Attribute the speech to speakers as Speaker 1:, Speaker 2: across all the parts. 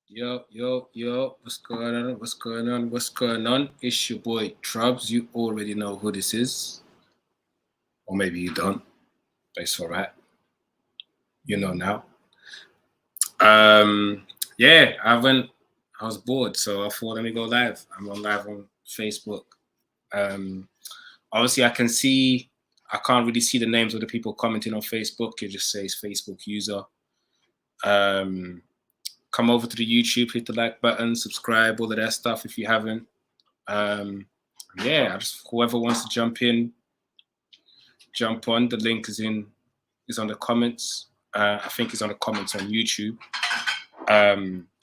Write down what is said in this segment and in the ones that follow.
Speaker 1: Yo, yo, yo, what's going on? What's going on? What's going on? It's your boy Trubs. You already know who this is. Or maybe you don't, but it's alright. You know now. Um, yeah, I was bored, so I thought let me go live. I'm on live on Facebook. Um, obviously I can't really see the names of the people commenting on Facebook. It just says Facebook user. Um, come over to the YouTube, hit the like button, subscribe, all of that stuff if you haven't. Um, yeah, I just whoever wants to jump in, jump on. The link is on the comments. I think it's on the comments on YouTube.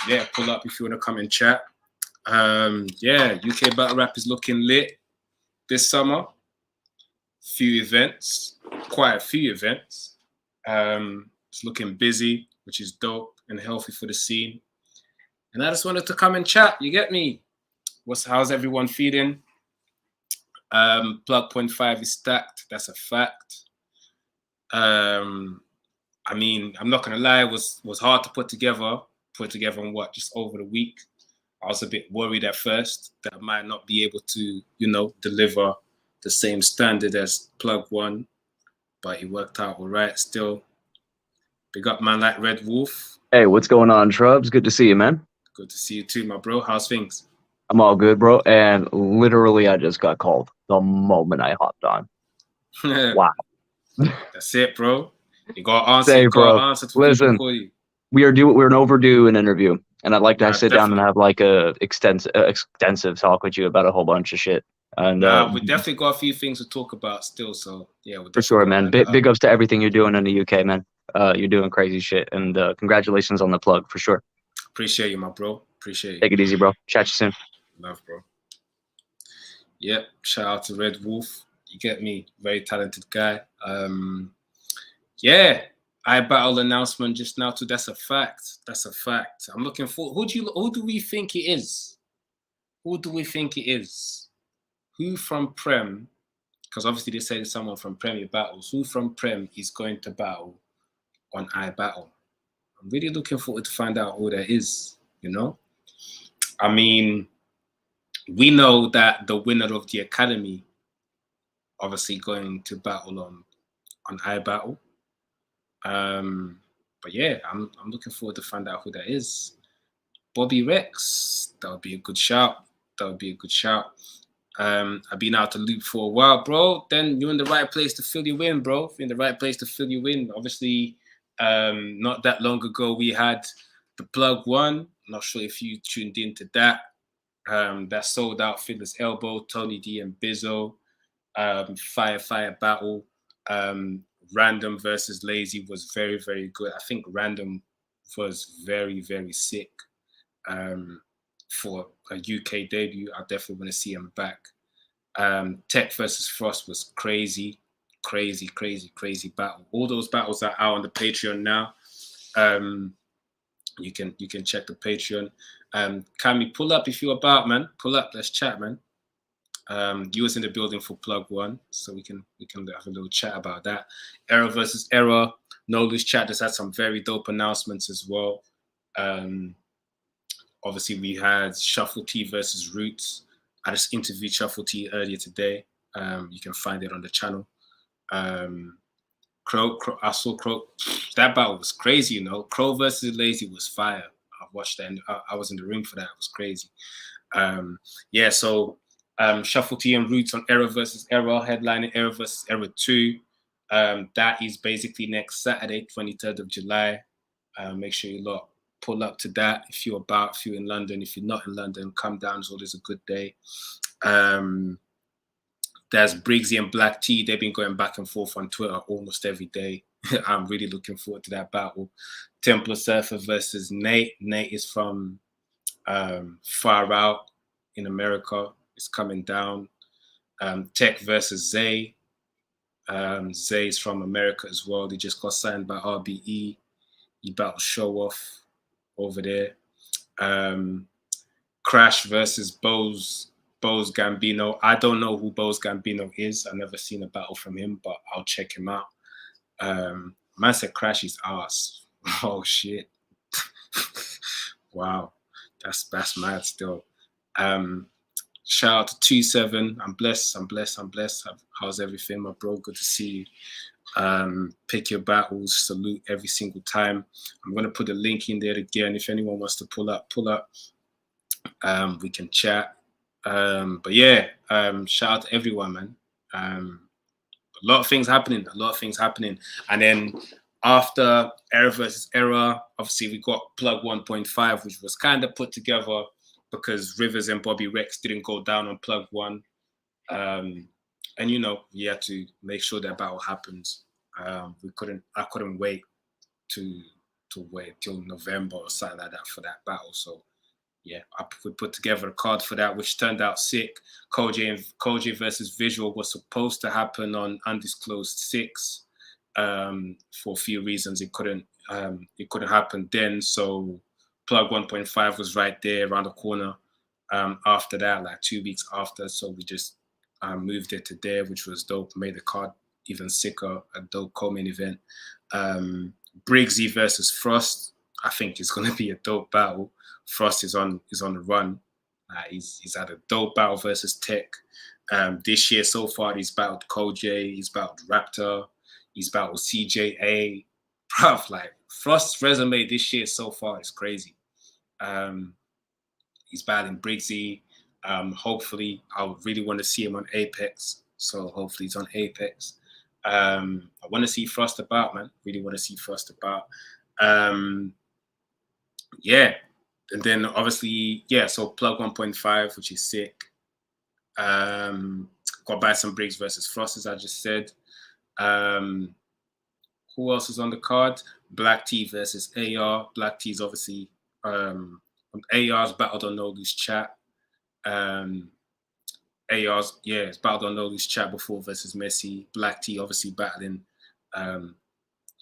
Speaker 1: Yeah, pull up if you want to come and chat. Yeah, UK battle rap is looking lit this summer. Quite a few events. It's looking busy, which is dope and healthy for the scene. And I just wanted to come and chat. You get me? How's everyone feeling? Plug point 5 is stacked. That's a fact. I mean, I'm not gonna lie, it was hard to put together. Put together in just over the week. I was a bit worried at first that I might not be able to, deliver the same standard as Plug One, but it worked out all right. Still, big up man like Red Wolf.
Speaker 2: Hey, what's going on, Trubs? Good to see you, man.
Speaker 1: Good to see you too, my bro. How's things?
Speaker 2: I'm all good, bro. And literally, I just got called the moment I hopped on. Wow.
Speaker 1: That's it, bro. You got to answer.
Speaker 2: Say,
Speaker 1: You got to
Speaker 2: bro,
Speaker 1: answer to people
Speaker 2: listen,
Speaker 1: call you.
Speaker 2: we're an overdue an interview, and I'd like to
Speaker 1: Nah,
Speaker 2: sit down and
Speaker 1: definitely.
Speaker 2: have like a extensive talk with you about a whole bunch of shit. And
Speaker 1: Nah, we definitely got a few things to talk about still. So yeah, we
Speaker 2: for
Speaker 1: definitely
Speaker 2: sure,
Speaker 1: got to
Speaker 2: man.
Speaker 1: line that
Speaker 2: Big
Speaker 1: up.
Speaker 2: ups to everything you're doing in the UK, man. You're doing crazy shit, and congratulations on the plug for sure.
Speaker 1: Appreciate you, my bro. Appreciate you.
Speaker 2: Take it easy, bro. Chat you soon.
Speaker 1: Love, bro. Yep. Shout out to Red Wolf. You get me? Very talented guy. Yeah. I battle announcement just now too. That's a fact. That's a fact. I'm looking for who do we think it is? Who do we think it is? Who from Prem? Because obviously they said it's someone from Premier Battles. Who from Prem is going to battle on iBattle? I'm really looking forward to find out who that is, I mean, we know that the winner of the academy obviously going to battle on iBattle. But yeah, I'm looking forward to find out who that is. Bobby Rex, that would be a good shout. That would be a good shout. I've been out to loop for a while, bro. Then you're in the right place to fill you in, bro. You're in the right place to fill you in. Obviously, not that long ago we had the Plug One. Not sure if you tuned into that. That sold out Fiddler's Elbow, Tony D and Bizzo. Fire battle. Random versus Lazy was very, very good. I think Random was very, very sick for a UK debut. I definitely want to see him back. Tech versus Frost was crazy battle. All those battles are out on the Patreon now. You can check the Patreon. Cammy, pull up if you're about, man. Pull up, let's chat, man. You was in the building for Plug One, so we can have a little chat about that. Error versus Error. No Loose Chat just had some very dope announcements as well. Obviously, we had Shuffle T versus Roots. I just interviewed Shuffle T earlier today. You can find it on the channel. Crow, I saw Crow. That battle was crazy, Crow versus Lazy was fire. I watched that. And I was in the ring for that. It was crazy. Yeah, so Shuffle T and Roots on Error versus Error, headlining Error versus Error 2. That is basically next Saturday, 23rd of July. Make sure you pull up to that if you're about, if you're in London. If you're not in London, come down. It's always a good day. There's Briggsy and Black T. They've been going back and forth on Twitter almost every day. I'm really looking forward to that battle. Templar Surfer versus Nate. Nate is from Far Out in America. It's coming down. Tech versus Zay. Zay is from America as well. They just got signed by RBE. He battled Show Off over there. Crash versus Bose Gambino. I don't know who Bose Gambino is. I've never seen a battle from him, but I'll check him out. Man said Crash is ass. Oh shit. Wow, that's mad still. Shout out to 27. I'm blessed. How's everything, my bro? Good to see you. Pick your battles. Salute every single time. I'm gonna put a link in there again. If anyone wants to pull up. We can chat. But yeah, shout out to everyone, man. A lot of things happening. And then after Era versus Era, obviously we got Plug 1.5, which was kind of put together because Rivers and Bobby Rex didn't go down on Plug 1. And you know, you had to make sure that battle happens. I couldn't wait to wait till November or something like that for that battle. So yeah, we put together a card for that, which turned out sick. Koji versus Visual was supposed to happen on Undisclosed 6. For a few reasons, it couldn't happen then. So Plug 1.5 was right there around the corner. After that, like 2 weeks after, so we just moved it to there, which was dope. Made the card even sicker. A dope co-main event. Briggsy versus Frost. I think it's going to be a dope battle. Frost is on the run. He's had a dope battle versus Tech. This year so far, he's battled Koj, he's battled Raptor, he's battled CJA. Bruv, like Frost's resume this year so far is crazy. He's battling Briggsy. Hopefully, I really want to see him on Apex. So hopefully he's on Apex. I want to see Frost about, man. Really want to see Frost about. Yeah. And then obviously, yeah, so Plug 1.5, which is sick. Got Bison Briggs versus Frost, as I just said. Who else is on the card? Black T versus AR. Black T is obviously AR's battled on No Lose Chat. It's battled on No Lose Chat before versus Messi. Black T obviously battling.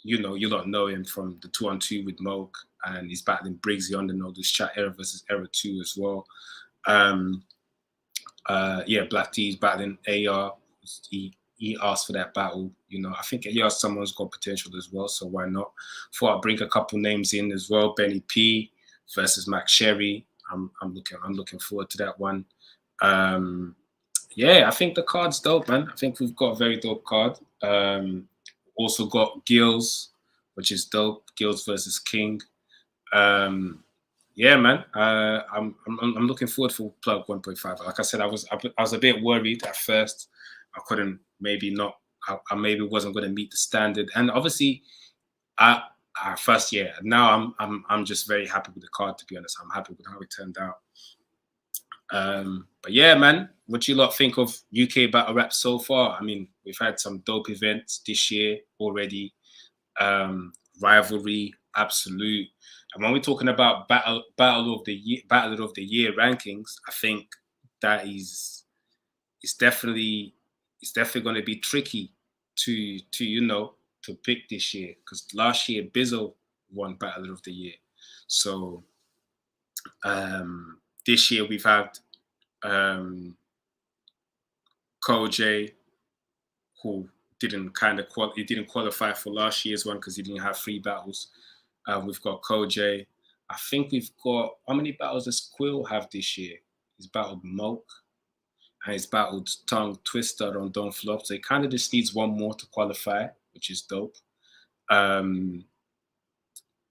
Speaker 1: You don't know him from the 2-on-2 with Moke, and he's battling Briggsy on the No Lose Chat Era versus Era 2 as well. Black T is battling AR. He asked for that battle. You know, I think AR someone's got potential as well, so why not? Thought I'd bring a couple names in as well. Benny P versus Max Sherry. I'm looking forward to that one. I think the card's dope, man. I think we've got a very dope card. Also got Gills, which is dope. Gills versus King. Yeah, man. I'm looking forward for Plug 1.5. Like I said, I was a bit worried at first. I couldn't maybe not. I maybe wasn't going to meet the standard. And obviously, first year. Now I'm just very happy with the card. To be honest, I'm happy with how it turned out. But yeah, man, what do you lot think of UK battle rap so far? I mean, we've had some dope events this year already. Rivalry, Absolute. And when we're talking about battle of the year rankings, I think that it's definitely going to be tricky to pick this year, because last year Bizzle won battle of the year. So this year we've had Koj, who didn't qualify for last year's one because he didn't have 3 battles. We've got Koj. I think we've got, how many battles does Quill have this year? He's battled Moke and he's battled Tongue Twister on Don't Flop. So he kind of just needs one more to qualify, which is dope.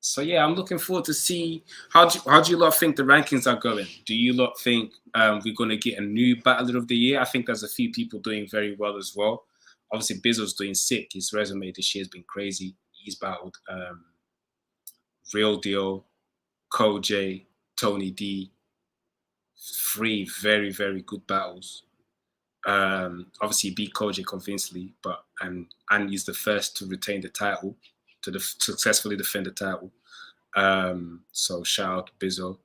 Speaker 1: So yeah, I'm looking forward to see how do you lot think the rankings are going? Do you lot think we're going to get a new Battler of the Year? I think there's a few people doing very well as well. Obviously, Bizzle's doing sick. His resume this year has been crazy. He's battled Real Deal, Koj, Tony D. 3 very, very good battles. Obviously, he beat Koj convincingly, and he's the first to retain the title, to successfully defend the title. So shout out to Bizzle.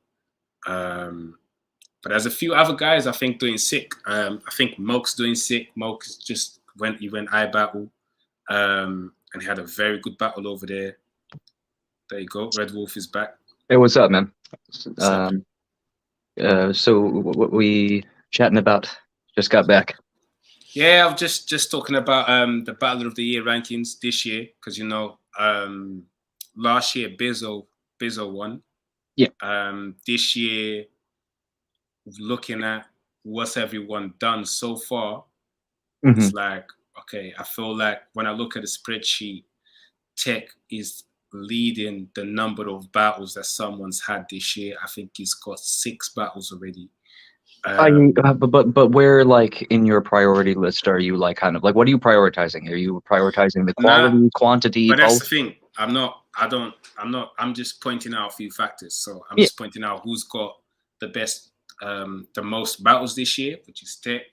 Speaker 1: But there's a few other guys I think doing sick. I think Moke's doing sick. Moke just went iBattle, and he had a very good battle over there. There you go. Red Wolf is back.
Speaker 2: Hey, what's up, man? So what we chatting about? Just got back.
Speaker 1: Yeah, I'm just talking about the Battler of the Year rankings this year, because last year Bizzle won.
Speaker 2: Yeah.
Speaker 1: This year, looking at what's everyone done so far, it's like, okay, I feel like when I look at the spreadsheet, Tech is leading the number of battles that someone's had this year. I think he's got 6 battles already.
Speaker 2: But where, like, in your priority list are you, like, kind of like, what are you prioritizing? Are you prioritizing the quality, quantity,
Speaker 1: but that's
Speaker 2: both?
Speaker 1: the thing. I'm just pointing out a few factors. So I'm just pointing out who's got the best, the most battles this year, which is Tech.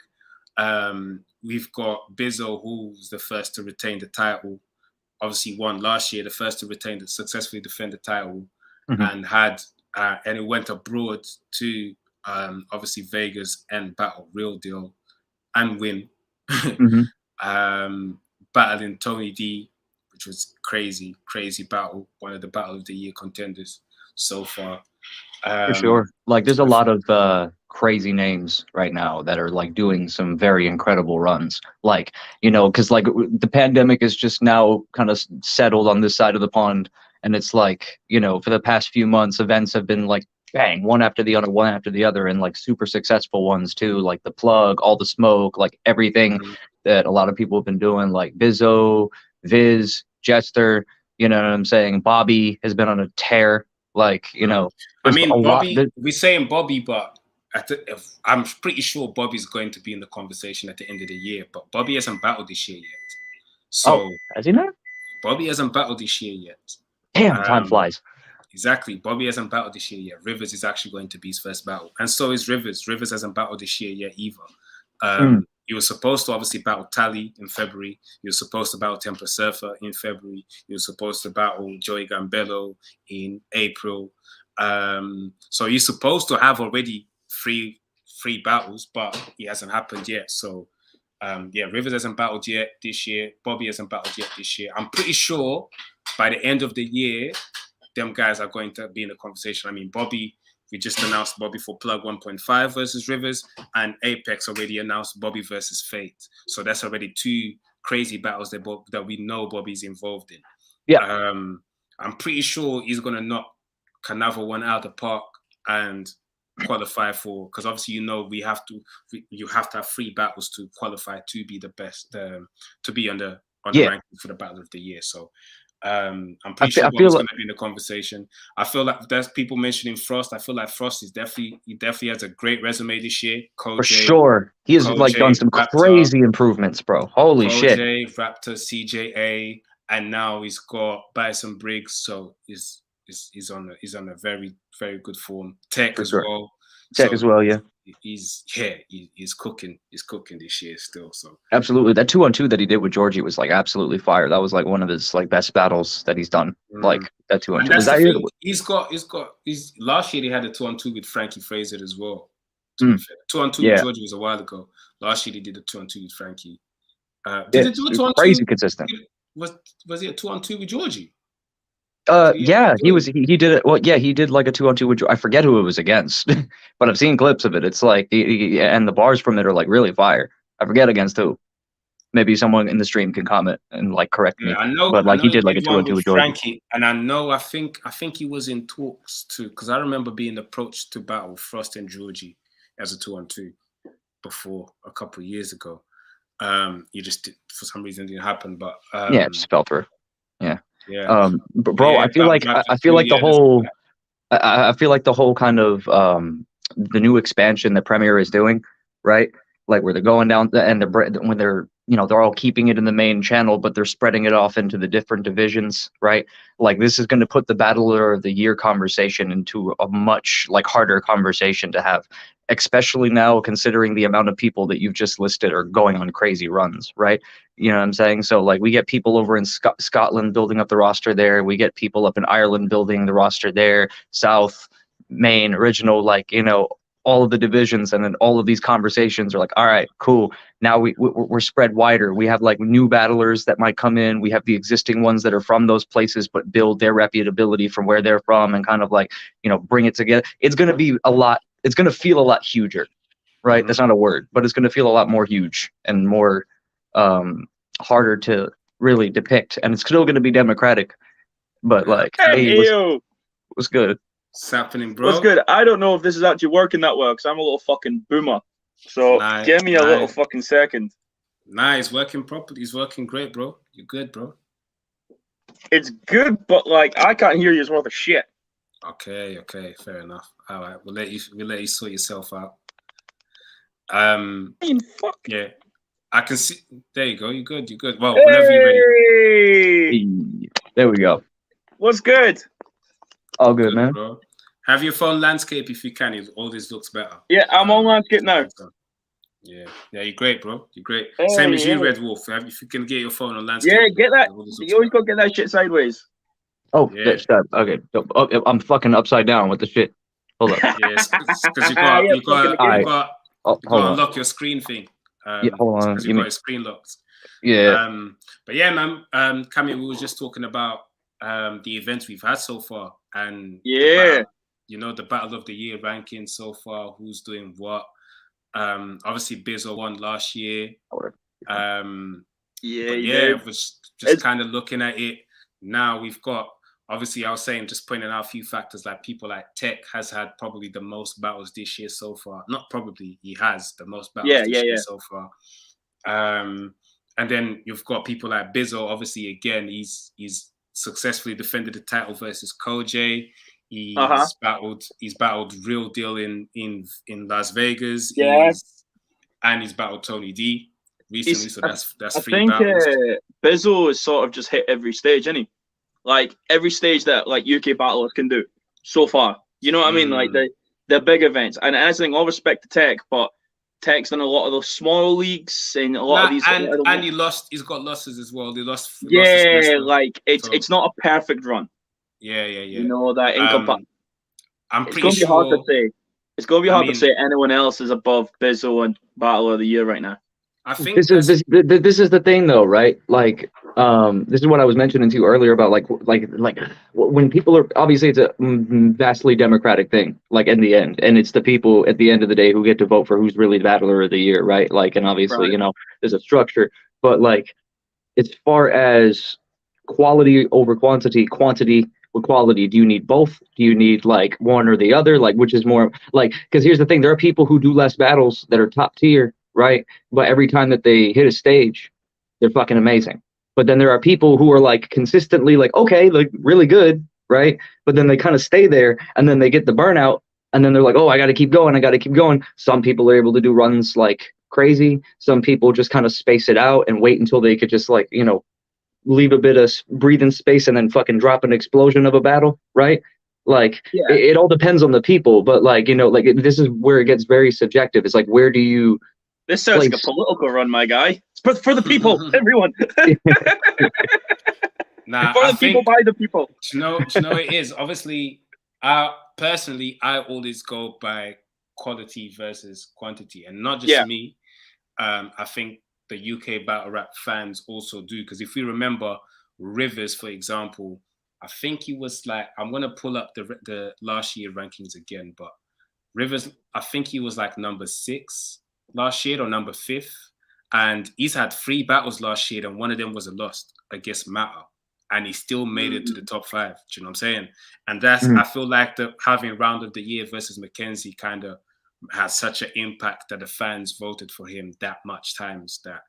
Speaker 1: We've got Bizzo, who's the first to retain the title. Obviously won last year, the first to successfully defend the title, and it went abroad to obviously Vegas and battle Real Deal and win. Battling Tony D, which was crazy battle, one of the battle of the year contenders so far.
Speaker 2: For sure. Like, there's a lot of crazy names right now that are, like, doing some very incredible runs. Like, you know, because, like, the pandemic is just now kind of settled on this side of the pond. And it's like, you know, for the past few months, events have been like, bang, one after the other, and like super successful ones too, like the Plug, All the Smoke, like everything that a lot of people have been doing, like Bizzo, Viz, Jester, you know what I'm saying? Bobby has been on a tear. Like, you know,
Speaker 1: I mean, Bobby, we're saying Bobby, but I'm pretty sure Bobby's going to be in the conversation at the end of the year, but Bobby hasn't battled this year yet. So
Speaker 2: has he not?
Speaker 1: Bobby hasn't battled this year yet.
Speaker 2: Damn, time flies.
Speaker 1: Exactly. Bobby hasn't battled this year yet. Rivers is actually going to be his first battle. And so is Rivers. Rivers hasn't battled this year yet either. He was supposed to obviously battle Tally in February. He was supposed to battle Temper Surfer in February. He was supposed to battle Joey Gambello in April. So he's supposed to have already three battles, but it hasn't happened yet. So Rivers hasn't battled yet this year. Bobby hasn't battled yet this year. I'm pretty sure by the end of the year, them guys are going to be in the conversation. I mean, Bobby, we just announced Bobby for Plug 1.5 versus Rivers, and Apex already announced Bobby versus Fate. So that's already 2 crazy battles that we know Bobby's involved in.
Speaker 2: Yeah.
Speaker 1: I'm pretty sure he's going to knock another one out of the park and qualify for, because obviously, you know, you have to have 3 battles to qualify to be the best, to be on the ranking for the battle of the year. So I'm pretty sure Bob's going to be in the conversation. I feel like there's people mentioning Frost. I feel like Frost is definitely has a great resume this year.
Speaker 2: For sure. He has like done some crazy improvements, bro. Holy shit.
Speaker 1: Raptor, CJA, and now he's got Bison Briggs, so he's on a very, very good form. Tech as well.
Speaker 2: Tech as well, yeah.
Speaker 1: He's cooking. He's cooking this year still. So
Speaker 2: absolutely, that 2-on-2 that he did with Georgie was like absolutely fire. That was like one of his like best battles that he's done. Like that 2-on-2.
Speaker 1: Was that he's last year he had a 2-on-2 with Frankie Fraser as well. 2-on-2 with Georgie was a while ago. Last year he did a 2-on-2 with Frankie. Did he do a 2-on-2?
Speaker 2: Crazy consistent.
Speaker 1: Was it a 2-on-2 with Georgie?
Speaker 2: He did it. Well, yeah, he did like a 2-on-2 with. I forget who it was against, but I've seen clips of it. It's like, and the bars from it are like really fire. I forget against who. Maybe someone in the stream can comment and like correct me.
Speaker 1: I know,
Speaker 2: but like he did like a 2-on-2 with Georgie.
Speaker 1: Frankie, and I think he was in talks too, because I remember being approached to battle Frost and Georgie as a 2-on-2 before a couple of years ago. You just for some reason didn't happen, but
Speaker 2: it just fell through. Yeah.
Speaker 1: Yeah.
Speaker 2: But bro, I feel like the whole kind of the new expansion that Premier is doing, right? Like where they're going down and when they're, you know, they're all keeping it in the main channel, but they're spreading it off into the different divisions, right? Like this is going to put the Battler of the Year conversation into a much like harder conversation to have, especially now considering the amount of people that you've just listed are going on crazy runs, right? You know what I'm saying? So like we get people over in Scotland building up the roster there. We get people up in Ireland building the roster there, South, Main, Original, like, you know, all of the divisions, and then all of these conversations are like, all right, cool. Now we're spread wider. We have like new battlers that might come in. We have the existing ones that are from those places, but build their reputability from where they're from and kind of like, you know, bring it together. It's going to be a lot. It's going to feel a lot huger, right? That's not a word, but it's going to feel a lot more huge and more harder to really depict. And it's still going to be democratic, but like, hey, what's good?
Speaker 1: What's happening, bro?
Speaker 3: What's good? I don't know if this is actually working that well because I'm a little fucking boomer. So give me a little fucking second.
Speaker 1: Nah, it's working properly. It's working great, bro. You're good, bro.
Speaker 3: It's good, but like I can't hear you as worth a shit.
Speaker 1: Okay, fair enough. All right, we'll let you sort yourself out.
Speaker 3: Fuck.
Speaker 1: Yeah, I can see. There you go. You're good. Well, whenever you're ready.
Speaker 2: There we go.
Speaker 3: What's good?
Speaker 2: All good, man.
Speaker 1: Bro. Have your phone landscape if you can. All this looks better.
Speaker 3: Yeah, I'm on landscape now.
Speaker 1: Yeah, you're great, bro. You're great. Same as you, Red Wolf. If you can get your phone on landscape.
Speaker 3: Yeah, get that. You always got to get that shit sideways.
Speaker 2: Oh, yeah. Okay. I'm fucking upside down with the shit. Hold up.
Speaker 1: Yes, because you got to unlock your screen thing.
Speaker 2: Yeah, hold on.
Speaker 1: You got your screen locked.
Speaker 2: Yeah.
Speaker 1: But yeah, man. Camille, we were just talking about the events we've had so far, and
Speaker 3: the
Speaker 1: battle of the year ranking so far. Who's doing what? Obviously, Bizzo won last year. I was just kind of looking at it. Now we've got, obviously, I was saying, just pointing out a few factors, like people like Tech has had probably the most battles this year so far. Not probably, he has the most battles this year so far. And then you've got people like Bizzo. Obviously, again, he's successfully defended the title versus Koj. He's battled Real Deal in Las Vegas. And he's battled Tony D recently. So that's three battles.
Speaker 3: I think Bizzo has sort of just hit every stage, isn't he? Like every stage that like UK battlers can do so far. You know what I mean? Like the big events. And I think all respect to Tech, but Tech's done a lot of those small leagues and a lot of these.
Speaker 1: And he's got losses as well. They lost.
Speaker 3: It's not a perfect run.
Speaker 1: Yeah.
Speaker 3: You know that
Speaker 1: I'm pretty sure.
Speaker 3: It's going to be hard to say anyone else is above Bizzo and Battle of the Year right now.
Speaker 2: I think this is the thing, though, right? Like, this is what I was mentioning to you earlier about like when people are, obviously it's a vastly democratic thing, like in the end, and it's the people at the end of the day who get to vote for who's really the battler of the year, right? Like, and obviously, there's a structure, but like, as far as quality over quantity with quality, do you need both? Do you need like one or the other? Like, which is more like, because here's the thing, there are people who do less battles that are top tier, right? But every time that they hit a stage, they're fucking amazing. But then there are people who are like consistently like, okay, like really good, right? But then they kind of stay there and then they get the burnout and then they're like, oh, I got to keep going. Some people are able to do runs like crazy. Some people just kind of space it out and wait until they could just like, leave a bit of breathing space and then fucking drop an explosion of a battle, right? Like it all depends on the people, but like, this is where it gets very subjective. It's like, where do you
Speaker 3: This sounds like a political run, my guy. It's for the people, everyone. For the people, by the people.
Speaker 1: Do you know it is? Obviously, personally, I always go by quality versus quantity, and not just me. I think the UK battle rap fans also do, because if we remember Rivers, for example, I think he was like, I'm gonna pull up the last year rankings again, but Rivers, I think he was like number 6 last year or number 5th, and he's had 3 battles last year, and one of them was a loss against Matter, and he still made it to the top 5. Do you know what I'm saying? And that's I feel like having round of the year versus Mackenzie kind of has such an impact that the fans voted for him that much times that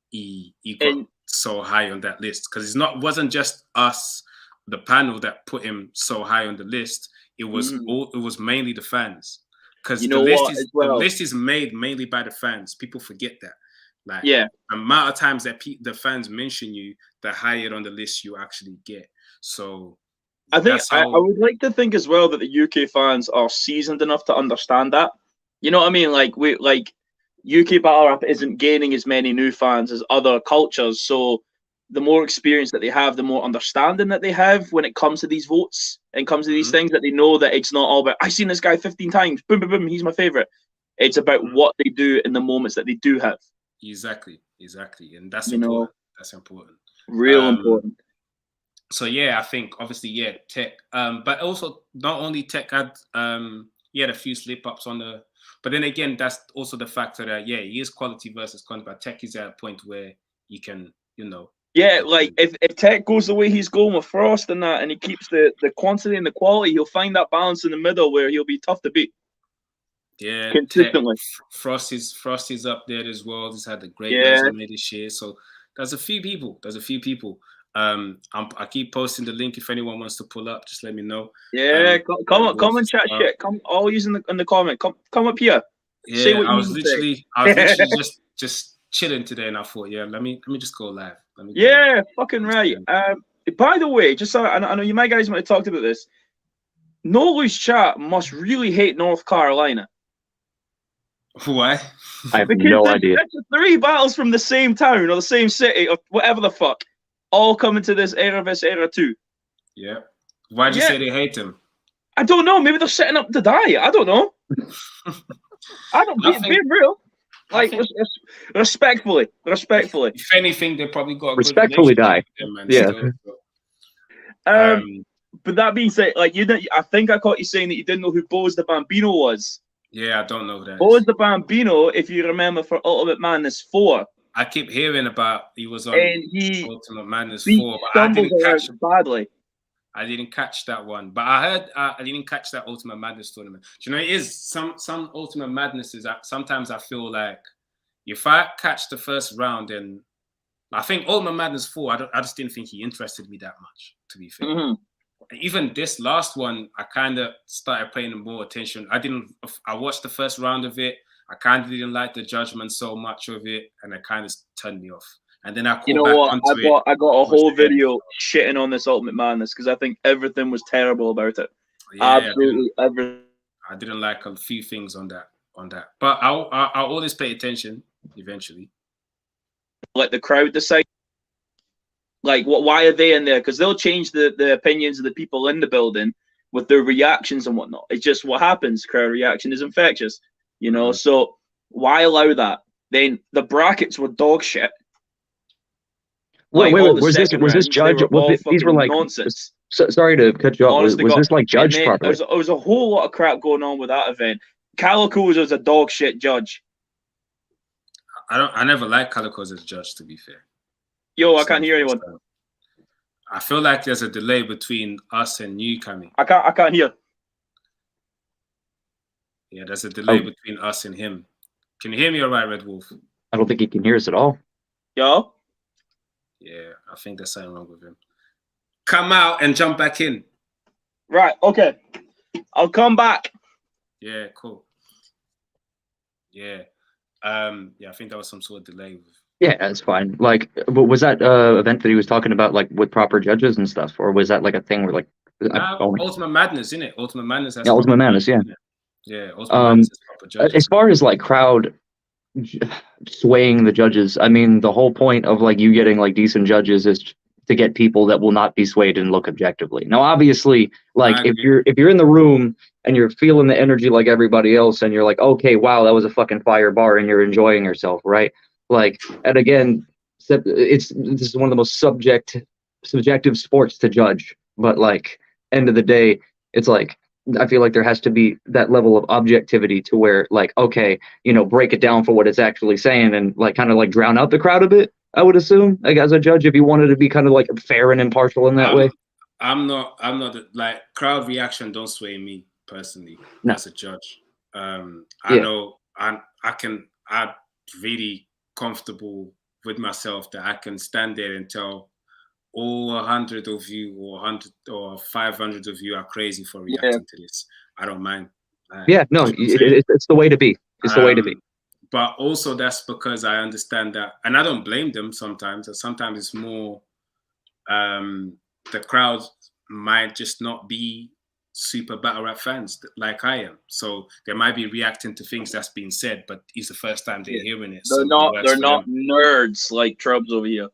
Speaker 1: he got so high on that list, because wasn't just us, the panel, that put him so high on the list. It was mainly the fans, because the list is made mainly by the fans. People forget that. Like, the amount of times that the fans mention you, the higher on the list you actually get. So
Speaker 3: I think I would like to think as well that the UK fans are seasoned enough to understand that. You know what I mean? Like UK battle rap isn't gaining as many new fans as other cultures. So the more experience that they have, the more understanding that they have when it comes to these votes and comes to these things, that they know that it's not all about, I've seen this guy 15 times, boom, boom, boom, he's my favorite. It's about what they do in the moments that they do have.
Speaker 1: Exactly. And that's important. That's important.
Speaker 3: Real important.
Speaker 1: So yeah, I think obviously, Tech. But also not only Tech had he had a few slip ups on the, but then again, that's also the factor that he is quality versus quantity. But Tech is at a point where you can,
Speaker 3: Yeah, like if Tech goes the way he's going with Frost and that, and he keeps the quantity and the quality, he'll find that balance in the middle where he'll be tough to beat.
Speaker 1: Yeah,
Speaker 3: consistently.
Speaker 1: Frosty's up there as well. He's had a great resume this year. So there's a few people. I keep posting the link if anyone wants to pull up. Just let me know.
Speaker 3: Yeah, come and chat shit. Come, all using in the comment. Come up here.
Speaker 1: Yeah,
Speaker 3: say what
Speaker 1: I was literally just chilling today, and I thought, yeah, let me just go live.
Speaker 3: Fucking right. By the way, just so I know you guys might have talked about this. No Loose Chat must really hate North Carolina.
Speaker 1: Why?
Speaker 2: I have no idea.
Speaker 3: That's 3 battles from the same town or the same city or whatever the fuck, all coming to this era vs. era 2.
Speaker 1: Yeah. Why'd you say they hate him?
Speaker 3: I don't know. Maybe they're setting up to die. I don't know. I don't. Being real. Like respectfully.
Speaker 1: If anything, they probably got a
Speaker 2: respectfully die. Yeah.
Speaker 3: But that being said, like I think I caught you saying that you didn't know who Boaz the Bambino was.
Speaker 1: Yeah, I don't know who that.
Speaker 3: Boaz the Bambino, if you remember, for Ultimate Madness 4.
Speaker 1: I keep hearing about he was on Ultimate Madness 4, but I didn't catch it
Speaker 3: badly.
Speaker 1: I didn't catch that one, but I heard I didn't catch that Ultimate Madness tournament. Do you know, it is some Ultimate Madnesses. Sometimes I feel like if I catch the first round, then I think Ultimate Madness 4. I just didn't think he interested me that much, to be fair.
Speaker 3: Mm-hmm.
Speaker 1: Even this last one, I kind of started paying more attention. I watched the first round of it. I kind of didn't like the judgment so much of it, and it kind of turned me off. And then I got
Speaker 3: a whole video shitting on this Ultimate Madness because I think everything was terrible about it. Yeah, absolutely everything.
Speaker 1: I didn't like a few things on that. But I'll always pay attention eventually.
Speaker 3: Let the crowd decide. Like, why are they in there? Because they'll change the opinions of the people in the building with their reactions and whatnot. It's just what happens. Crowd reaction is infectious, you know. Mm-hmm. So why allow that? Then the brackets were dog shit.
Speaker 2: Wait, was this judge? These were like nonsense. Sorry to cut you off. Was this like judged properly?
Speaker 3: There was a whole lot of crap going on with that event. Calico's was a dog shit judge.
Speaker 1: I never liked Calico's as judge, to be fair.
Speaker 3: Yo, I can't hear anyone.
Speaker 1: I feel like there's a delay between us and you, Cammy.
Speaker 3: I can't hear.
Speaker 1: Yeah, there's a delay between us and him. Can you hear me all right, Red Wolf?
Speaker 2: I don't think he can hear us at all.
Speaker 3: Yo?
Speaker 1: Yeah, I think there's something wrong with him. Come out and jump back in.
Speaker 3: Right, okay. I'll come back.
Speaker 1: Yeah, cool. Yeah. I think there was some sort of delay with.
Speaker 2: Yeah, that's fine. Like, was that event that he was talking about, like, with proper judges and stuff, or was that like a thing where, like,
Speaker 1: Ultimate Madness, isn't it? Ultimate Madness.
Speaker 2: Yeah, Ultimate Madness. Yeah.
Speaker 1: Yeah. Ultimate Madness has proper judges.
Speaker 2: As far as like crowd swaying the judges, I mean, the whole point of like you getting like decent judges is to get people that will not be swayed and look objectively. Now, obviously, like if you're in the room and you're feeling the energy like everybody else, and you're like, okay, wow, that was a fucking fire bar, and you're enjoying yourself, right? Like, and again, this is one of the most subjective sports to judge. But like, end of the day, it's like I feel like there has to be that level of objectivity to where, like, okay, you know, break it down for what it's actually saying, and like kind of like drown out the crowd a bit. I would assume, like, as a judge, if you wanted to be kind of like fair and impartial in that way.
Speaker 1: I'm not like, crowd reaction don't sway me personally as a judge. I know I'm really comfortable with myself that I can stand there and tell all 100 of you or 100 or 500 of you are crazy for reacting to this. I don't mind.
Speaker 2: It's the way to be. It's the way to be.
Speaker 1: But also that's because I understand that, and I don't blame them sometimes. Sometimes it's more the crowd might just not be super battle rap fans like I am. So they might be reacting to things that's being said, but it's the first time they're hearing it.
Speaker 3: They're not nerds like Trubs over here.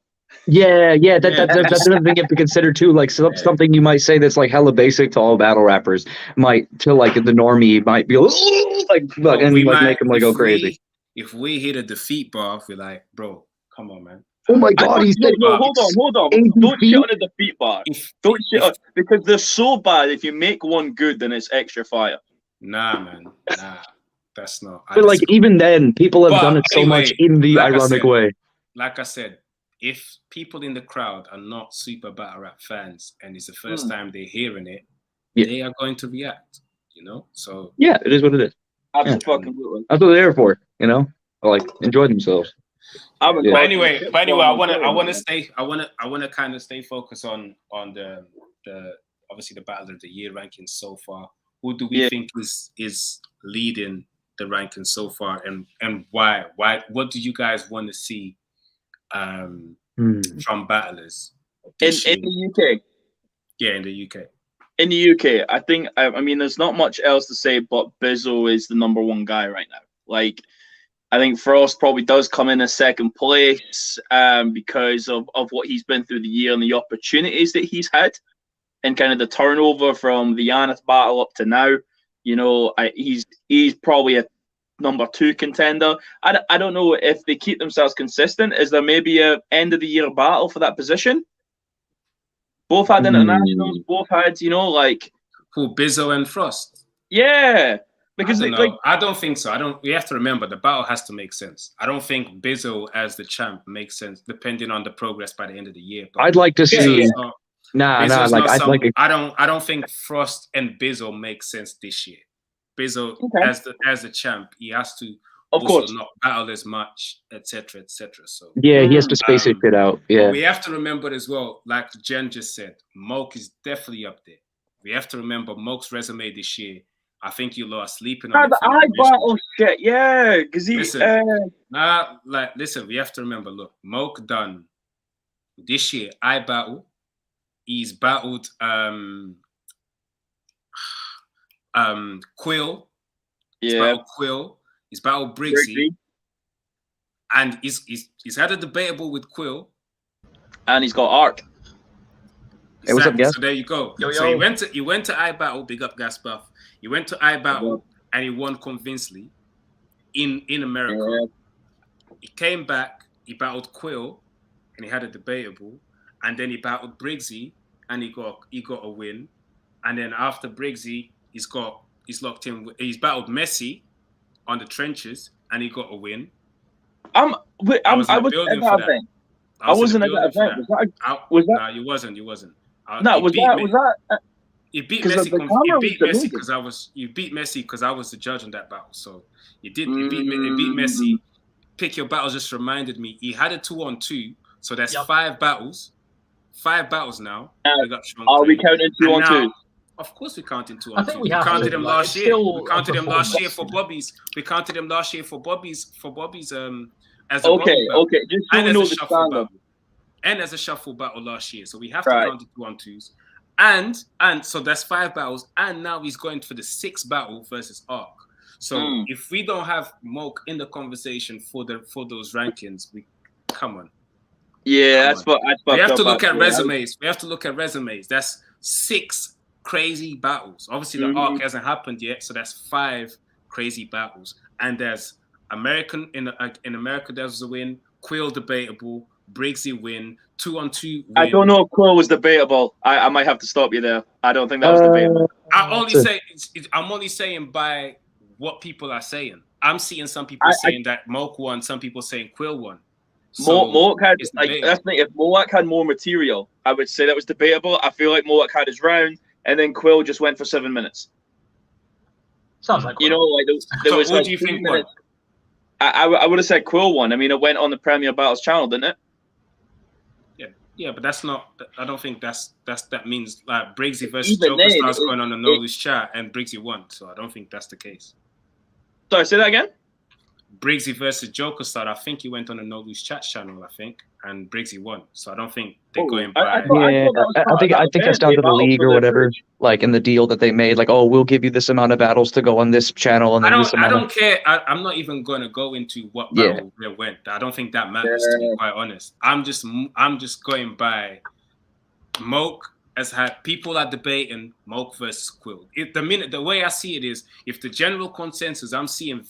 Speaker 2: That's another thing you have to consider too. Like something you might say that's like hella basic to all battle rappers might to like the normie might be like make them like go crazy.
Speaker 1: If we hit a defeat bar, we're like, bro, come on, man.
Speaker 2: Oh my God, he's
Speaker 3: hold on. Don't shit on the defeat bar. Don't shit on, because they're so bad. If you make one good, then it's extra fire.
Speaker 1: Nah, man. Nah, that's not.
Speaker 2: But like even then, people have done it so much in the ironic way.
Speaker 1: Like I said, if people in the crowd are not super battle rap fans and it's the first time they're hearing it, they are going to react, you know? So
Speaker 2: yeah, it is what it is.
Speaker 3: Absolutely.
Speaker 2: That's what they're there for, you know? Like, enjoy themselves.
Speaker 1: But anyway, I want to kind of stay focused on the obviously the battle of the year rankings so far. Who do we think is leading the rankings so far, and why? What do you guys want to see from battlers
Speaker 3: in the UK?
Speaker 1: Yeah, in the UK.
Speaker 3: In the UK, I think I mean there's not much else to say, but Bizzo is the number one guy right now. Like, I think Frost probably does come in a second place because of what he's been through the year and the opportunities that he's had, and kind of the turnover from the Giannis battle up to now. You know, he's probably a number 2 contender. I don't know if they keep themselves consistent. Is there maybe a end of the year battle for that position? Both had internationals. Both had, you know, like
Speaker 1: who, Bizzo and Frost.
Speaker 3: Yeah, because
Speaker 1: I don't think so. We have to remember the battle has to make sense. I don't think Bizzo as the champ makes sense, depending on the progress by the end of the year. But
Speaker 2: I'd like to see.
Speaker 1: I don't think Frost and Bizzo make sense this year. Bizzo as the champ, he has to not battle as much, etc., etc. So
Speaker 2: yeah, he has to space it out. Yeah,
Speaker 1: we have to remember as well, like Jen just said, Moke is definitely up there. We have to remember Moke's resume this year. I think you lot are sleeping on
Speaker 3: the battle shit. Yeah, because he.
Speaker 1: Listen, we have to remember. Look, Moke done this year. I battle. He's battled Quill. He's battled Quill. He's battled Briggsy. And he's had a debatable with Quill.
Speaker 3: And he's got Arc.
Speaker 2: Hey, what's up, guys?
Speaker 1: So there you go.
Speaker 3: Yo.
Speaker 1: So he went to iBattle, big up Gas Buff. He went to iBattle and he won convincingly in America. Yeah. He came back, he battled Quill, and he had a debatable, and then he battled Briggsy and he got a win. And then after Briggsy, he's locked in. He's battled Messi on the trenches and he got a win. I wasn't at that event. No, you wasn't. You beat Messi because I was the judge on that battle. So you beat Messi. Pick your battles just reminded me he had a 2-on-2, so that's 5 battles. 5 battles now.
Speaker 3: Are we counting 2-on-2?
Speaker 1: Of course we counted 2-on-2. We counted him last year. We counted him last year for Bobby's. We counted him last year for Bobby's as a
Speaker 3: okay. Just so we know the standard.
Speaker 1: And as a shuffle battle last year. So we have to count the 2-on-2s. And so that's 5 battles. And now he's going for the 6th battle versus Arc. So if we don't have Moke in the conversation for those rankings, come on.
Speaker 3: Yeah,
Speaker 1: we have to look at resumes. We have to look at resumes. That's 6 crazy battles. Obviously, the Arc hasn't happened yet, so that's 5 crazy battles. And there's American in America. There was a win. Quill debatable. Briggsy win. 2-on-2 win.
Speaker 3: I don't know if Quill was debatable. I might have to stop you there. I don't think that was debatable.
Speaker 1: I'm only saying by what people are saying. I'm seeing some people saying that Moke won. Some people saying Quill won. So
Speaker 3: Moke had if Moak had more material, I would say that was debatable. I feel like Moak had his round, and then Quill just went for 7 minutes.
Speaker 4: Sounds like
Speaker 3: Quill. There was.
Speaker 1: What do you think won?
Speaker 3: I would have said Quill won. I mean, it went on the Premier Battles channel, didn't it?
Speaker 1: Yeah, but that's not. I don't think that means like Briggsy versus Joker Star's going on the no lose chat, and Briggsy won. So I don't think that's the case.
Speaker 3: Sorry, say that again.
Speaker 1: Briggsy versus Joker Star, I think he went on a no lose chat channel, and Briggsy won. So I don't think they're going by.
Speaker 2: I think that's down to the league or whatever, like in the deal that they made, like, oh, we'll give you this amount of battles to go on this channel, and then
Speaker 1: I don't care. I'm not even going to go into what battle they went. I don't think that matters to be quite honest. I'm just going by Moke. Has had people are debating Moke versus Quill. The way I see it is, if the general consensus, I'm seeing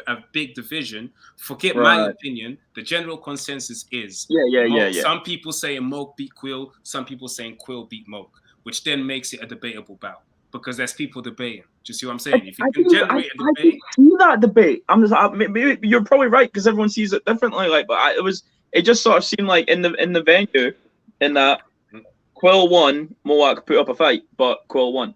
Speaker 1: a big division. Forget my opinion. The general consensus is
Speaker 3: Moke.
Speaker 1: Some people saying Moke beat Quill. Some people saying Quill beat Moke, which then makes it a debatable battle because there's people debating. Do you see what I'm saying? If you can generate a debate,
Speaker 3: I see that debate. Maybe you're probably right because everyone sees it differently. Like, but it just sort of seemed like in the venue, in that Quill won, Moak put up a fight, but Quill won.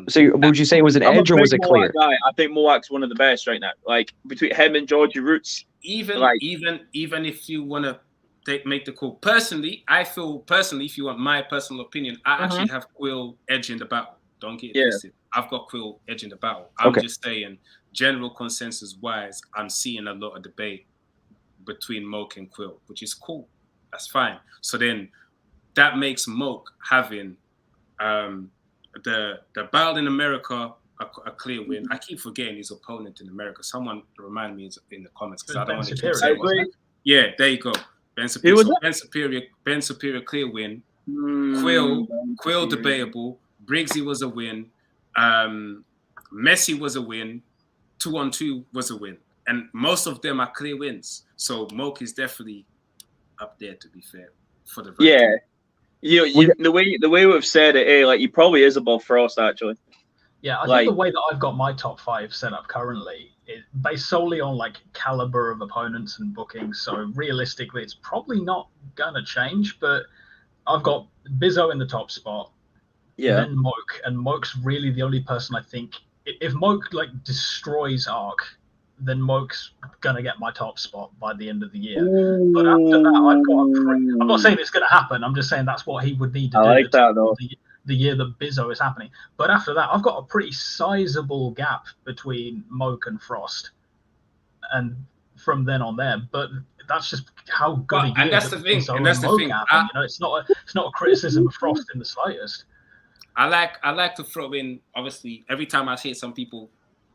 Speaker 2: So would you say it was an
Speaker 3: I'm
Speaker 2: edge
Speaker 3: a
Speaker 2: or was
Speaker 3: big
Speaker 2: it clear?
Speaker 3: Moak guy. I think Moak's one of the best right now. Like between him and Georgie Roots.
Speaker 1: Even
Speaker 3: like,
Speaker 1: even if you want to make the call, personally, I feel if you want my personal opinion, I actually have Quill edging the battle. Don't get it twisted. I've got Quill edging the battle. I'm just saying, general consensus wise, I'm seeing a lot of debate between Moak and Quill, which is cool. That's fine. So then that makes Moak having the battle in America a clear win. I keep forgetting his opponent in America. Someone remind me in the comments because I don't want to keep saying it. Yeah, there you go. Ben Superior, Ben Superior clear win. Quill debatable. Briggsy was a win. Messi was a win. 2-on-2 was a win. And most of them are clear wins. So Moak is definitely up there, to be fair, for the ranking.
Speaker 3: Yeah. The way we've said it, like he probably is above Frost actually.
Speaker 4: Yeah, I think the way that I've got my top 5 set up currently is based solely on like caliber of opponents and bookings. So realistically, it's probably not gonna change. But I've got Bizzo in the top spot.
Speaker 3: Yeah.
Speaker 4: Then Moak, and Moak's really the only person I think. If Moak like destroys Arc, then Moak's gonna get my top spot by the end of the year. But after that, I've got I'm not saying it's gonna happen. I'm just saying that's what he would need to do.
Speaker 3: I like that though.
Speaker 4: The year that Bizzo is happening. But after that, I've got a pretty sizable gap between Moak and Frost, and from then on there. But that's just how good a year.
Speaker 1: And that's the thing.
Speaker 4: You know, it's not a criticism of Frost in the slightest.
Speaker 1: I like to throw in, obviously, every time I hear some people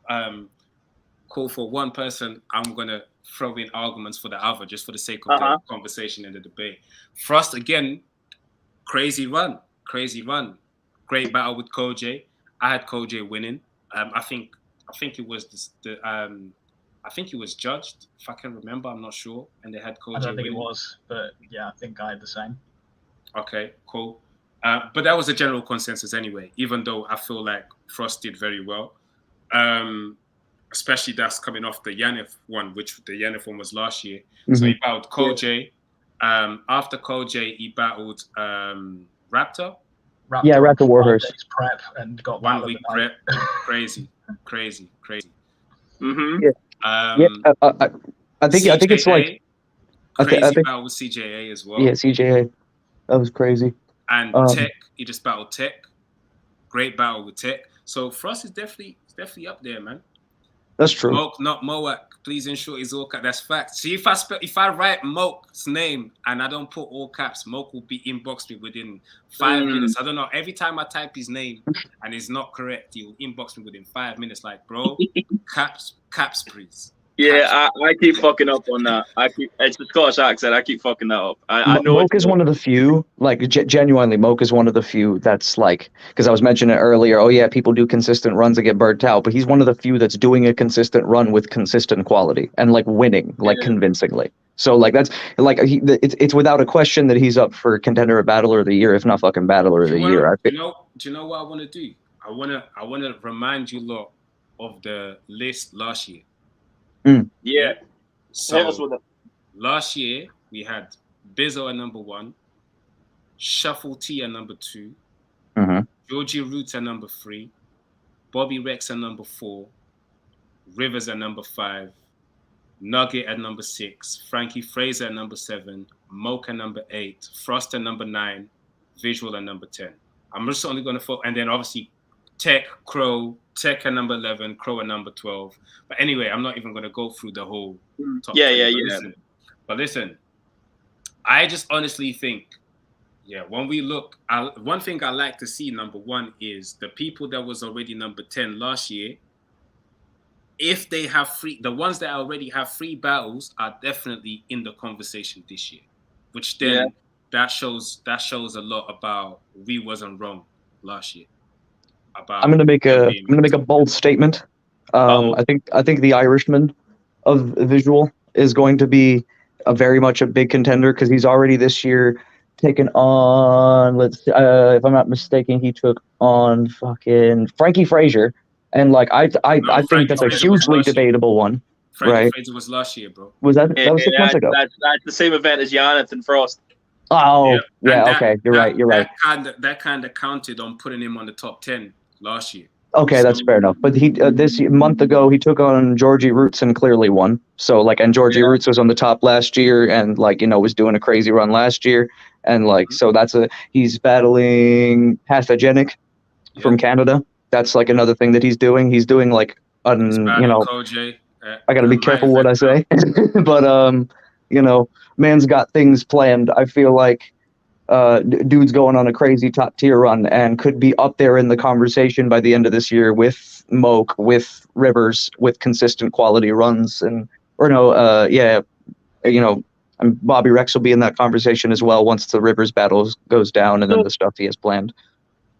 Speaker 1: call for one person, I'm going to throw in arguments for the other, just for the sake of the conversation and the debate. Frost, again, crazy run. Great battle with Koj. I had Koj winning. I think it was I think he was judged, if I can remember. I'm not sure. And they had Koj winning.
Speaker 4: I don't think it was, but yeah, I think I had the same.
Speaker 1: Okay, cool. But that was a general consensus anyway, even though I feel like Frost did very well. Especially that's coming off the Yanef one, which the Yanef one was last year. So he battled Koj. After Koj, he battled Raptor.
Speaker 2: Raptor Warhorse.
Speaker 4: Prep and got
Speaker 1: 1 week prep. Crazy.
Speaker 3: Mm-hmm.
Speaker 2: I think it's like
Speaker 1: crazy battle with CJA as well.
Speaker 2: Yeah, CJA. That was crazy.
Speaker 1: And Tech, he just battled Tech. Great battle with Tech. So Frost is definitely up there, man.
Speaker 2: That's true.
Speaker 1: Moak, not Moak. Please ensure it's all caps. That's fact. See, if I write Moak's name and I don't put all caps, Moak will be inboxed me within 5 minutes. I don't know. Every time I type his name and it's not correct, he will inbox me within 5 minutes. Like, bro, caps, please.
Speaker 3: Yeah, I keep fucking up on that. It's the Scottish accent. I keep fucking that up. I know
Speaker 2: Moak is one of the few, like genuinely, Moak is one of the few that's like, because I was mentioning it earlier. Oh yeah, people do consistent runs and get burnt out, but he's one of the few that's doing a consistent run with consistent quality and like winning, like convincingly. So like that's like it's without a question that he's up for contender or battler of the year, if not fucking battler of the year.
Speaker 1: Do you know what I want to do? I want to remind you lot of the list last year.
Speaker 3: Yeah.
Speaker 1: So last year we had Bizzo at number 1, Shuffle T at number 2, Georgie Roots at number 3, Bobby Rex at number 4, Rivers at number 5, Nugget at number 6, Frankie Fraser at number 7, Moak at number 8, Frost at number 9, Visual at number 10. I'm just only going to focus, and then obviously Tech at number 11, Crow at number 12. But anyway, I'm not even going to go through the whole top 10. But listen, I just honestly think, when we look, one thing I like to see, number 1, is the people that was already number 10 last year, if they have the ones that already have free battles are definitely in the conversation this year, which then that shows a lot about we wasn't wrong last year. I'm
Speaker 2: gonna make a bold statement. I think the Irishman of Visual is going to be very much a big contender because he's already this year taken on. If I'm not mistaken, he took on fucking Frankie Fraser, and like I think that's a hugely debatable one.
Speaker 1: Friday
Speaker 2: right?
Speaker 1: Fraser was last year, bro.
Speaker 2: Was that was 6 months ago?
Speaker 3: That's the same event as Jonathan Frost.
Speaker 2: Oh,
Speaker 1: And
Speaker 2: yeah.
Speaker 1: that-
Speaker 2: Okay, you're right. You're right.
Speaker 1: That kind of counted on putting him on the top 10 last year.
Speaker 2: Okay, that's fair enough. But he this month ago he took on Georgie Roots and clearly won. So like, and Georgie Roots was on the top last year and like, you know, was doing a crazy run last year, and like, so he's battling Pathogenic from Canada. That's like another thing that he's doing. He's doing like you know,
Speaker 1: Koj,
Speaker 2: I gotta be careful what I say, but you know, man's got things planned. I feel like dude's going on a crazy top tier run and could be up there in the conversation by the end of this year with Moke, with Rivers, with consistent quality runs, and you know, and Bobby Rex will be in that conversation as well once the Rivers battle goes down, and then the stuff he has planned.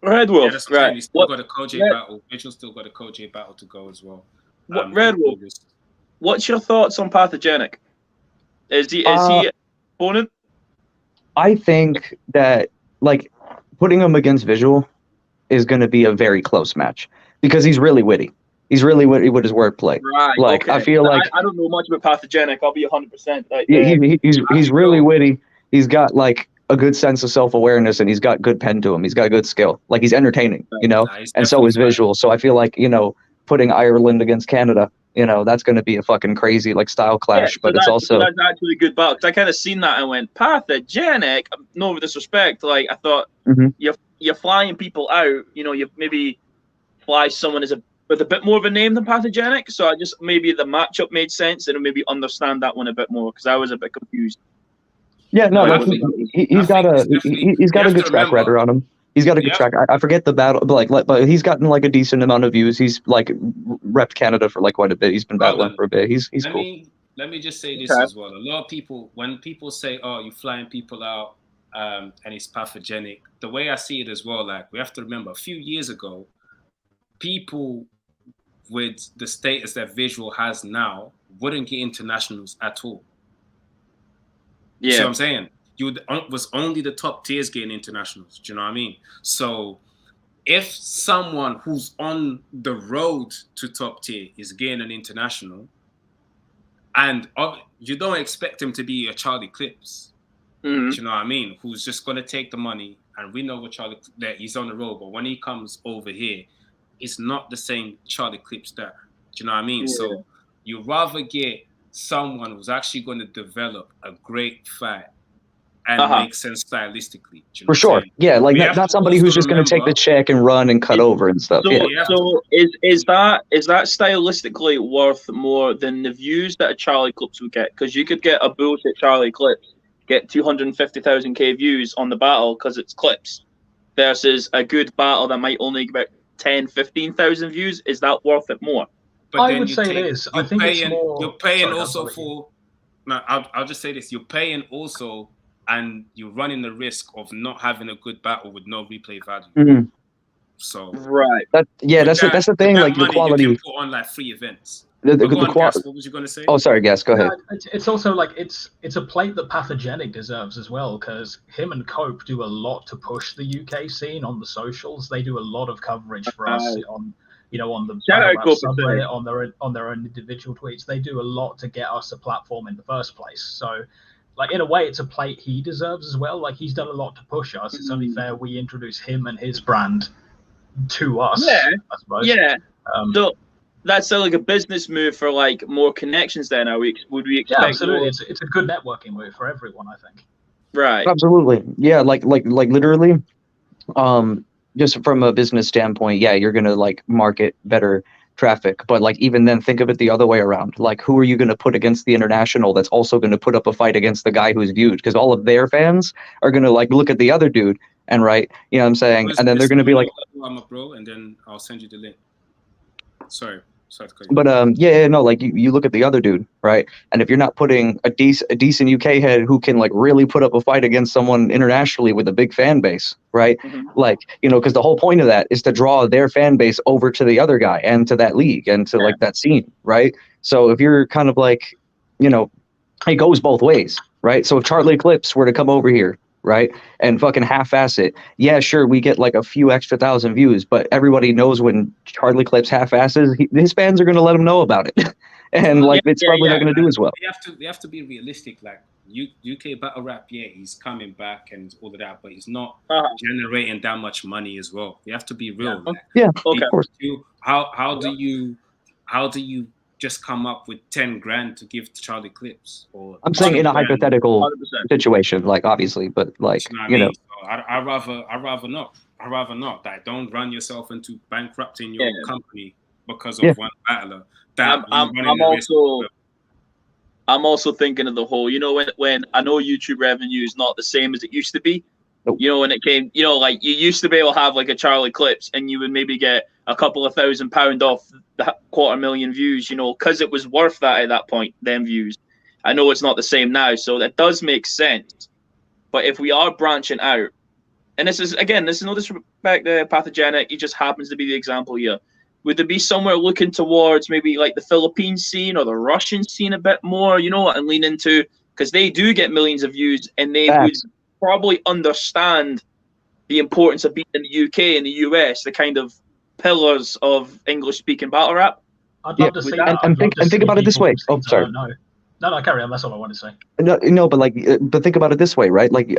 Speaker 3: Red Wolf, right?
Speaker 1: He's still got a Koj battle. Mitchell's still got a Koj battle to go as well.
Speaker 3: Red Wolf, what's your thoughts on Pathogenic? Is he opponent?
Speaker 2: I think that like putting him against Visual is going to be a very close match because he's really witty. He's really witty with his wordplay.
Speaker 3: Right.
Speaker 2: Like,
Speaker 3: okay.
Speaker 2: I feel like
Speaker 3: I don't know much about Pathogenic. I'll be 100%. Like,
Speaker 2: he's really witty. He's got like a good sense of self-awareness, and he's got good pen to him. He's got good skill. Like, he's entertaining, you know. And so is Visual. So I feel like, you know, putting Ireland against Canada, you know, that's going to be a fucking crazy like style clash. But it's also
Speaker 3: that's actually a good battle because I kind of seen that and went Pathogenic. No disrespect, like I thought you're flying people out. You know, you maybe fly someone with a bit more of a name than Pathogenic. So I just maybe the matchup made sense and maybe understand that one a bit more because I was a bit confused.
Speaker 2: Yeah, no, like he's got a good track record on him. He's got a good track. I forget the battle, but he's gotten like a decent amount of views. He's like repped Canada for like quite a bit. He's been battling for a bit. He's cool.
Speaker 1: Let me just say this as well. A lot of people, when people say, "Oh, you're flying people out," and it's pathogenic, the way I see it as well, like we have to remember, a few years ago, people with the status that Visual has now wouldn't get internationals at all.
Speaker 3: Yeah,
Speaker 1: see what I'm saying? Was only the top tiers getting internationals. Do you know what I mean? So if someone who's on the road to top tier is getting an international, and you don't expect him to be a Charlie Clips, do you know what I mean? Who's just going to take the money, and we know what that he's on the road, but when he comes over here, it's not the same Charlie Clips that, do you know what I mean? Yeah. So you rather get someone who's actually going to develop a great fight and make sense stylistically. You know
Speaker 2: for sure. Yeah, like not somebody who's just going to take the check and run and cut over and stuff.
Speaker 3: So is that stylistically worth more than the views that a Charlie Clips would get? Because you could get a bullshit Charlie Clips, get 250,000 views on the battle because it's Clips, versus a good battle that might only get 10, 15,000 views. Is that worth it more?
Speaker 1: But
Speaker 4: I would say it is. I think it's more.
Speaker 1: You're paying also for. No, I'll just say this: you're paying also. And you're running the risk of not having a good battle with no replay value. So
Speaker 3: right,
Speaker 2: that's the thing. Like the quality.
Speaker 1: You can put on like 3 events.
Speaker 2: The
Speaker 1: Gas, what was you going to say?
Speaker 2: Oh, sorry, Gas. Go ahead.
Speaker 4: It's also like it's a plate that Pathogenic deserves as well because him and Cope do a lot to push the UK scene on the socials. They do a lot of coverage for us on the subreddit, on their own individual tweets. They do a lot to get us a platform in the first place. So. Like, in a way, it's a plate he deserves as well. Like, he's done a lot to push us. It's only fair we introduce him and his brand to us, I suppose.
Speaker 3: Yeah. So that's like a business move for, like, more connections then. Would we expect?
Speaker 4: Yeah, absolutely. It's a good networking move for everyone, I think.
Speaker 3: Right.
Speaker 2: Absolutely. Yeah, like literally, just from a business standpoint, yeah, you're going to, like, market better traffic, but like even then think of it the other way around. Like, who are you going to put against the international that's also going to put up a fight against the guy who's viewed? Because all of their fans are going to like look at the other dude and you know what I'm saying, and then they're going to be like,
Speaker 1: I'm a bro, and then I'll send you the link. Sorry to cut you.
Speaker 2: But like you look at the other dude, right? And if you're not putting a decent UK head who can like really put up a fight against someone internationally with a big fan base, right? Like, you know, because the whole point of that is to draw their fan base over to the other guy and to that league and to like that scene, right? So if you're kind of like, you know, it goes both ways, right? So if Charlie Clips were to come over here, right, and fucking half-ass it, yeah, sure, we get like a few extra 1,000 views, but everybody knows when Charlie Clips half-asses, his fans are going to let him know about it. and like it's probably not going to do as well.
Speaker 1: We have to be realistic. Like UK battle rap, yeah, he's coming back and all of that, but he's not generating that much money as well. We have to be real.
Speaker 2: Yeah,
Speaker 1: like,
Speaker 2: of course.
Speaker 1: How do you just come up with 10 grand to give to Charlie Clips? Or
Speaker 2: I'm saying in a hypothetical 100%. Situation, like obviously, but like you know,
Speaker 1: so I'd rather not. I'd rather not. Like, don't run yourself into bankrupting your company because of one battler.
Speaker 3: I'm also thinking of the whole, you know, when I know YouTube revenue is not the same as it used to be.
Speaker 2: Nope.
Speaker 3: You know, when it came, you know, like you used to be able to have like a Charlie Clips and you would maybe get a couple of £1,000 off the 250,000 views, you know, because it was worth that at that point, them views. I know it's not the same now, so that does make sense. But if we are branching out, and this is no disrespect to Pathogenic, he just happens to be the example here. Would there be somewhere looking towards maybe like the Philippine scene or the Russian scene a bit more, you know, and lean into, because they do get millions of views and they would probably understand the importance of being in the UK and the US, the kind of pillars of English-speaking battle rap.
Speaker 4: I'd love to see that.
Speaker 2: And think about it this way. Oh, sorry.
Speaker 4: No, carry on. That's all I want to say.
Speaker 2: No, but think about it this way, right? Like,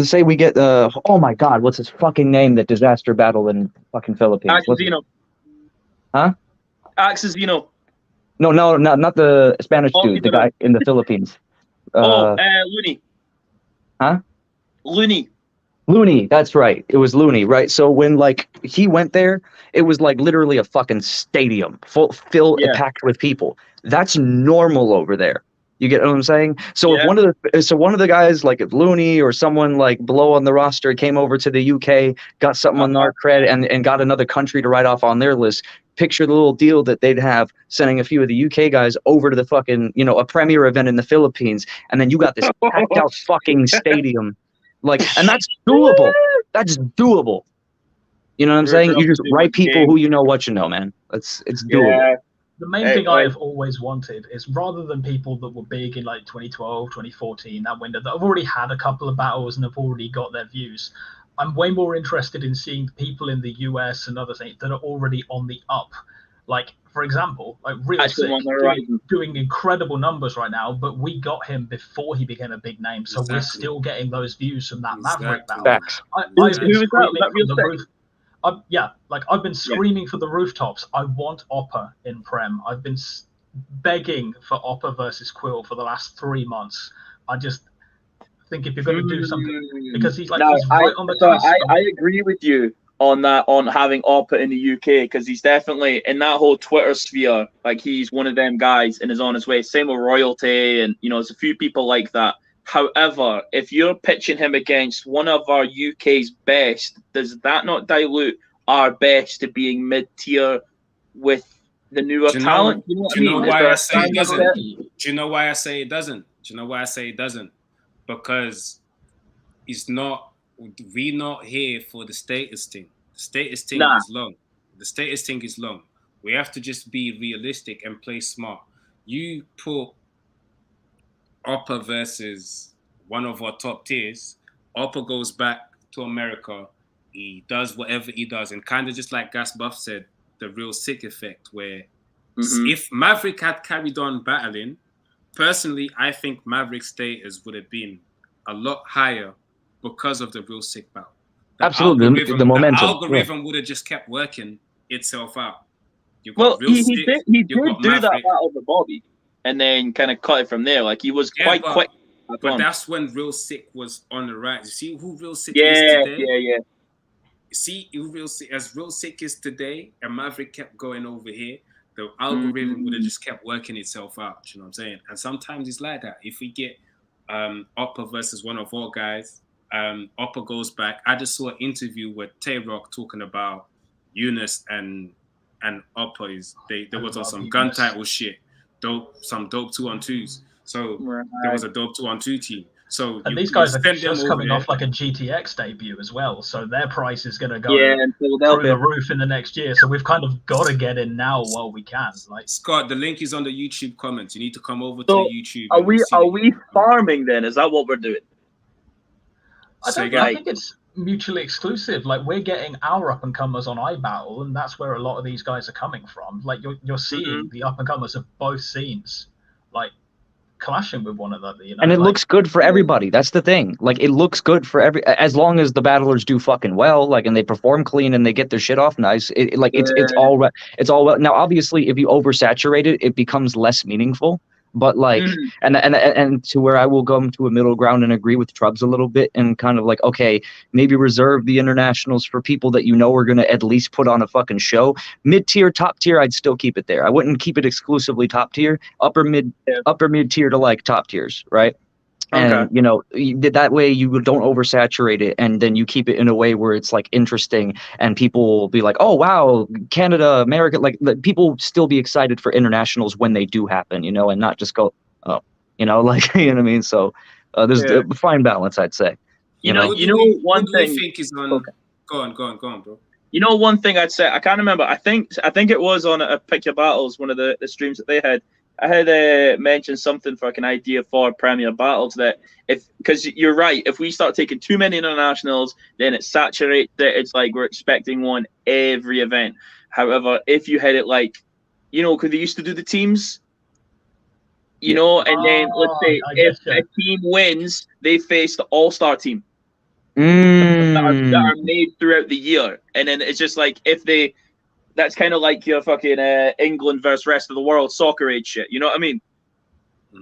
Speaker 2: say we get, oh my God, what's his fucking name? That disaster battle in fucking Philippines.
Speaker 3: Axezino.
Speaker 2: Huh?
Speaker 3: Axezino.
Speaker 2: No, not the Spanish dude. The guy in the Philippines.
Speaker 3: Looney.
Speaker 2: Huh?
Speaker 3: Looney,
Speaker 2: that's right. It was Looney, right? So when like he went there, it was like literally a fucking stadium packed with people. That's normal over there. You get what I'm saying? So if one of the guys like if Looney or someone like below on the roster came over to the UK, got something on our cred and got another country to write off on their list, picture the little deal that they'd have sending a few of the UK guys over to the fucking, you know, a premiere event in the Philippines, and then you got this packed out fucking stadium. Like, and that's doable. That's doable. You know what I'm saying? You just write people who you know what you know, man. It's doable.
Speaker 3: Yeah.
Speaker 4: The main thing I have always wanted is, rather than people that were big in like 2012, 2014, that window, that have already had a couple of battles and have already got their views, I'm way more interested in seeing people in the US and other things that are already on the up. Like, for example, like Real Sick doing incredible numbers right now, but we got him before he became a big name, so we're still getting those views from that Maverick battle. I've been screaming from the roof. I've been screaming for the rooftops. I want Oppa in Prem. I've been begging for Oppa versus Quill for the last 3 months. I just think if you're going to do something, because he's right on the cusp.
Speaker 3: I agree with you on that, on having Oppa in the UK, because he's definitely in that whole Twitter sphere. Like, he's one of them guys and is on his way. Same with Royalty, and you know, there's a few people like that. However, if you're pitching him against one of our UK's best, does that not dilute our best to being mid-tier with the newer talent?
Speaker 1: Do you know why I say it doesn't? Do you know why I say it doesn't? Do you know why I say it doesn't? Because we're not here for the status thing. The status thing is long. The status thing is long. We have to just be realistic and play smart. You put Oppa versus one of our top tiers. Oppa goes back to America. He does whatever he does, and kind of just like Gas Buff said, the Real Sick effect, where if Maverick had carried on battling, personally, I think Maverick's status would have been a lot higher because of the Real Sick battle.
Speaker 2: Absolutely, the momentum.
Speaker 1: The algorithm would have just kept working itself out.
Speaker 3: He did do that battle with Bobby, and then kind of cut it from there. Like, he was quite quick.
Speaker 1: But that's when Real Sick was on the rise. You see who Real Sick is today?
Speaker 3: Yeah.
Speaker 1: See who Real Sick is today, and Maverick kept going over here, the algorithm would have just kept working itself out. You know what I'm saying? And sometimes it's like that. If we get Oppa versus one of our guys, Oppa goes back. I just saw an interview with Tay-Rock talking about Eunice and Oppa. They was on some gun title shit. Some dope 2-on-2s. So there was a dope 2-on-2 team. So
Speaker 4: these guys are just coming off like a GTX debut as well, so their price is going to go through the roof in the next year. So we've kind of got to get in now while we can. Like,
Speaker 1: Scott, the link is on the YouTube comments. You need to come over to the YouTube.
Speaker 3: Are we farming then? Is that what we're doing?
Speaker 4: I think mutually exclusive. Like, we're getting our up and comers on iBattle, and that's where a lot of these guys are coming from. Like, you're seeing the up and comers of both scenes, like, clashing with one another, you know.
Speaker 2: And it
Speaker 4: like,
Speaker 2: looks good for everybody. That's the thing. Like, it looks good for as long as the battlers do fucking well, like, and they perform clean and they get their shit off nice. It's all well. Now, obviously, if you oversaturate it, it becomes less meaningful. But like, and to where I will come to a middle ground and agree with Trubs a little bit, and kind of like, okay, maybe reserve the internationals for people that you know are gonna at least put on a fucking show. Mid tier, top tier, I'd still keep it there. I wouldn't keep it exclusively top tier. Upper mid tier to like top tiers, right? And you know, that way you don't oversaturate it, and then you keep it in a way where it's like interesting, and people will be like, "Oh wow, Canada, America!" Like people still be excited for internationals when they do happen, you know, and not just go, "Oh," you know, like you know what I mean. So there's a fine balance, I'd say.
Speaker 3: You know, one thing.
Speaker 1: Think is on. Okay. Go on, bro.
Speaker 3: You know, one thing I'd say, I can't remember. I think it was on a Pick Your Battles, one of the streams that they had. I had mentioned something for like an idea for Premier Battles that because you're right, if we start taking too many internationals, then it saturates it. It's like we're expecting one every event. However, if you had it like, you know, because they used to do the teams, you know, and then let's say if a team wins, they face the all-star team that are made throughout the year. And then it's just like that's kind of like your fucking England versus rest of the world soccer age shit. You know what I mean?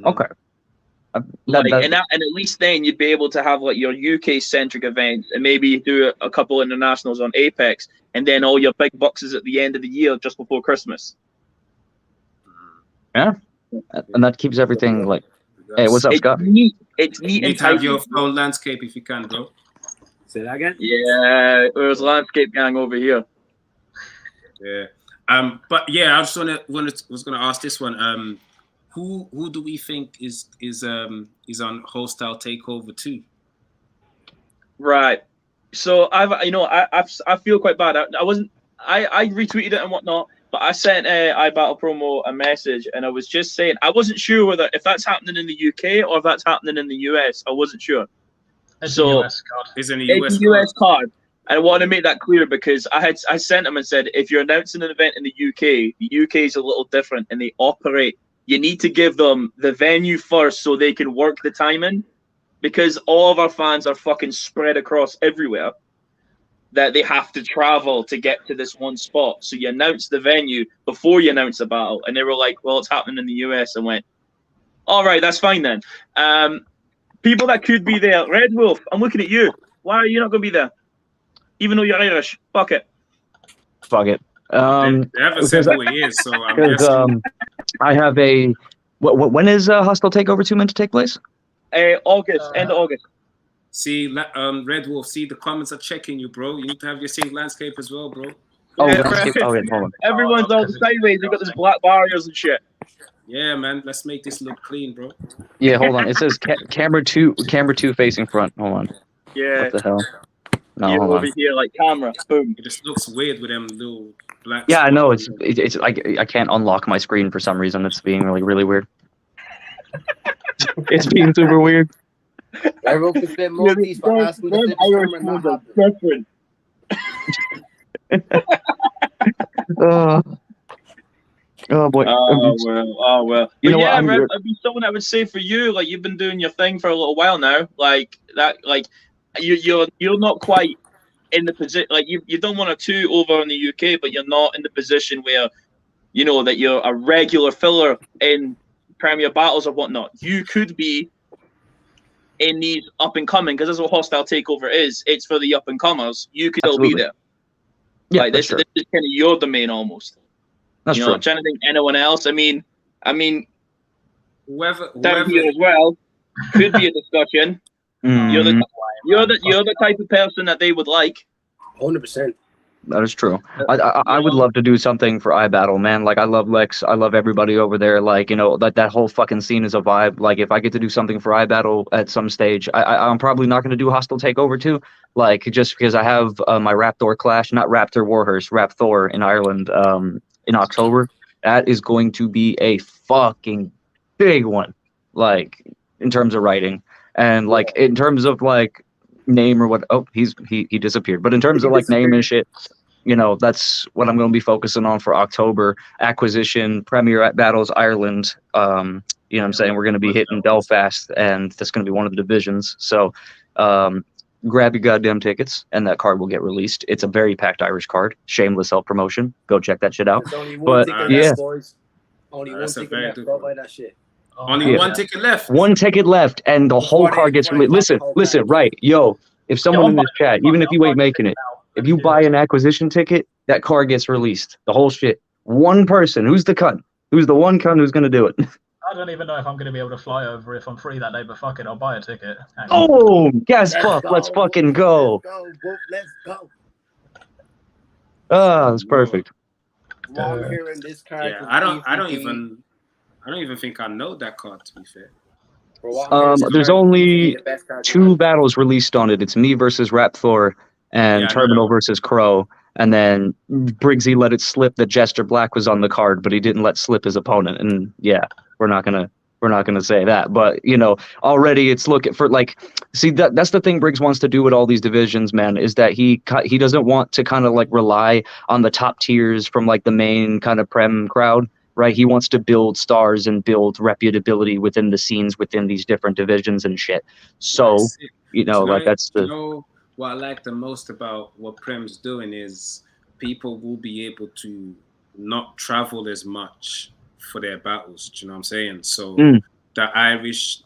Speaker 2: Okay.
Speaker 3: And at least then you'd be able to have like your UK centric events, and maybe do a couple internationals on Apex, and then all your big boxes at the end of the year just before Christmas.
Speaker 2: Yeah, and that keeps everything like. Hey, what's up, Scott?
Speaker 3: It's neat.
Speaker 1: You need to have your own landscape if you can, bro.
Speaker 5: Say that again.
Speaker 3: Yeah, there's landscape gang over here.
Speaker 1: Yeah. But yeah, I just was gonna ask this one. Who do we think is on Hostile Takeover 2?
Speaker 3: Right. So I feel quite bad. I retweeted it and whatnot, but I sent iBattle Promo a message, and I was just saying I wasn't sure whether if that's happening in the UK or if that's happening in the US. I wasn't sure.
Speaker 4: It's a US card.
Speaker 1: It's a
Speaker 3: US card. I want to make that clear because I sent him and said, if you're announcing an event in the UK is a little different, and they operate. You need to give them the venue first so they can work the timing, because all of our fans are fucking spread across everywhere, that they have to travel to get to this one spot. So you announce the venue before you announce the battle, and they were like, well, it's happening in the US. And went, all right, that's fine then. People that could be there. Red Wolf, I'm looking at you. Why are you not going to be there? Even though you're Irish. Fuck it.
Speaker 2: Fuck it.
Speaker 1: They haven't said who he is, so I'm guessing.
Speaker 2: I have a. When is Hostile Takeover 2 meant to take place?
Speaker 3: August, end of August.
Speaker 1: See, Red Wolf. See, the comments are checking you, bro. You need to have your same landscape as well, bro.
Speaker 2: Landscape. Oh, wait, hold on.
Speaker 3: Everyone's all sideways. You've got this black barriers and shit.
Speaker 1: Yeah, man. Let's make this look clean, bro.
Speaker 2: Yeah, hold on. It says camera two facing front. Hold on.
Speaker 3: Yeah.
Speaker 2: What the hell? No,
Speaker 3: you're
Speaker 2: hold
Speaker 3: over
Speaker 2: on.
Speaker 3: here like camera. Boom.
Speaker 1: It just looks weird with them little black.
Speaker 2: Yeah, I know. It's I can't unlock my screen for some reason. It's being really weird. It's being super weird.
Speaker 5: I wrote this bit more piece for asking the camera not happening.
Speaker 2: Oh boy.
Speaker 3: Oh well.
Speaker 2: You know
Speaker 3: yeah,
Speaker 2: what?
Speaker 3: Red, I'd be someone I would say for you, like you've been doing your thing for a little while now. Like that, like you're not quite in the position. Like you've done 1 or 2 over in the UK, but you're not in the position where you know that you're a regular filler in Premier Battles or whatnot. You could be in these up and coming, because that's what Hostile Takeover is. It's for the up and comers. You could all be there.
Speaker 2: Yeah,
Speaker 3: like this is kind of your domain almost.
Speaker 2: That's
Speaker 3: true. I'm trying to think anyone else. I mean,
Speaker 1: whoever
Speaker 3: down here as well could be a discussion. You're the type of person that they would like.
Speaker 5: 100%.
Speaker 2: That is true. I would love to do something for iBattle, man. Like I love Lex. I love everybody over there. Like, you know, that whole fucking scene is a vibe. Like if I get to do something for iBattle at some stage, I'm probably not going to do Hostile Takeover 2. Like just because I have my Raptor Clash, not Raptor Warhurst, Raptor in Ireland in October. That is going to be a fucking big one. Like in terms of writing and like in terms of like name or what. Oh, he disappeared. But in terms of like name and shit, you know, that's what I'm going to be focusing on for October. Acquisition, Premier at Battles Ireland. You know what I'm saying? We're going to be hitting Belfast, and that's going to be one of the divisions. So grab your goddamn tickets, and that card will get released. It's a very packed Irish card. Shameless self-promotion. Go check that shit out.
Speaker 5: There's only one ticket left, boys. Only one
Speaker 1: That's a
Speaker 5: ticket
Speaker 1: very
Speaker 5: left.
Speaker 1: good
Speaker 5: Go
Speaker 1: one.
Speaker 5: buy that shit.
Speaker 1: Only one ticket left.
Speaker 2: One ticket left, and the whole card gets released. Listen, right, yo. If someone in this chat, even if you ain't making it, if you buy an acquisition ticket, that card gets released. The whole shit. One person. Who's the cunt? Who's the one cunt who's gonna do it?
Speaker 4: I don't even know if I'm going to be able to fly over if I'm free that day, but fuck it, I'll buy a ticket.
Speaker 2: Oh, guess fuck. Let's fucking go.
Speaker 5: Let's go.
Speaker 2: Ah, that's perfect.
Speaker 5: While I'm hearing this card,
Speaker 1: Yeah, I don't even think I know that card, to be fair.
Speaker 2: There's only 2 battles released on it. It's me versus Rapthor and Terminal versus Crow. And then Briggsy let it slip that Jester Black was on the card, but he didn't let slip his opponent. And yeah, we're not gonna say that. But you know, already it's looking for like, see that's the thing Briggs wants to do with all these divisions, man, is that he doesn't want to kind of like rely on the top tiers from like the main kind of Prem crowd. Right, he wants to build stars and build reputability within the scenes within these different divisions and shit. So, you know, like that's the.
Speaker 1: You know, what I like the most about what Prem's doing is people will be able to not travel as much for their battles. Do you know what I'm saying? So the Irish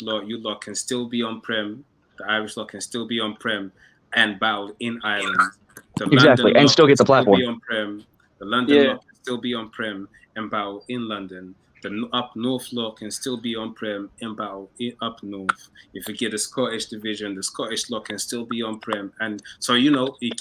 Speaker 1: lot, you lot can still be on Prem. The Irish lot can still be on Prem and battle in Ireland. The
Speaker 2: Exactly,
Speaker 1: London
Speaker 2: and
Speaker 1: lot
Speaker 2: still get the
Speaker 1: can
Speaker 2: platform.
Speaker 1: Be on Prem. The London lot can still be on Prem and battle in London. The up north lot can still be on Prem and battle up north. If you get the Scottish division, the Scottish lot can still be on Prem, and so you know it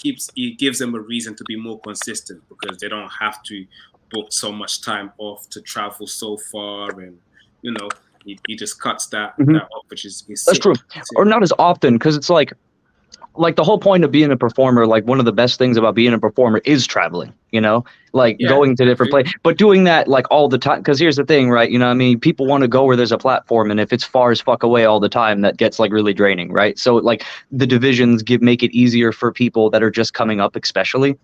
Speaker 1: gives them a reason to be more consistent because they don't have to book so much time off to travel so far, and you know he just cuts that off, which is
Speaker 2: that's true, or not as often because it's like the whole point of being a performer, like one of the best things about being a performer is traveling, you know, like going to different places, but doing that like all the time. Because here's the thing, right? You know what I mean? People want to go where there's a platform, and if it's far as fuck away all the time, that gets like really draining, right? So like the divisions make it easier for people that are just coming up, especially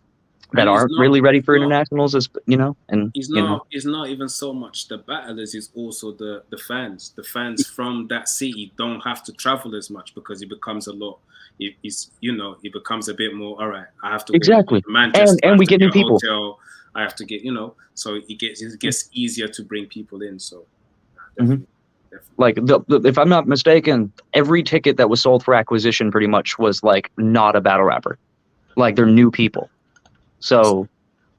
Speaker 2: that aren't really ready for internationals, as you know. And
Speaker 1: it's not even so much the battlers, it's also the fans. The fans from that city don't have to travel as much because it becomes a lot. It becomes a bit more. All right, I have to
Speaker 2: exactly
Speaker 1: go to Manchester,
Speaker 2: and we get new people.
Speaker 1: Hotel, I have to get, so it gets easier to bring people in. So definitely.
Speaker 2: Like if I'm not mistaken, every ticket that was sold for acquisition pretty much was like not a battle rapper, like they're new people. So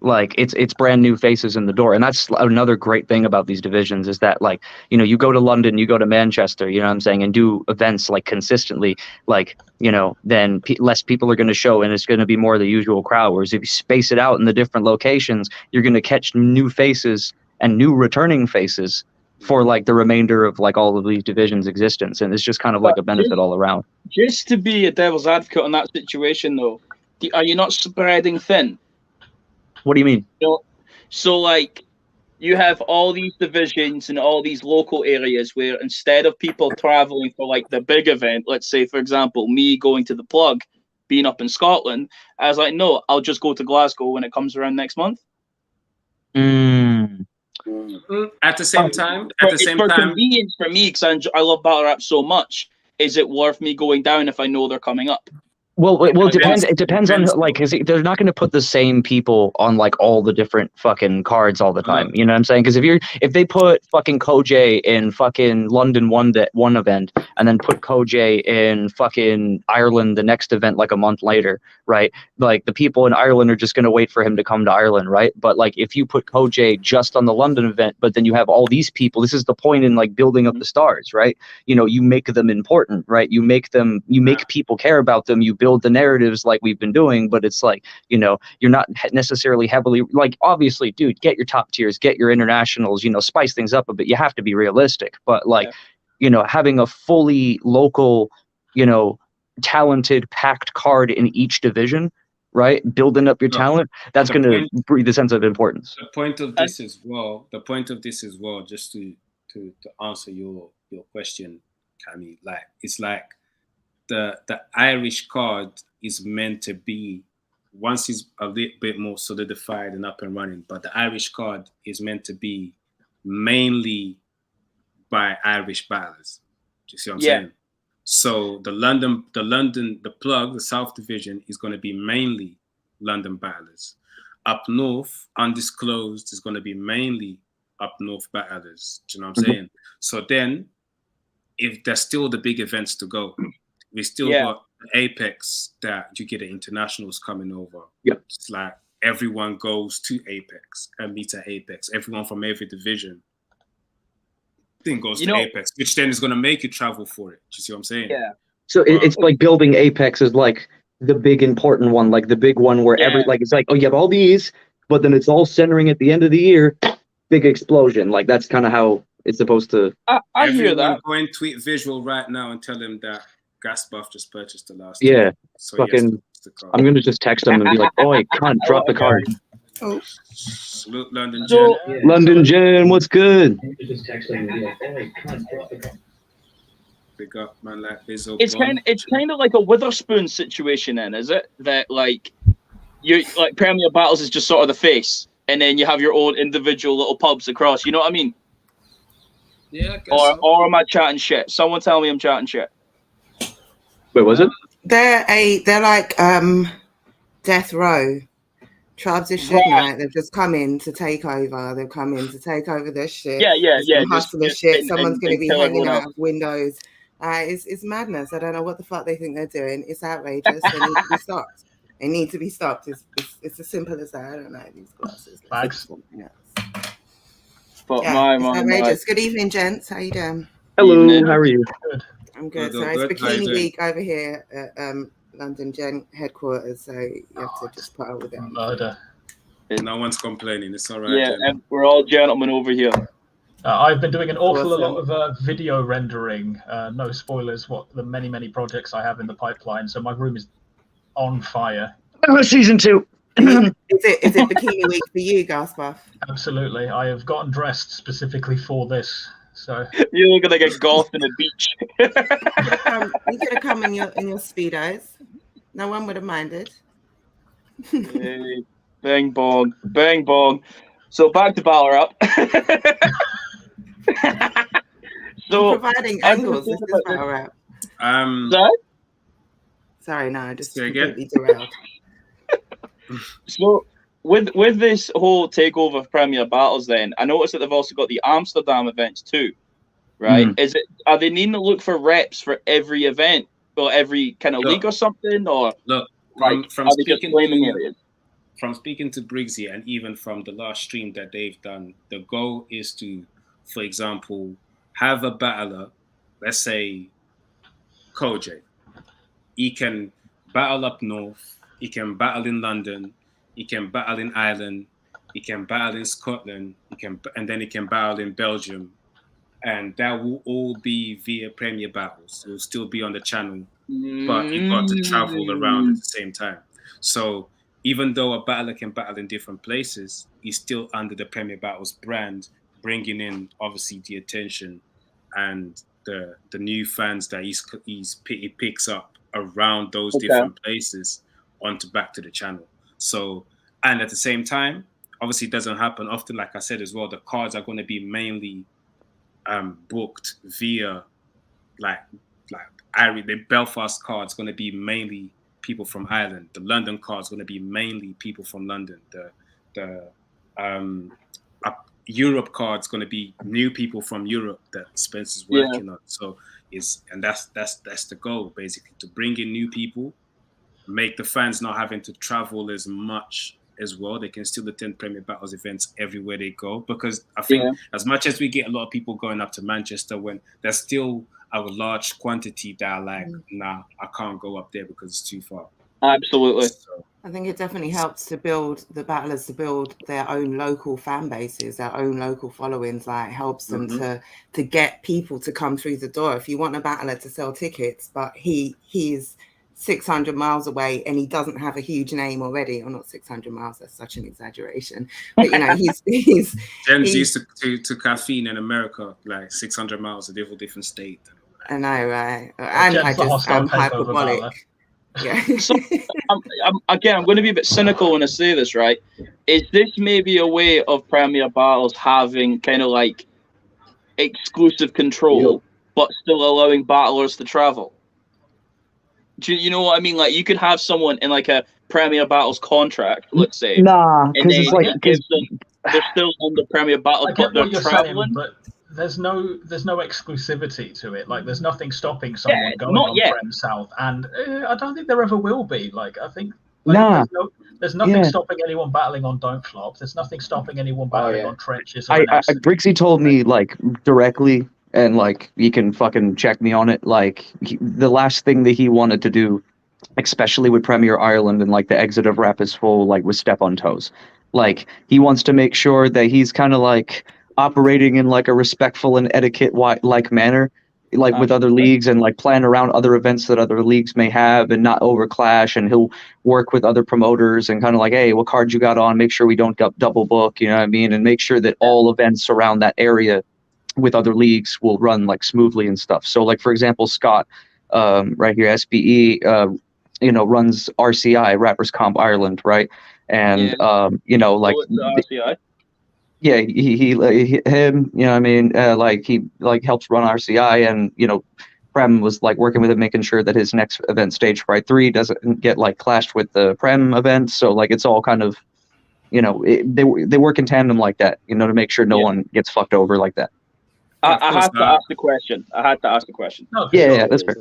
Speaker 2: like it's brand new faces in the door, and that's another great thing about these divisions is that like, you know, you go to London, you go to Manchester, you know what I'm saying, and do events like consistently, like, you know, then less people are going to show, and it's going to be more the usual crowd. Whereas if you space it out in the different locations, you're going to catch new faces and new returning faces for like the remainder of like all of these divisions' existence, and it's just kind of like a benefit all around.
Speaker 3: Just to be a devil's advocate on that situation, though, are you not spreading thin?
Speaker 2: What do you mean?
Speaker 3: So like you have all these divisions and all these local areas where instead of people traveling for like the big event, let's say for example me going to the Plug, being up in Scotland, I was like, no, I'll just go to Glasgow when it comes around next month.
Speaker 1: At the same time,
Speaker 3: convenience for me, because I love battle rap so much. Is it worth me going down if I know they're coming up?
Speaker 2: Well, it depends. It depends on like, because they're not going to put the same people on like all the different fucking cards all the time. You know what I'm saying? Because if they put fucking Koj in fucking London one event, and then put Koj in fucking Ireland the next event like a month later, right? Like the people in Ireland are just going to wait for him to come to Ireland, right? But like if you put Koj just on the London event, but then you have all these people, this is the point in like building up the stars, right? You know, you make them important, right? You make people care about them. You build the narratives like we've been doing, but it's like, you know, you're not necessarily heavily like, obviously, dude, get your top tiers, get your internationals, you know, spice things up a bit. You have to be realistic, but like, you know, having a fully local, you know, talented packed card in each division, right? Building up your talent, that's going to breathe a sense of importance.
Speaker 1: The point of this as well, just to answer your question, Cammy, like, it's like the Irish card is meant to be, once it's a little bit more solidified and up and running, but the Irish card is meant to be mainly by Irish battlers. Do you see what I'm saying? So the plug, the South Division is going to be mainly London battlers. Up north, undisclosed, is going to be mainly up north battlers. Do you know what I'm saying? So then, if there's still the big events to go, we still got Apex that you get the internationals coming over.
Speaker 2: Yep.
Speaker 1: It's like everyone goes to Apex and meets at Apex. Everyone from every division then goes to Apex, which then is going to make you travel for it. Do you see what I'm saying?
Speaker 3: Yeah.
Speaker 2: So it's like building Apex is like the big important one, like the big one where it's like, oh, you have all these, but then it's all centering at the end of the year, big explosion. Like that's kind of how it's supposed to.
Speaker 3: I hear that.
Speaker 1: Go and tweet Visual right now and tell him that Gasbuff just purchased the last.
Speaker 2: Yeah.
Speaker 1: So
Speaker 2: fucking. I'm gonna just text him and be like, oh, I can't drop the card.
Speaker 1: Oh. Salute London Gen.
Speaker 2: London Gen, what's good?
Speaker 4: Just text him and be like, oh, I can't drop the card.
Speaker 1: Big up, man, like Visual.
Speaker 3: It's kind of like a Witherspoon situation, then, is it? That like you like Premier Battles is just sort of the face, and then you have your own individual little pubs across. You know what I mean?
Speaker 1: Yeah. I guess
Speaker 3: or am I chatting shit? Someone tell me I'm chatting shit.
Speaker 2: Wait, was it?
Speaker 6: They're like Death Row. Tribes of Shit Night. They've just come in to take over. They've come in to take over their shit.
Speaker 3: Yeah.
Speaker 6: Hustler shit. Someone's going to be hanging out of windows. It's madness. I don't know what the fuck they think they're doing. It's outrageous. They need to be stopped. They need to be stopped. It's as simple as that. I don't know. These glasses.
Speaker 4: Thanks.
Speaker 3: But
Speaker 6: it's outrageous. Good evening, gents. How you doing?
Speaker 2: Hello.
Speaker 3: Evening.
Speaker 2: How are you?
Speaker 6: Good. I'm good. So it's Bikini Week over here at London Gen headquarters. So you have to just put up with it.
Speaker 4: Murder.
Speaker 1: No one's complaining. It's all right.
Speaker 3: Yeah, and we're all gentlemen over here.
Speaker 4: I've been doing an awful lot of video rendering. No spoilers. What the many projects I have in the pipeline. So my room is on fire.
Speaker 2: Season 2.
Speaker 6: Is it Bikini Week for you, Gasbuff?
Speaker 4: Absolutely. I have gotten dressed specifically for this. So
Speaker 3: you're gonna get golfed in a beach.
Speaker 6: You could have come in your speedos. No one would have minded.
Speaker 3: Hey, bang bong, bang bong. So back to Battle Rap. So
Speaker 6: providing angles. This is Battle Rap. Sorry, no, I just completely derailed.
Speaker 3: So with this whole takeover of Premier Battles, then I noticed that they've also got the Amsterdam events too, right? Are they needing to look for reps for every event or every kind of league or something, or
Speaker 1: look
Speaker 3: like
Speaker 1: from speaking to Briggsy and even from the last stream that they've done, the goal is to, for example, have a battler, let's say Kojay. He can battle up north, he can battle in London, he can battle in Ireland, he can battle in Scotland, and then he can battle in Belgium. And that will all be via Premier Battles. It will still be on the channel, but you've got to travel around at the same time. So even though a battler can battle in different places, he's still under the Premier Battles brand, bringing in obviously the attention and the new fans that he picks up around those different places onto back to the channel. So, and at the same time, obviously it doesn't happen often. Like I said as well, the cards are going to be mainly booked via the Belfast card's going to be mainly people from Ireland. The London card's going to be mainly people from London. The Europe card's going to be new people from Europe that Spencer's working on. So that's the goal, basically, to bring in new people, make the fans not having to travel as much as well. They can still attend Premier Battles events everywhere they go, because I think as much as we get a lot of people going up to Manchester, when there's still a large quantity that are like, nah, I can't go up there because it's too far.
Speaker 3: Absolutely.
Speaker 1: So,
Speaker 6: I think it definitely helps to build the battlers to build their own local fan bases, their own local followings. Like helps them to get people to come through the door. If you want a battler to sell tickets, but he's 600 miles away and he doesn't have a huge name already, or not 600 miles, that's such an exaggeration, but you know, he's
Speaker 1: used to caffeine in America, like 600 miles, a different state.
Speaker 6: I know, right? And
Speaker 4: Jen's a hostile
Speaker 6: I'm
Speaker 4: takeover battler.
Speaker 6: hyperbolic. Yeah.
Speaker 3: So, I'm going to be a bit cynical when I say this, right? Is this maybe a way of Premier Battles having kind of like exclusive control, but still allowing battlers to travel? Do you know what I mean? Like, you could have someone in like a Premier Battles contract, let's say,
Speaker 2: Nah,
Speaker 3: and
Speaker 2: because
Speaker 3: then
Speaker 2: it's like
Speaker 3: it gives them, they're still under Premier Battles,
Speaker 4: I get
Speaker 3: but they're
Speaker 4: what you're
Speaker 3: traveling.
Speaker 4: saying, but there's no exclusivity to it. Like, there's nothing stopping someone going
Speaker 3: not
Speaker 4: on
Speaker 3: yet.
Speaker 4: Prem South, and I don't think there ever will be. Like, I think
Speaker 2: Nah.
Speaker 4: there's nothing
Speaker 2: Yeah.
Speaker 4: stopping anyone battling on Don't Flop. There's nothing stopping anyone battling on Trenches.
Speaker 2: Brixie told me like directly, and like he can fucking check me on it. Like the last thing that he wanted to do, especially with Premier Ireland and like the exit of Rap is Full, like was step on toes. Like he wants to make sure that he's kind of like operating in like a respectful and etiquette like manner, like with other leagues, and like plan around other events that other leagues may have and not overclash. And he'll work with other promoters and kind of like, hey, what card you got on? Make sure we don't double book, you know what I mean? And make sure that all events around that area with other leagues will run like smoothly and stuff. So like, for example, Scott, right here, SBE, runs RCI, Rappers Comp Ireland, right? And like
Speaker 3: RCI.
Speaker 2: Yeah, he him, you know what I mean, like he like helps run RCI, and Prem was like working with him, making sure that his next event, Stage Fright 3, doesn't get like clashed with the Prem event. So like it's all kind of, they work in tandem like that, to make sure no one gets fucked over like that.
Speaker 3: I had to ask the question.
Speaker 4: No,
Speaker 2: yeah, that's fair.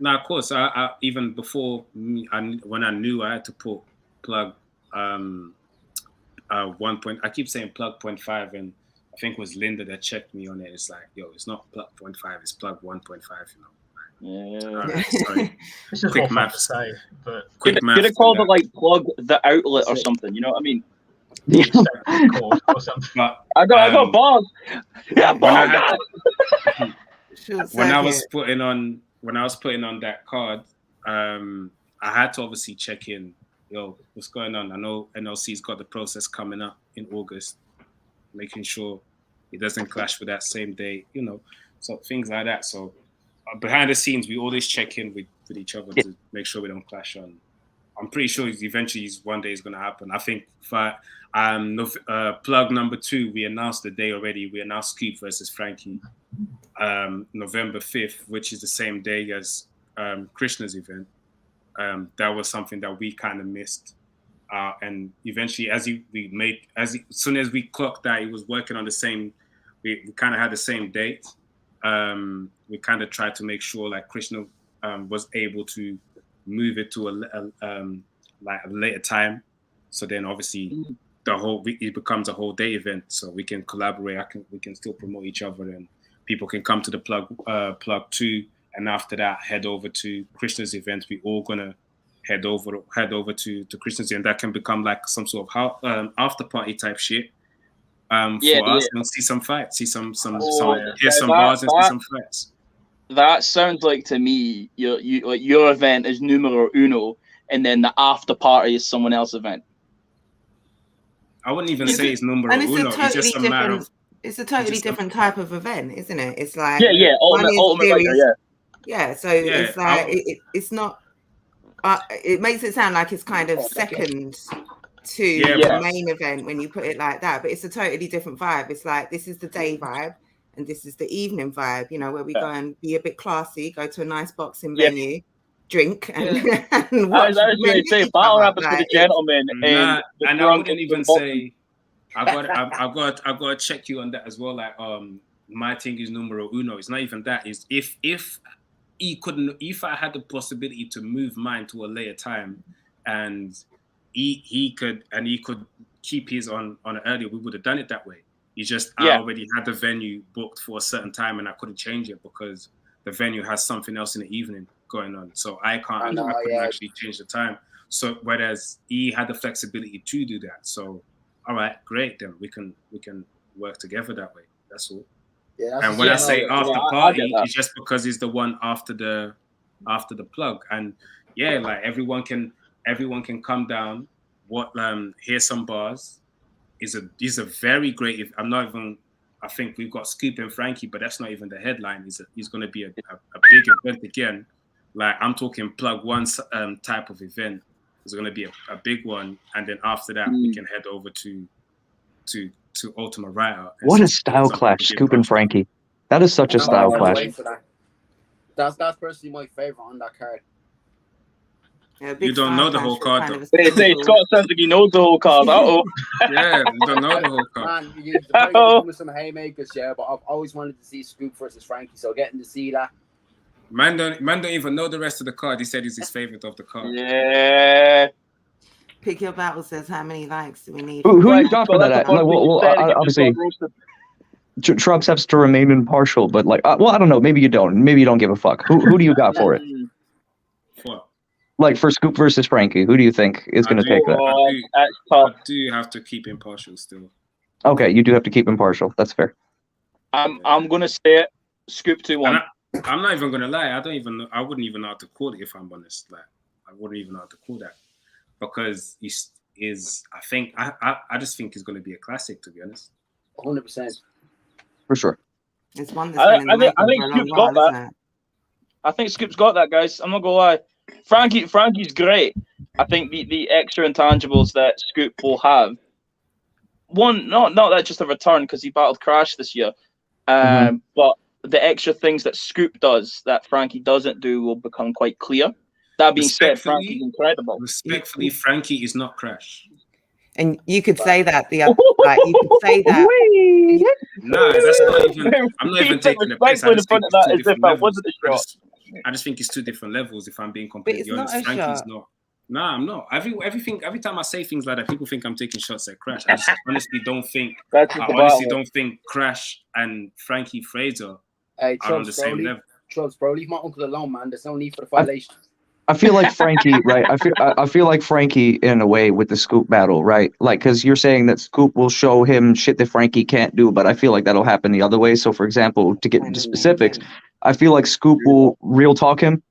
Speaker 1: Now, of course, I even before when I knew I had to put plug 1 point. I keep saying plug 0.5, and I think it was Linda that checked me on it. It's like, yo, it's not plug 0.5, it's plug 1.5. Sorry.
Speaker 4: It's just
Speaker 1: Quick
Speaker 4: all
Speaker 1: math.
Speaker 4: to say, but
Speaker 3: could have called it like plug the outlet or something. You know what I mean?
Speaker 4: Yeah. Or something.
Speaker 1: But,
Speaker 3: I got balls. Yeah, balls.
Speaker 1: When I was putting on that card, I had to obviously check in. Yo, what's going on? I know NLC's got the process coming up in August, making sure it doesn't clash with that same day, so things like that. So behind the scenes, we always check in with each other to make sure we don't clash on. I'm pretty sure eventually one day is going to happen. I think for plug number 2, we announced the day already. We announced Scoop versus Frankie, November 5th, which is the same day as Krishna's event. That was something that we kind of missed, and eventually, as soon as we clocked that he was working on the same, we kind of had the same date. We kind of tried to make sure like Krishna was able to move it to a later time, so then obviously it becomes a whole day event, so we can collaborate. We can still promote each other, and people can come to the plug 2. And after that, head over to Krishna's event. We're all gonna head over to Krishna's event. That can become like some sort of after party type shit for us, and see some fights, hear some bars and see some fights.
Speaker 3: That sounds like to me your event is numero uno, and then the after party is someone else's event.
Speaker 1: I wouldn't even say it's numero uno. It's just a matter of.
Speaker 6: It's a totally different type of event, isn't it? It's like
Speaker 3: ultimate.
Speaker 6: Yeah, so it's like it's not. It makes it sound like it's kind of second to the main event when you put it like that, but it's a totally different vibe. It's like this is the day vibe, and this is the evening vibe. Where we go and be a bit classy, go to a nice boxing venue, drink, and watch.
Speaker 3: I was going to say battle rap is for the gentlemen, and
Speaker 1: I wouldn't even say. I got to check you on that as well. Like my thing is numero uno. It's not even that. Is if I had the possibility to move mine to a later time, and he could keep his on earlier, we would have done it that way. I already had the venue booked for a certain time, and I couldn't change it because the venue has something else in the evening going on. So I couldn't actually change the time. So whereas he had the flexibility to do that. So all right, great. Then we can work together that way. That's all. Yeah, and when I say after party, it's just because it's the one after the plug, and like everyone can come down. Hear some bars. Is a very great. I'm not even I think we've got Scoop and Frankie, but that's not even the headline. It's going to be a big event again. Like I'm talking plug one type of event. It's going to be a big one, and then after that we can head over to Ultima Writer.
Speaker 2: What a style clash, Scoop and Frankie. That is such a style clash.
Speaker 5: That's personally my favorite on that card.
Speaker 6: Yeah,
Speaker 1: you don't know the whole card,
Speaker 6: kind
Speaker 1: though.
Speaker 6: of
Speaker 3: Say Scott sounds like he knows the whole card.
Speaker 1: Yeah, you don't know the whole card.
Speaker 5: Man, you're probably with some haymakers, yeah, but I've always wanted to see Scoop versus Frankie, so getting to see that.
Speaker 1: Man don't even know the rest of the card. He said it's his favorite of the card.
Speaker 3: Yeah.
Speaker 6: Pick your battle says how many likes do we need?
Speaker 2: Who you got for that? Like, well, obviously, Trump has to remain impartial, but like, well, I don't know. Maybe you don't. Maybe you don't give a fuck. Who do you got for it?
Speaker 1: What?
Speaker 2: Like for Scoop versus Frankie, who do you think is going to take that?
Speaker 1: I do have to keep impartial still.
Speaker 2: Okay, you do have to keep impartial. That's fair.
Speaker 3: I'm gonna say it. Scoop 2-1.
Speaker 1: I'm not even gonna lie. I wouldn't even know how to call it if I'm honest. Like I wouldn't even know how to call that because I just think it's gonna be a classic, to be honest.
Speaker 5: 100%.
Speaker 2: For sure.
Speaker 6: It's one
Speaker 3: I think Scoop's got that. I think Scoop's got that, guys. I'm not gonna lie. Frankie's great. I think the extra intangibles that Scoop will have. One, not that just a return because he battled Crash this year, but the extra things that Scoop does that Frankie doesn't do will become quite clear. That being said, Frankie's incredible.
Speaker 1: Respectfully, Frankie is not Crash.
Speaker 6: And you could say that you could say that.
Speaker 1: No, that's not even. I'm not even taking the piss. I just think it's two different levels. If I'm being completely honest, Frankie's not. No, I'm not. Every time I say things like that, people think I'm taking shots at Crash. I just honestly don't think. Don't think Crash and Frankie Fraser are on the same level.
Speaker 5: Trust, bro, leave my uncle alone, man. There's no need for the violation.
Speaker 2: I feel like Frankie, right? I feel like Frankie in a way with the Scoop battle, right? Like, because you're saying that Scoop will show him shit that Frankie can't do, but I feel like that'll happen the other way. So, for example, to get into specifics, I feel like Scoop will real talk him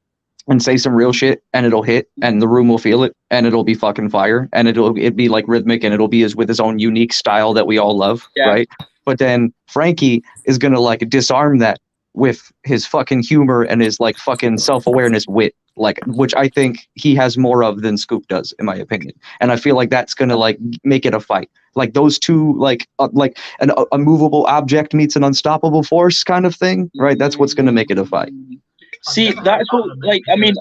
Speaker 2: and say some real shit, and it'll hit, and the room will feel it, and it'll be fucking fire, and it'll be like rhythmic, and it'll be with his own unique style that we all love, right? But then Frankie is gonna like disarm that with his fucking humor and his like fucking self-awareness wit, like, which I think he has more of than Scoop does, in my opinion. And I feel like that's gonna like make it a fight. Like those two, like an immovable object meets an unstoppable force kind of thing, right? That's what's gonna make it a fight.
Speaker 3: See, that's what, like, I mean,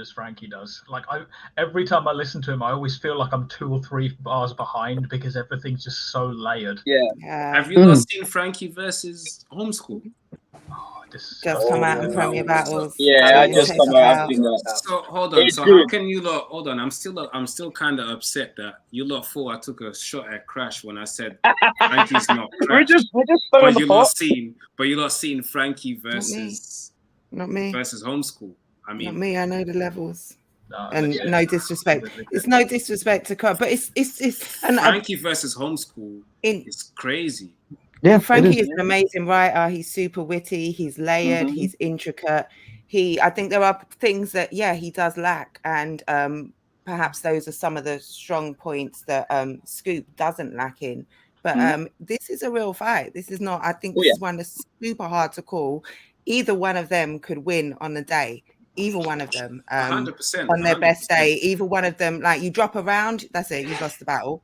Speaker 4: as Frankie does. Like, every time I listen to him, I always feel like I'm 2 or 3 bars behind because everything's just so layered.
Speaker 3: Yeah.
Speaker 1: Have you not seen Frankie versus Homeschool?
Speaker 6: Just come out in Premier Battles.
Speaker 3: Yeah, I just come out.
Speaker 1: So hold on. So how can you lot? Hold on. I'm still kind of upset that you lot thought I took a shot at Crash when I said Frankie's not Crash. we're just
Speaker 3: but
Speaker 1: you lot seen Frankie versus
Speaker 6: not me
Speaker 1: versus Homeschool. I mean,
Speaker 6: not me. I know the levels. No disrespect. It's no disrespect to Crash, but it's
Speaker 1: Frankie versus Homeschool is crazy.
Speaker 6: Yeah, Frankie is an amazing writer. He's super witty. He's layered. He's intricate. I think there are things that, he does lack. And perhaps those are some of the strong points that Scoop doesn't lack in. But this is a real fight. This is not, I think this is one that's super hard to call. Either one of them could win on the day. Either one of them
Speaker 1: 100%,
Speaker 6: on their best day. Either one of them, like, you drop a round, that's it. You've lost the battle.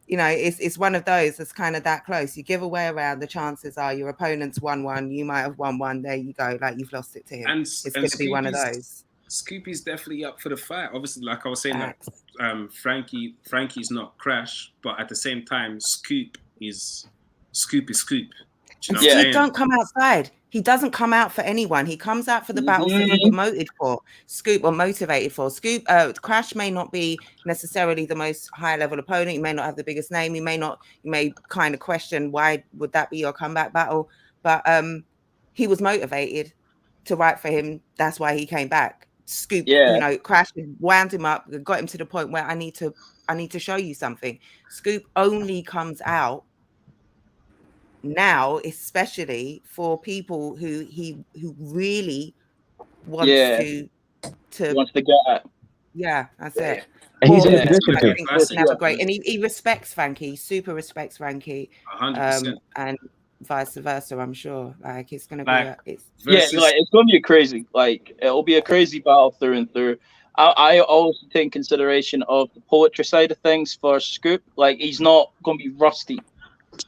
Speaker 6: You know, it's one of those that's kind of that close. You give away a round, the chances are your opponent's won one, you might have won one. There you go, like you've lost it to him. It's going to be one of those.
Speaker 1: Scoopy's definitely up for the fight. Obviously, like I was saying, Frankie's not Crash, but at the same time, Scoop is Scoop. Do you know what I'm saying?
Speaker 6: Don't come outside. He doesn't come out for anyone. He comes out for the battles that he's promoted for. Scoop or motivated for. Scoop, Crash may not be necessarily the most high level opponent. He may not have the biggest name. You may kind of question why would that be your comeback battle. But he was motivated to write for him. That's why he came back. Scoop, Crash wound him up, got him to the point where I need to show you something. Scoop only comes out now, especially for people who really wants to
Speaker 3: get at.
Speaker 6: Yeah, that's it.
Speaker 2: And he's in a
Speaker 3: Yeah.
Speaker 2: position
Speaker 6: I
Speaker 2: to.
Speaker 6: think was never great, and he respects Frankie. He super respects Frankie,
Speaker 1: 100%.
Speaker 6: and vice versa. I'm sure. Like it's gonna
Speaker 1: Like,
Speaker 6: be it's
Speaker 1: versus,
Speaker 3: like it's gonna be a crazy. Like it'll be a crazy battle through and through. I always take consideration of the poetry side of things for Scoop. Like he's not gonna be rusty.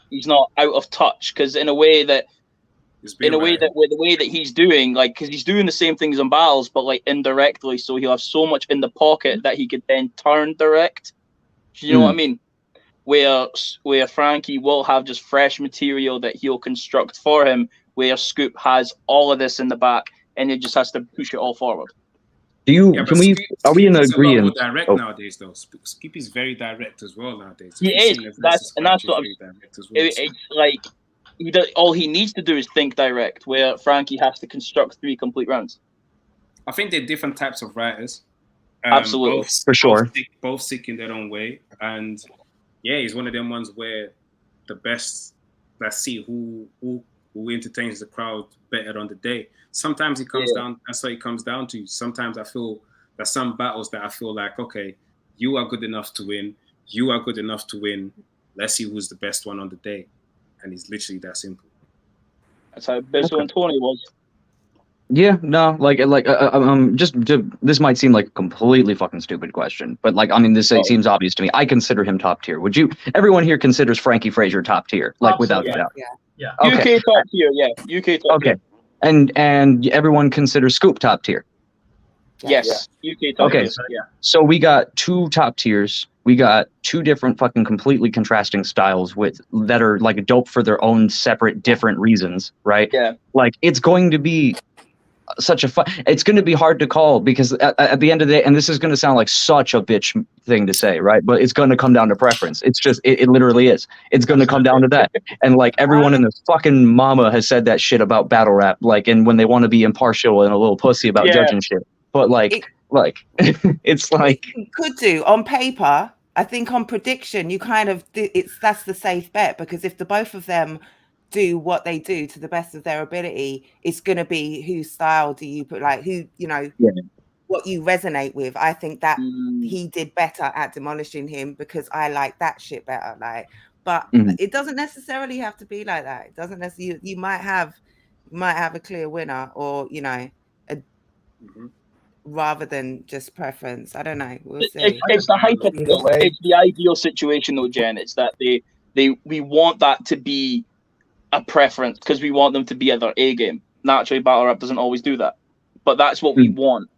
Speaker 3: He's not out of touch because in a way that with the way that he's doing, like, because he's doing the same things in battles, but like indirectly, so he'll have so much in the pocket that he could then turn direct. You know what I mean? Where Frankie will have just fresh material that he'll construct for him, where Scoop has all of this in the back, and he just has to push it all forward.
Speaker 1: Are
Speaker 2: we in agreement?
Speaker 1: A lot more direct nowadays, though. Scoop is very direct as well nowadays.
Speaker 3: He is. That's what I'm. It's like all he needs to do is think direct, where Frankie has to construct 3 complete rounds.
Speaker 1: I think they're different types of writers.
Speaker 3: Absolutely,
Speaker 2: for sure.
Speaker 1: Both sick in their own way, and yeah, he's one of them ones where the best. Let's see who entertains the crowd better on the day. Sometimes it comes down. That's what it comes down to. Sometimes I feel there's some battles that I feel like, okay, you are good enough to win. You are good enough to win. Let's see who's the best one on the day. And it's literally that simple.
Speaker 3: That's how Bizzle and Tony was.
Speaker 2: Yeah, no, this might seem like a completely fucking stupid question, but like, I mean, this seems obvious to me. I consider him top tier. Would you? Everyone here considers Frankie Frazier top tier, like without a doubt.
Speaker 4: Yeah.
Speaker 3: Okay. UK top tier, yeah. UK top tier.
Speaker 2: And everyone considers Scoop top tier.
Speaker 3: Yes. UK top tier. Yeah.
Speaker 2: So we got 2 top tiers. We got 2 different fucking completely contrasting styles that are like dope for their own separate different reasons, right?
Speaker 3: Yeah.
Speaker 2: Like it's going to be it's going to be hard to call because at the end of the day, and this is going to sound like such a bitch thing to say, right? But it's going to come down to preference. It's just, it literally is. It's going to come down to that. And like everyone in this fucking mama has said that shit about battle rap, like, and when they want to be impartial and a little pussy about judging shit. But it's like
Speaker 6: could do on paper. I think on prediction, you kind of that's the safe bet because if the both of them do what they do to the best of their ability, it's going to be whose style do you put, like who, what you resonate with. I think that he did better at demolishing him because I like that shit better. Like, but it doesn't necessarily have to be like that. It doesn't necessarily. You might have a clear winner, or rather than just preference. I don't know. We'll see.
Speaker 3: It's the hypothetical. It's the ideal situation, though, Jen. It's that we want that to be a preference because we want them to be at their A game. Naturally, battle rap doesn't always do that, but that's what we want.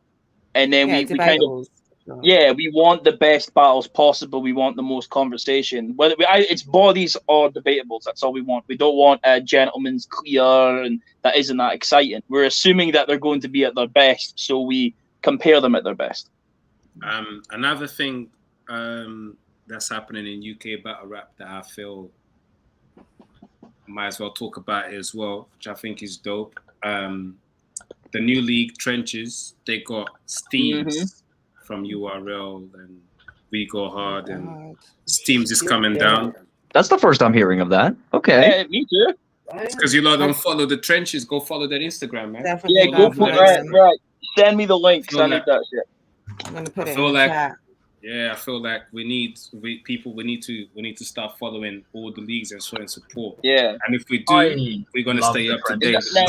Speaker 3: And then we kind of we want the best battles possible. We want the most conversation. Whether it's bodies or debatable, that's all we want. We don't want a gentleman's clear and that isn't that exciting. We're assuming that they're going to be at their best, so we compare them at their best.
Speaker 1: Another thing that's happening in UK battle rap that I feel might as well talk about it as well, which I think is dope. The new league Trenches, they got Steams from URL and We Go Hard, and Steams is coming down.
Speaker 2: That's the first I'm hearing of that. Okay.
Speaker 3: Me too.
Speaker 1: It's because you don't follow the Trenches. Go follow their Instagram, man.
Speaker 3: Definitely go for it. Right. Send me the link. I need that shit.
Speaker 6: I'm gonna put it in the chat.
Speaker 1: Yeah, I feel like we need to start following all the leagues and showing support.
Speaker 3: Yeah,
Speaker 1: and if we do, we're gonna stay up to date.
Speaker 3: Now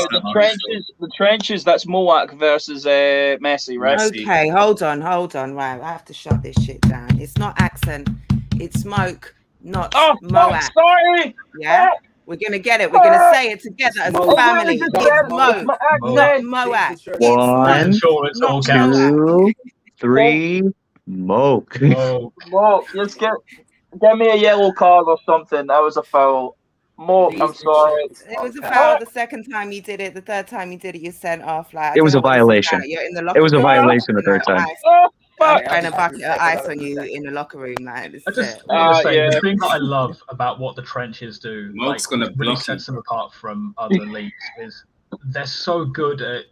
Speaker 3: the trenches. That's Moak versus Messi, right?
Speaker 6: Okay, hold on. Right, I have to shut this shit down. It's not accent. It's Smoke, not Moak.
Speaker 3: Sorry.
Speaker 6: Yeah. We're gonna get it. We're gonna say it together as a family. It's Mo, not Moak.
Speaker 2: 1, 2, 3. Moak.
Speaker 3: Let's get me a yellow card or something. That was a foul. Moak, I'm sorry.
Speaker 6: It was a foul the second time you did it. The third time you did it, you sent off. Like
Speaker 2: it was a violation. It was a violation the third time.
Speaker 6: And a bucket of ice on you in the locker room. Like,
Speaker 4: I just want to say the thing that I love about what the Trenches do,
Speaker 1: Moak's gonna
Speaker 4: really sets them apart from other leagues, is they're so good at,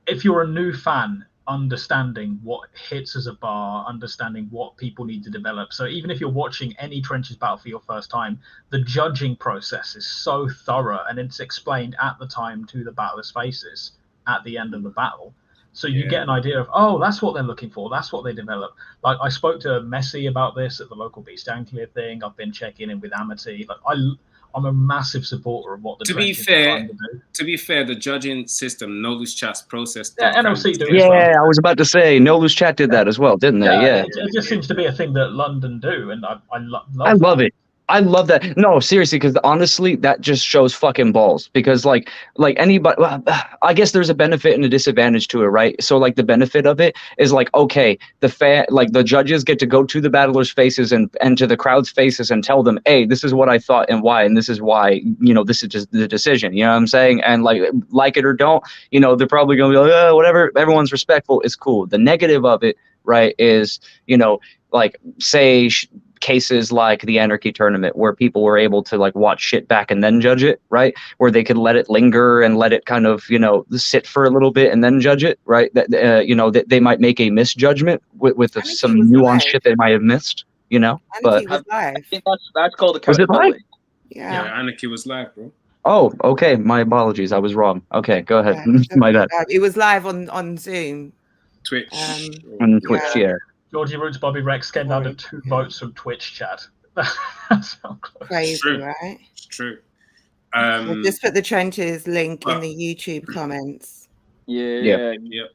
Speaker 4: if you're a new fan, understanding what hits as a bar, understanding what people need to develop. So even if you're watching any Trenches battle for your first time, the judging process is so thorough and it's explained at the time to the battlers' faces at the end of the battle. So you get an idea of, oh, that's what they're looking for. That's what they develop. Like I spoke to Messi about this at the local Beast Anglia thing. I've been checking in with Amity. Like I'm a massive supporter of what the trenches are trying to do.
Speaker 1: To be fair, the judging system, no loose chat's process.
Speaker 4: Yeah, NLC do.
Speaker 2: Yeah, I was about to say, no loose chat did that as well, didn't they? Yeah.
Speaker 4: It just seems to be a thing that London do, and I
Speaker 2: love it. I love that. No, seriously, because honestly, that just shows fucking balls. Because like anybody, well, I guess there's a benefit and a disadvantage to it, right? So like the benefit of it is like, okay, the judges get to go to the battlers' faces and to the crowd's faces and tell them, hey, this is what I thought and why, and this is why, this is just the decision. You know what I'm saying? And like it or don't, they're probably gonna be like, oh, whatever. Everyone's respectful. It's cool. The negative of it, right, is like say. Cases like the Anarchy tournament where people were able to like watch shit back and then judge it, right? Where they could let it linger and let it kind of, sit for a little bit and then judge it, right? That, that they might make a misjudgment with some nuanced shit they might have missed, but
Speaker 6: was live.
Speaker 3: I think that's called
Speaker 2: accountability. Was it live?
Speaker 6: Yeah,
Speaker 1: Anarchy was live, bro.
Speaker 2: Oh, okay. My apologies. I was wrong. Okay, go ahead.
Speaker 6: Yeah,
Speaker 2: My bad.
Speaker 6: It was live on Zoom.
Speaker 1: Twitch.
Speaker 2: On Twitch, yeah.
Speaker 4: Georgie Roots, Bobby Rex came down to 2 votes from Twitch chat. That's so close.
Speaker 6: Crazy, right?
Speaker 1: It's true.
Speaker 6: Just put the trenches link in the YouTube comments.
Speaker 3: Yeah.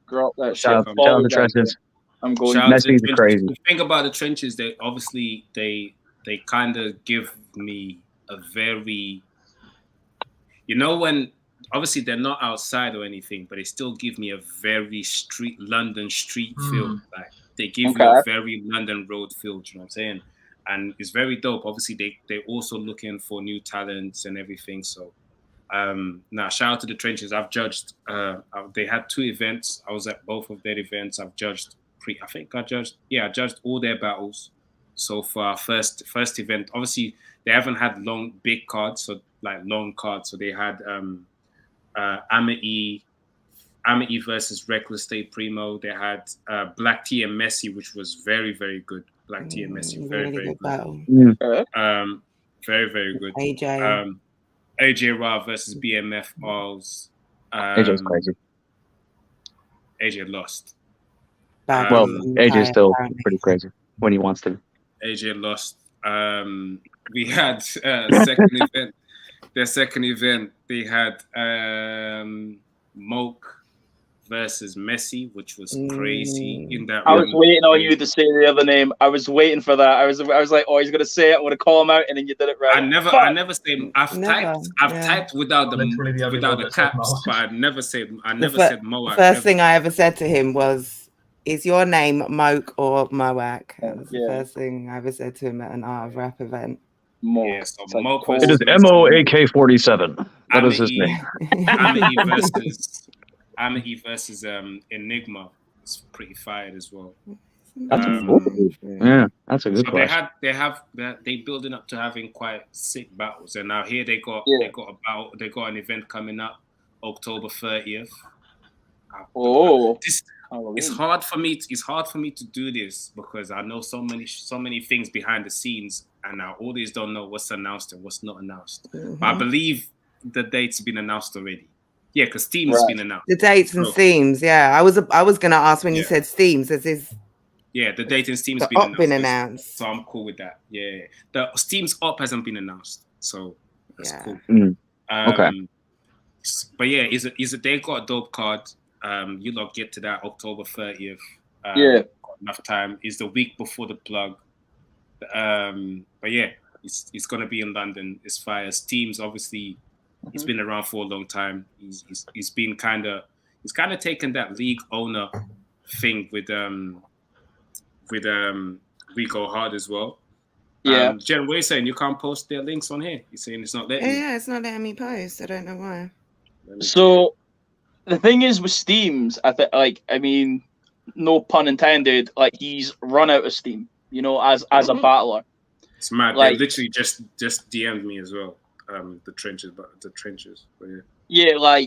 Speaker 3: Drop that
Speaker 2: Shout
Speaker 3: shit.
Speaker 2: out the trenches.
Speaker 3: I'm going.
Speaker 2: Messi's crazy.
Speaker 1: The thing about the trenches, they kind of give me a very, when obviously they're not outside or anything, but they still give me a very London street feel. Like they give you a very London road feel. You know what I'm saying? And it's very dope. Obviously, they're also looking for new talents and everything. So, now shout out to the trenches. I've judged. They had 2 events. I was at both of their events. I've judged. I judged all their battles so far. First event. Obviously, they haven't had big cards, so like long cards. So they had Amity versus Reckless State Primo. They had Black T and Messi, which was very, very good. Black T and Messi, very, very good.
Speaker 6: Battle.
Speaker 1: Very, very good. AJ Ra versus BMF Alls.
Speaker 2: AJ's crazy.
Speaker 1: AJ lost.
Speaker 2: AJ's still pretty crazy when he wants to.
Speaker 1: AJ lost. We had second event. Their second event, they had Moke versus Messi, which was crazy in that.
Speaker 3: I was waiting on you to say the other name. I was waiting for that. I was like, oh, he's gonna say it. I'm gonna call him out, and then you did it right.
Speaker 1: I never say. I've typed without the caps, but I never said Moak.
Speaker 6: First thing I ever said to him was, "Is your name Moke or Moak?" That was the first thing I ever said to him at an Art of Rap event.
Speaker 1: Yeah, so Moak
Speaker 2: it is MOAK47. That is his name.
Speaker 1: Amity versus Enigma is pretty fired as well.
Speaker 2: That's that's a good question.
Speaker 1: They building up to having quite sick battles, and now here they got an event coming up October 30th. It's hard for me to do this because I know so many things behind the scenes, and now all these don't know what's announced and what's not announced. But I believe the date's been announced already. Yeah, because Steam's been announced.
Speaker 6: The dates and Steams, I was gonna ask when you said Steams,
Speaker 1: the date and Steam's been announced. So I'm cool with that. Yeah. The Steam's op hasn't been announced. So that's cool.
Speaker 2: Okay.
Speaker 1: But yeah, they got a dope card. You lot get to that October 30th. Got enough time. It's the week before the plug. But yeah, it's gonna be in London. It's fire. Steam's obviously he's been around for a long time. He's been kind of taken that league owner thing with We Go Hard as well.
Speaker 3: Yeah.
Speaker 1: Jen, what are you saying? You can't post their links on here. You're saying it's not letting
Speaker 6: Yeah, it's not letting me post. I don't know why.
Speaker 3: So the thing is with Steams, I mean, no pun intended, like he's run out of steam, as a battler.
Speaker 1: It's mad. They literally just DM'd me as well. The trenches. But yeah.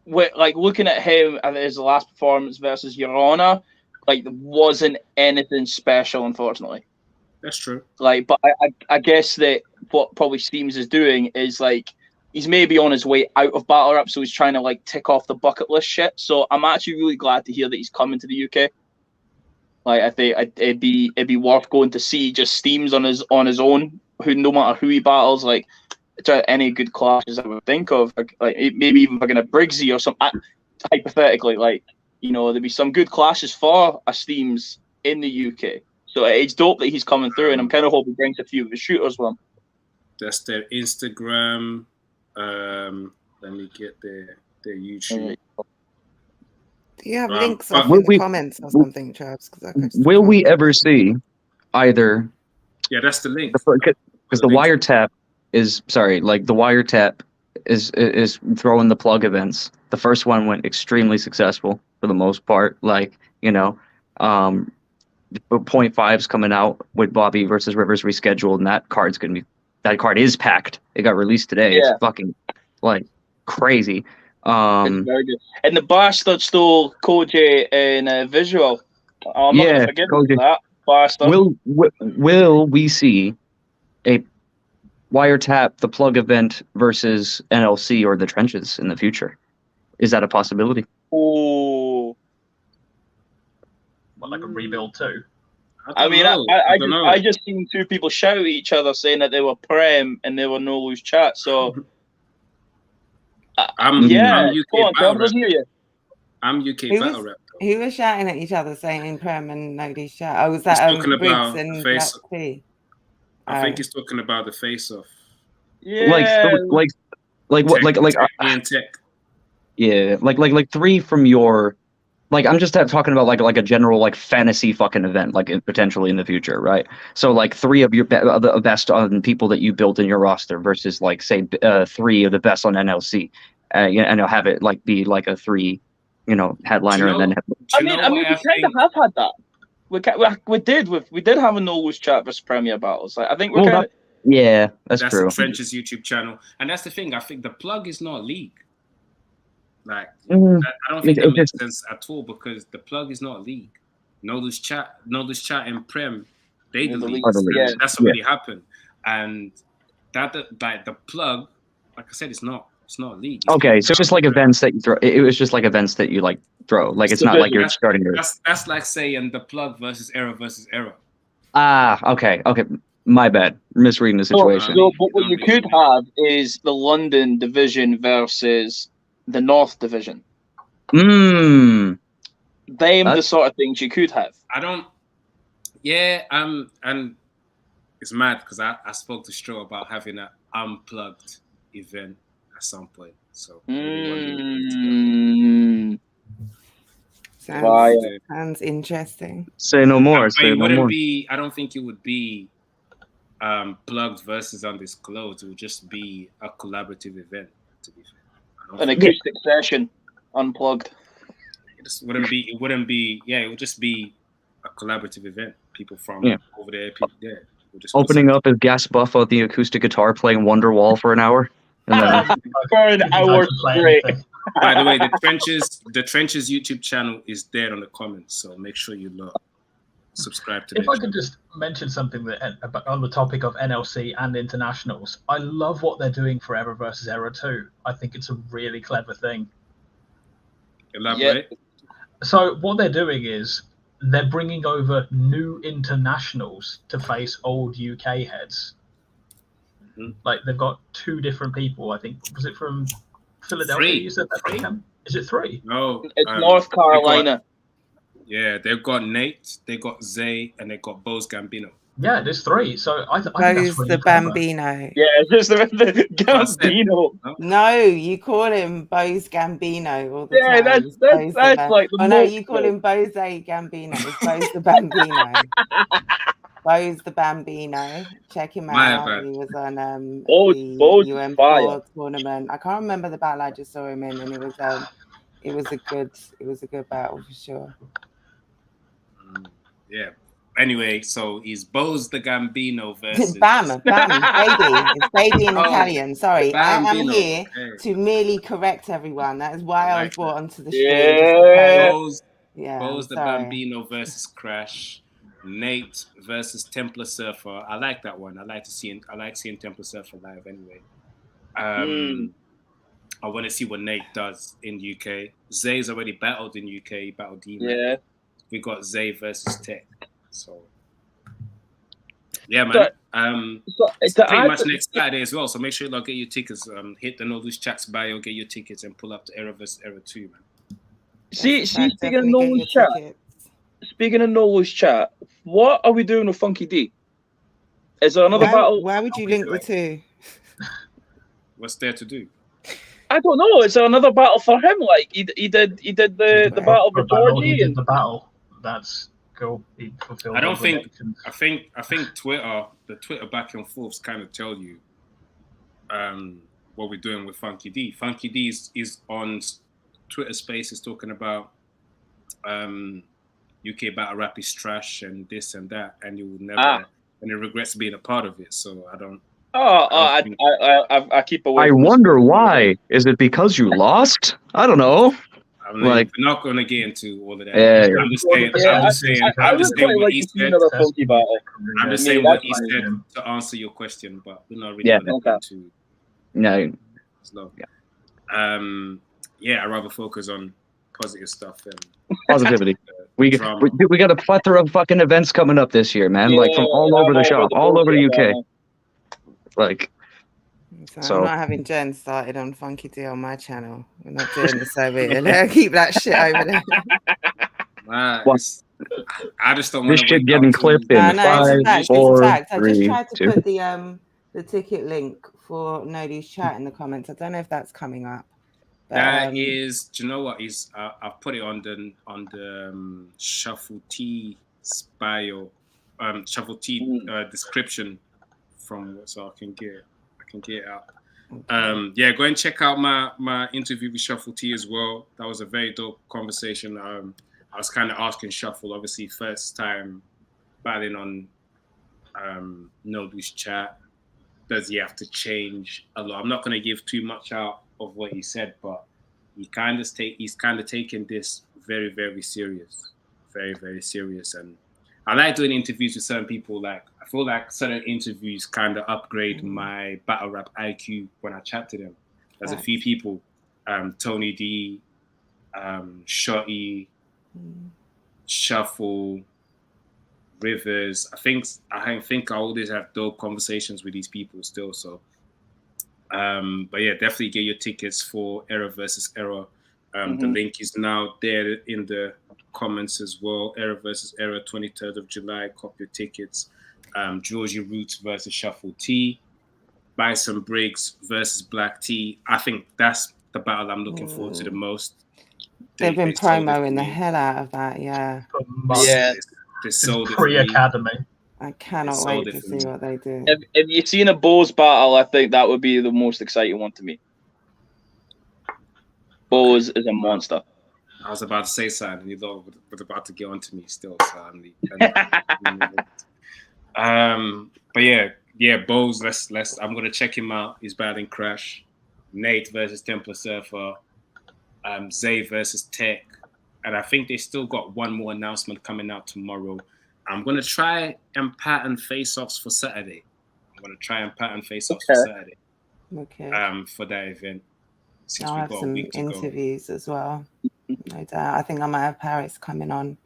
Speaker 3: Looking at him at his last performance versus Your Honor, wasn't anything special, unfortunately.
Speaker 1: That's true.
Speaker 3: But I guess that what probably Steams is doing is he's maybe on his way out of battle rap, so he's trying to like tick off the bucket list shit. So I'm actually really glad to hear that he's coming to the UK. Like I think it'd be worth going to see just Steams on his own. Who no matter who he battles, like any good clashes I would think of, like maybe even fucking a Briggsy or something. Hypothetically, like there'd be some good clashes for a Steams in the UK. So it's dope that he's coming through, and I'm kind of hoping he brings a few of the shooters with him.
Speaker 1: That's their Instagram. Let me get their YouTube.
Speaker 6: Do you have links up in the comments or something, Travis?
Speaker 2: Will we ever see either?
Speaker 1: Yeah, that's the link.
Speaker 2: Because the wiretap is the wiretap is throwing the plug events. The first one went extremely successful for the most part. Like, .5's coming out with Bobby versus Rivers rescheduled, and that card is packed. It got released today. Yeah. It's fucking like crazy.
Speaker 3: It's very good. And the bastard stole Koji in visual. I'm not gonna forget that bastard.
Speaker 2: Will we see a wiretap the plug event versus NLC or the trenches in the future? Is that a possibility?
Speaker 3: Oh,
Speaker 4: like a rebuild too?
Speaker 3: I just seen two people shout at each other saying that they were Prem and they were no lose chat. So
Speaker 1: I'm UK battle rap.
Speaker 3: You.
Speaker 1: I'm UK battle rap.
Speaker 6: Who was shouting at each other saying Prem and no lose chat? Oh, was that Briggs and Black T?
Speaker 1: I think he's talking about the face off.
Speaker 3: Yeah.
Speaker 1: Ian Tech.
Speaker 2: Yeah, like three from your, like I'm just talking about like a general like fantasy fucking event, like potentially in the future, right? So like three of your the best on people that you built in your roster versus like say three of the best on NLC, and have it like be like a three, headliner, and then.
Speaker 3: We kind of have had that. We did have a no lose chat versus Premier battles. Like I think we're kind of.
Speaker 2: Yeah, that's true.
Speaker 1: The Trenches YouTube channel, and that's the thing. I think the plug is not a league. Like I don't think that makes sense at all because the plug is not a league. No lose chat and Prem, they the league. That's already happened, and that like the plug, like I said, it's not a league.
Speaker 2: Okay, so it's just like events that you throw. It was just like events that you like throw. Like it's not like you're starting your.
Speaker 1: That's like saying the plug versus error.
Speaker 2: Okay. My bad. Misreading the situation.
Speaker 3: But what you could have is the London division versus the North division. The sort of things you could have.
Speaker 1: And it's mad because I spoke to Stro about having an unplugged event at some point. So
Speaker 6: sounds interesting.
Speaker 2: Say no more.
Speaker 1: I don't think it would be plugged versus undisclosed. It would just be a collaborative event, to be fair.
Speaker 3: An acoustic session, unplugged.
Speaker 1: It wouldn't be. Yeah, it would just be a collaborative event. People from over there, people there.
Speaker 2: Opening up as gas buff on the acoustic guitar, playing Wonderwall for an hour. And then
Speaker 3: for an hour straight.
Speaker 1: By the way, the Trenches YouTube channel is there on the comments, so make sure you subscribe to.
Speaker 4: If I could just mention something that on the topic of NLC and internationals, I love what they're doing for Error versus Error 2. I think it's a really clever thing.
Speaker 1: Elaborate.
Speaker 4: Yeah. So what they're doing is they're bringing over new internationals to face old UK heads. Mm-hmm. Like they've got two different people. I think was it from Philadelphia? You said that. Is it three?
Speaker 1: No,
Speaker 3: it's North Carolina.
Speaker 1: They've got Nate, they got Zay, and they got Bose Gambino.
Speaker 4: Yeah, there's three. So I think that's really
Speaker 6: the
Speaker 4: clever.
Speaker 6: Bambino.
Speaker 3: Yeah, it's just the Gambino.
Speaker 6: No, you call him Bose Gambino all the time.
Speaker 3: That's like the
Speaker 6: no, you call him Bose Gambino. It's Bose the Bambino. Bose the Bambino. Check him out. He was on the UM4 tournament. I can't remember the battle I just saw him in, and it was a good battle for sure.
Speaker 1: Yeah. Anyway, so he's Bose the Gambino versus
Speaker 6: Bam, baby. It's baby in Italian. Sorry, I am here to merely correct everyone. That is why I was brought onto the stream.
Speaker 1: Bose the Bambino versus Crash. Nate versus Templar Surfer. I like that one. I like seeing Templar Surfer live anyway. I want to see what Nate does in UK. Zay's already battled in UK. He battled D-Man.
Speaker 3: Yeah.
Speaker 1: We got Zay versus Tech. So, yeah, man. It's pretty much next Saturday as well. So make sure you get your tickets. Hit the No Loose Chat's bio, get your tickets, and pull up to Era vs. Era 2, man.
Speaker 3: See, speaking of No Loose Chat, what are we doing with Funky D? Is there another battle?
Speaker 6: Why would you link the two?
Speaker 1: What's there to do?
Speaker 3: I don't know. Is there another battle for him? Like he did the battle for Georgie.
Speaker 4: He did the battle. That's cool. He fulfilled.
Speaker 1: I don't think. I think Twitter, the Twitter back and forths kind of tell you what we're doing with Funky D. Funky D is on Twitter Spaces talking about UK battle rap is trash and this and that, and you will never, and he regrets being a part of it. So I don't.
Speaker 3: I keep away.
Speaker 2: I wonder why. Is it because you lost? I don't know.
Speaker 1: I'm not going to get into all of that.
Speaker 2: Yeah,
Speaker 1: I'm just saying what he said. I'm just saying what he said to answer your question, but we're not really going to get into.
Speaker 2: No.
Speaker 1: Yeah, I rather focus on positive stuff and
Speaker 2: positivity. We got a plethora of fucking events coming up this year, man. Like from all over the shop, all over the UK. Like,
Speaker 6: so I'm not having Jen started on Funky D on my channel. We're not doing this over here. Keep that shit over there.
Speaker 1: I just don't want
Speaker 2: this shit getting clipped in 5, 4, 3,
Speaker 6: I just tried to put the ticket link for No Loose Chat in the comments. I don't know if that's coming up. But,
Speaker 1: that is, do you know what? I've put it on the Shuffle T bio, Shuffle T description from so I can get it out. Yeah, go and check out my interview with Shuffle T as well. That was a very dope conversation. I was kind of asking Shuffle, obviously first time battling on No Loose Chat. Does he have to change a lot? I'm not going to give too much out of what he said, but he's kind of taking this very, very serious, very, very serious. And I like doing interviews with certain people. Like I feel like certain interviews kind of upgrade my battle rap IQ when I chat to them. There's a few people, Tony D, Shotty, Shuffle, Rivers. I think I always have dope conversations with these people still. So, but yeah, definitely get your tickets for Era versus Era. The link is now there in the comments as well. Era versus Era, 23rd of July. Cop your tickets. Georgie Roots versus Shuffle T. Bison Briggs versus Black T. I think that's the battle I'm looking forward to the most.
Speaker 6: They've been promoing the hell out of that, yeah.
Speaker 1: They sold it
Speaker 4: pre-academy.
Speaker 6: I cannot wait to see what they do.
Speaker 3: If you've seen a Bose battle, I think that would be the most exciting one to me. Bose is a monster.
Speaker 1: I was about to say something, and you was about to get onto me still. So but yeah, Bose. Let's. I'm gonna check him out. He's battling Crash. Nate versus Templar Surfer. Zay versus Tech, and I think they still got one more announcement coming out tomorrow. I'm gonna try and pattern face-offs for Saturday. For Saturday.
Speaker 6: Okay.
Speaker 1: For that event. Since
Speaker 6: I'll
Speaker 1: we've
Speaker 6: have
Speaker 1: got
Speaker 6: some
Speaker 1: a week to
Speaker 6: interviews as well. No doubt. I think I might have Paris coming on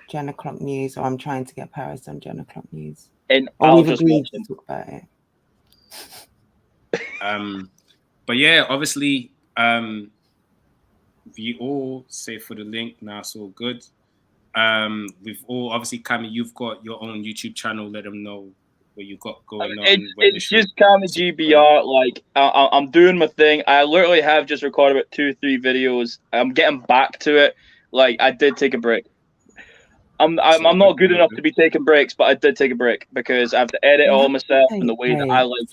Speaker 6: 10 o'clock news, or I'm trying to get Paris on 10 o'clock news.
Speaker 3: And
Speaker 6: we've agreed to talk about it.
Speaker 1: But yeah, obviously, we all say for the link now, it's all good. We've all obviously, Cammy, you've got your own YouTube channel. Let them know what you got going on.
Speaker 3: It's just Cammy GBR. Like I'm doing my thing. I literally have just recorded about 2-3 videos. I'm getting back to it. Like I did take a break. I'm not good enough to be taking breaks, but I did take a break because I have to edit all myself in the way that I like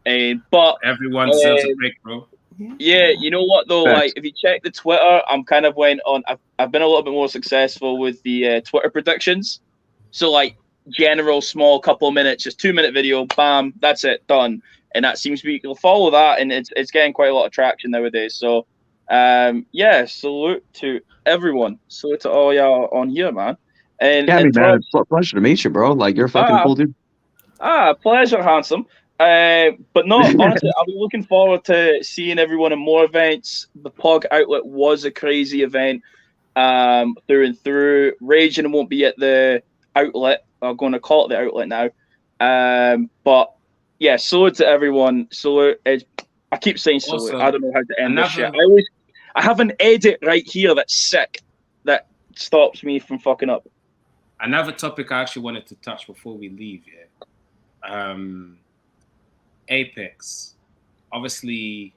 Speaker 3: it. But
Speaker 1: everyone deserves a break, bro.
Speaker 3: Yeah, you know what though? Like, if you check the Twitter, I'm kind of went on. I've been a little bit more successful with the Twitter predictions. So like, general small couple of minutes, just 2-minute video, bam, that's it, done. And that seems to be you'll follow that, and it's getting quite a lot of traction nowadays. So, yeah, salute to everyone. Salute to all y'all on here, man. And
Speaker 2: man, it's a pleasure to meet you, bro. Like you're fucking cool, dude.
Speaker 3: Pleasure, handsome. But no, honestly, I'll be looking forward to seeing everyone in more events. The POG outlet was a crazy event, through and through. Raging won't be at the outlet. I'm going to call it the outlet now. But yeah, salute to everyone. Salute. I keep saying salute.
Speaker 1: Also,
Speaker 3: I don't know how to end this shit.
Speaker 1: another-
Speaker 3: I have an edit right here that's sick that stops me from fucking up.
Speaker 1: Another topic I actually wanted to touch before we leave, Apex. Obviously,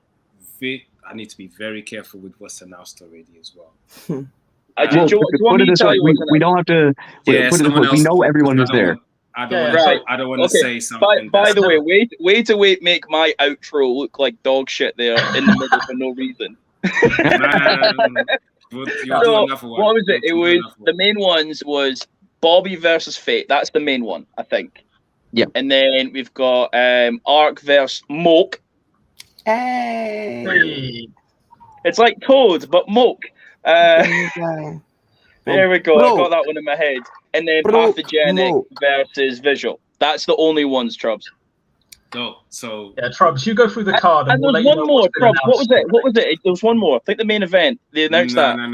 Speaker 1: I need to be very careful with what's announced already as well.
Speaker 2: Put it this way, we don't have to. Put it this way, we know everyone is there.
Speaker 1: I don't want to say something.
Speaker 3: By the way, way to make my outro look like dog shit there in the middle for no reason. What was it? It was the main ones was Bobby versus Fate. That's the main one, I think.
Speaker 2: Yeah.
Speaker 3: And then we've got Ark versus Moke.
Speaker 6: Hey.
Speaker 3: It's like Toad, but Moke. There we go. I got that one in my head. And then Pathogenic versus Visual. That's the only ones, Trubs.
Speaker 1: So
Speaker 4: yeah, Trubs, you go through the card.
Speaker 3: And there's one more, Trubs. What was it? There was one more. I think the main event. They announced that.
Speaker 1: No.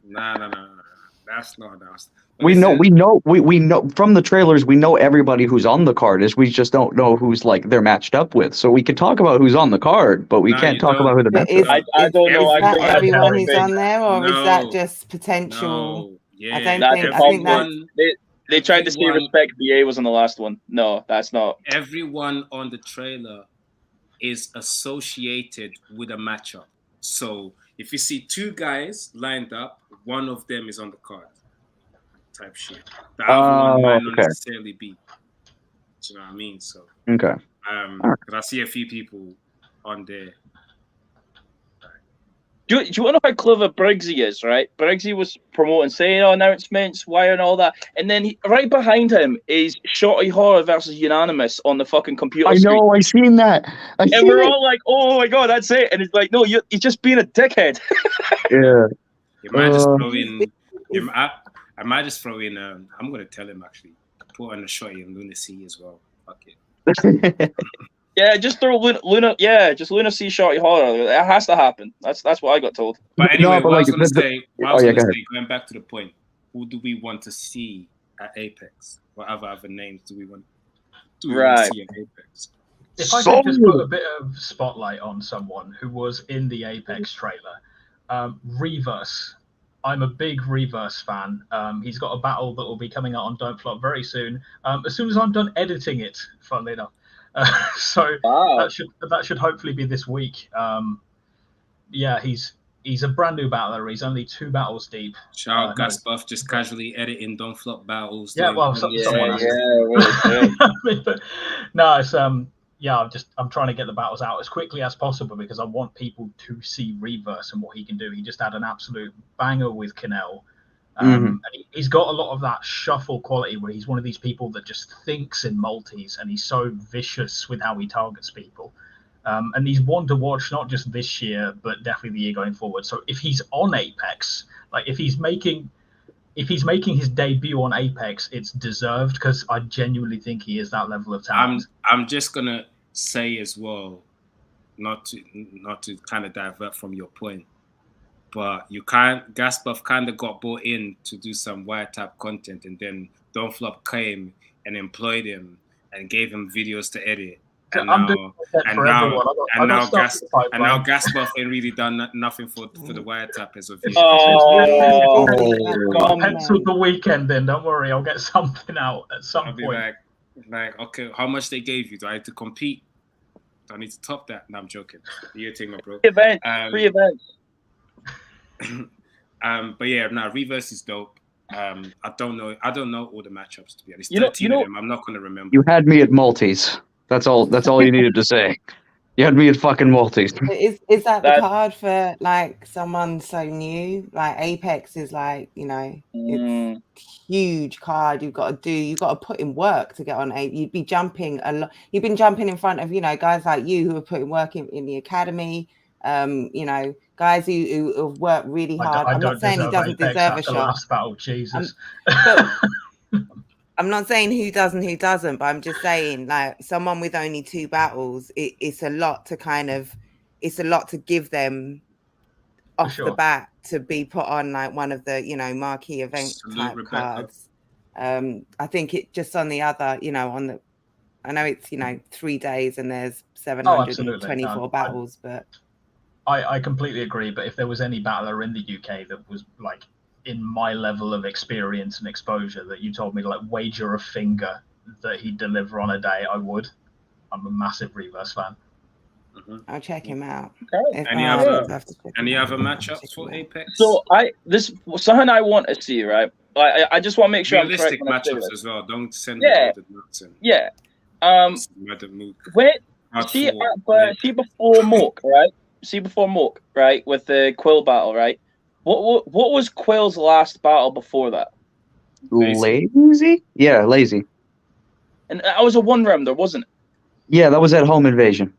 Speaker 1: No. That's not announced.
Speaker 2: We know from the trailers. We know everybody who's on the card. We just don't know who's like they're matched up with. So we can talk about who's on the card, but we can't talk about who the matched up.
Speaker 3: I don't know.
Speaker 6: Is that everyone who's on there, or is that just potential?
Speaker 1: No. Yeah.
Speaker 6: I think that's.
Speaker 3: They tried to say respect. BA was on the last one. No, that's not.
Speaker 1: Everyone on the trailer is associated with a matchup. So if you see two guys lined up, one of them is on the card. Type shit. The other one might not necessarily be. Do you know what I mean? So
Speaker 2: okay.
Speaker 1: But I see a few people on there.
Speaker 3: Do you want to know how clever Briggsy is, right? Briggsy was promoting, saying announcements, why and all that. And then right behind him is Shorty Horror versus Unanimous on the fucking computer screen.
Speaker 2: I know, I seen that.
Speaker 3: And we're all like, oh my God, that's it. And it's like, no, you're just being a dickhead.
Speaker 2: Yeah.
Speaker 1: You might just throw in... I might just throw in... I'm going to tell him, actually. Put on the Shorty and Lunacy as well. Fuck it.
Speaker 3: Yeah, just throw Luna. Yeah, just Luna C Shorty Horror. It has to happen. That's what I got told.
Speaker 1: But anyway, what I was going to say, going back to the point, who do we want to see at Apex? What other names do we want to see at Apex?
Speaker 4: If I could just put a bit of spotlight on someone who was in the Apex trailer, Reverse. I'm a big Reverse fan. He's got a battle that will be coming out on Don't Flop very soon. As soon as I'm done editing it, funnily enough. That should hopefully be this week. Yeah, he's a brand new battler. He's only 2 battles deep.
Speaker 1: Shout out Gasbuff, just casually editing Don't Flop battles.
Speaker 4: Yeah, well, someone no, it's yeah, I'm trying to get the battles out as quickly as possible because I want people to see Reverse and what he can do. He just had an absolute banger with Canel. And he's got a lot of that shuffle quality where he's one of these people that just thinks in multis and he's so vicious with how he targets people. And he's one to watch not just this year, but definitely the year going forward. So if he's on Apex, like if he's making his debut on Apex, it's deserved because I genuinely think he is that level of talent.
Speaker 1: I'm just gonna say as well, not to kind of divert from your point. But Gasbuff kind of got brought in to do some wiretap content, and then Don't Flop came and employed him and gave him videos to edit. And now Gasbuff ain't really done nothing for the wiretap as of yet.
Speaker 4: Pencil the weekend then. Don't worry, I'll get something out at some point.
Speaker 1: I'll be like, okay, how much they gave you? Do I have to compete? Do I need to top that? No, I'm joking. You're taking my bro.
Speaker 3: Free events.
Speaker 1: But yeah, Reverse is dope. I don't know all the matchups to be honest.
Speaker 3: You know,
Speaker 1: them. I'm not gonna remember.
Speaker 2: You had me at multis. That's all you needed to say. You had me at fucking multis.
Speaker 6: Is that the card for like someone so new? Like Apex is like, it's huge card. You've got to put in work to get on Apex. You'd be jumping a lot. You've been jumping in front of, guys like you who are putting work in the academy. Guys who have worked really hard. I'm not saying he doesn't deserve a shot.
Speaker 4: Last battle, Jesus.
Speaker 6: I'm not saying who does and who doesn't, but I'm just saying, like, someone with only 2 battles, it's a lot to give them off the bat to be put on like one of the, marquee event type cards. I think it just on the other, I know it's, 3 days and there's 724 battles, but
Speaker 4: I completely agree. But if there was any battler in the UK that was like in my level of experience and exposure that you told me to like wager a finger that he'd deliver on a day, I would. I'm a massive Reverse fan.
Speaker 6: I'll check him out.
Speaker 3: Okay.
Speaker 1: Any other matchups for Apex?
Speaker 3: So something I want to see, right? I just want to make sure
Speaker 1: realistic
Speaker 3: I'm correct
Speaker 1: matchups as well. Don't send
Speaker 3: me
Speaker 1: all the nuts in.
Speaker 3: Yeah. See before Moke, right? See before Moke, right? With the Quill battle, right? What was Quill's last battle before that?
Speaker 2: Lazy? Yeah, lazy.
Speaker 3: And that was a 1-rounder, wasn't it?
Speaker 2: Yeah, that was at Home Invasion.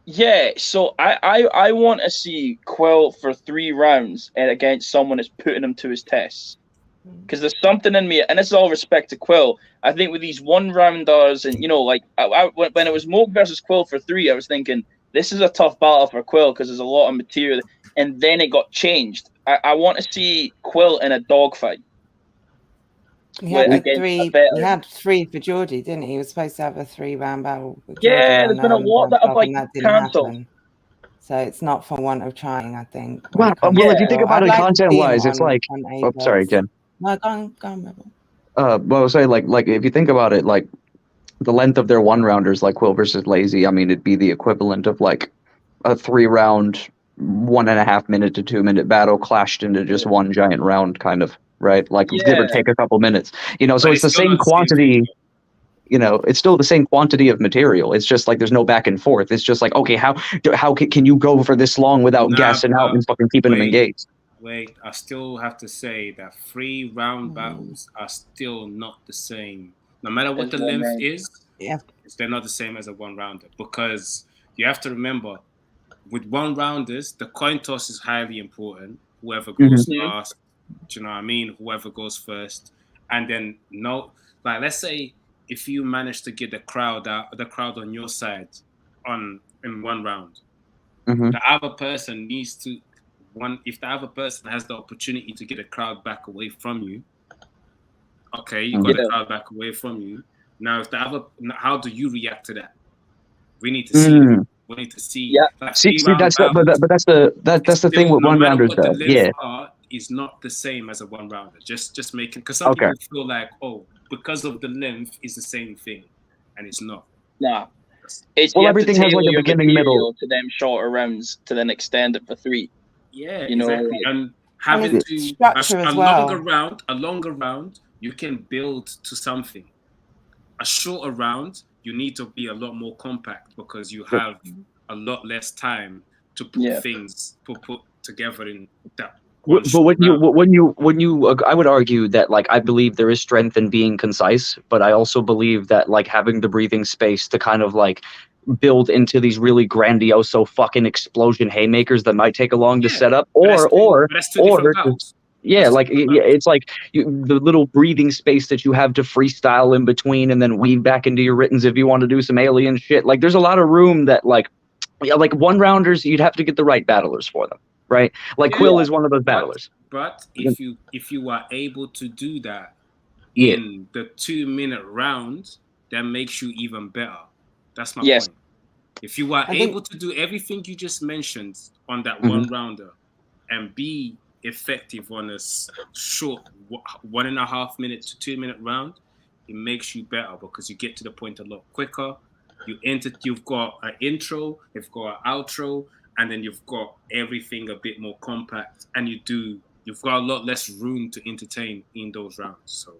Speaker 3: Yeah, so I want to see Quill for 3 rounds and against someone that's putting him to his tests. Because there's something in me, and this is all respect to Quill. I think with these 1-rounders, and when it was Moke versus Quill for 3, I was thinking this is a tough battle for Quill because there's a lot of material. And then it got changed. I want to see Quill in a dogfight.
Speaker 6: He had 3 for Geordie, didn't he? He was supposed to have a 3-round battle. With
Speaker 3: there's been a lot that have cancelled.
Speaker 6: So it's not for want of trying, I think.
Speaker 2: Well, if you think about it content-wise, it's like... Oh, sorry, Jen.
Speaker 6: No, go on, Rebel.
Speaker 2: Well, I was saying, like, if you think about it, like, the length of their 1-rounders, like Quill versus Lazy, I mean, it'd be the equivalent of, like, a 3-round, 1.5 minute to 2 minute battle clashed into just one giant round, kind of, right? Like, give or take a couple minutes. So it's the same quantity... it's still the same quantity of material. It's just like there's no back and forth. It's just like, okay, how can you go for this long without gassing out and fucking keeping them engaged?
Speaker 1: Wait, I still have to say that 3-round battles are still not the same. No matter what the length is, they're not the same as a 1-rounder. Because you have to remember, with 1-rounders, the coin toss is highly important. Whoever goes last, do you know what I mean? Whoever goes first. And then, let's say, if you manage to get the crowd on your side in 1 round, the other person needs to if the other person has the opportunity to get a crowd back away from you, okay, you got the crowd back away from you. Now, how do you react to that? We need to see. We need to see.
Speaker 2: Yeah. Like, see, that's the thing with 1-rounders, though. Yeah,
Speaker 1: is not the same as a 1-rounder. Just making, because some people feel like, because of the length is the same thing, and it's not.
Speaker 3: Nah.
Speaker 2: Everything has like a beginning, middle
Speaker 3: to them shorter rounds to then extend it for 3.
Speaker 1: Yeah, exactly. And having a longer round, you can build to something. A shorter round, you need to be a lot more compact because you have a lot less time to put things put together in that.
Speaker 2: But when you, I would argue that, like, I believe there is strength in being concise, but I also believe that, like, having the breathing space to kind of like build into these really grandiose fucking explosion haymakers that might take long to set up, it's like the little breathing space that you have to freestyle in between and then weave back into your writtens if you want to do some alien shit. Like, there's a lot of room that, like 1-rounders, you'd have to get the right battlers for them, right? Like, Quill is one of those battlers.
Speaker 1: But if you are able to do that in the 2-minute round, that makes you even better. That's my point. If you are able to do everything you just mentioned on that 1-rounder and be effective on a short 1.5 minute to 2-minute round, it makes you better because you get to the point a lot quicker. You've got an intro, you've got an outro, and then you've got everything a bit more compact, and you've got a lot less room to entertain in those rounds. So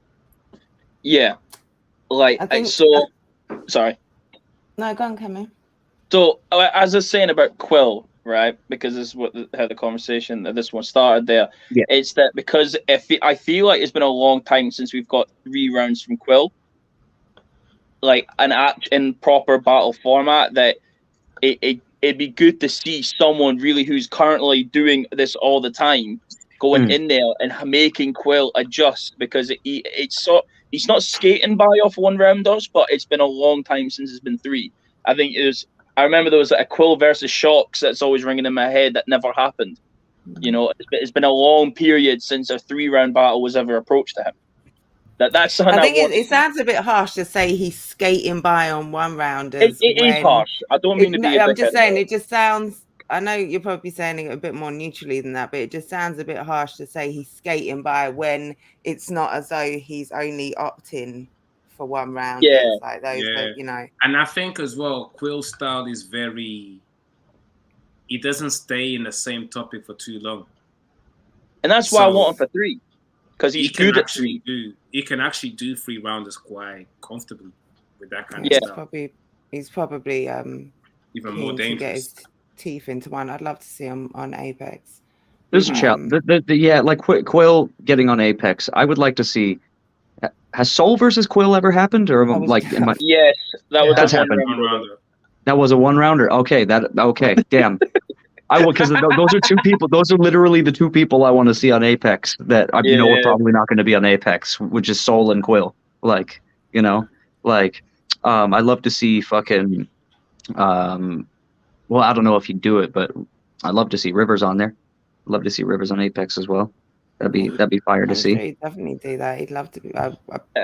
Speaker 3: sorry.
Speaker 6: No, go on, Cameron.
Speaker 3: So, as I was saying about Quill, right? Because this is how the conversation this one started there. Yeah. It's that because I feel like it's been a long time since we've got 3 rounds from Quill, like in proper battle format. That it'd be good to see someone really who's currently doing this all the time going in there and making Quill adjust, because he's not skating by off one rounders, but it's been a long time since it's been 3. I think it was. I remember there was a Quill versus Shocks that's always ringing in my head that never happened. You know, it's been a long period since a 3-round battle was ever approached to him. That's something
Speaker 6: I think it sounds a bit harsh to say he's skating by on 1-rounders.
Speaker 3: It is harsh. I don't mean to be.
Speaker 6: I'm just saying it just sounds. I know you're probably saying it a bit more neutrally than that, but it just sounds a bit harsh to say he's skating by when it's not as though he's only opting for 1 round.
Speaker 3: Yeah,
Speaker 6: like those, you know.
Speaker 1: And I think as well, Quill's style is very. He doesn't stay in the same topic for too long,
Speaker 3: and that's why I want him for 3, because he's good at 3.
Speaker 1: He can actually do 3-rounders quite comfortably with that kind of stuff.
Speaker 6: He's probably
Speaker 1: even more dangerous.
Speaker 6: To get his teeth into one. I'd love to see him on Apex.
Speaker 2: There's a challenge. Yeah, like Quill getting on Apex. I would like to see. Has Soul versus Quill ever happened, or
Speaker 3: yes,
Speaker 2: that's happened. That was a 1-rounder. Okay, damn. I will, because those are 2 people. Those are literally the 2 people I want to see on Apex. That you know are probably not going to be on Apex, which is Soul and Quill. Like, you know, like, I'd love to see fucking. Well, I don't know if he'd do it, but I'd love to see Rivers on there. I'd love to see Rivers on Apex as well. That'd be fire to see.
Speaker 6: He'd definitely do that. He'd love to be. I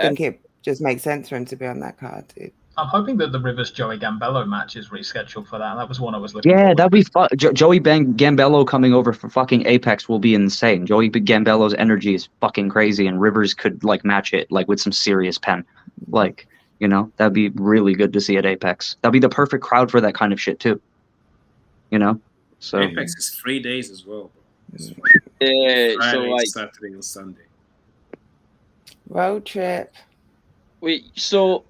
Speaker 6: think it just makes sense for him to be on that card, dude.
Speaker 4: I'm hoping that the Rivers Joey Gambello match is rescheduled for that. That was one I was looking for.
Speaker 2: Yeah, that'd be fun. Joey Gambello coming over for fucking Apex will be insane. Joey Gambello's energy is fucking crazy, and Rivers could like match it like with some serious pen. Like, you know, that'd be really good to see at Apex. That'd be the perfect crowd for that kind of shit too. You know, so
Speaker 1: Apex is 3 days as well.
Speaker 3: Yeah,
Speaker 1: Friday,
Speaker 3: so like
Speaker 1: Saturday and Sunday.
Speaker 6: Road trip.
Speaker 3: Wait, so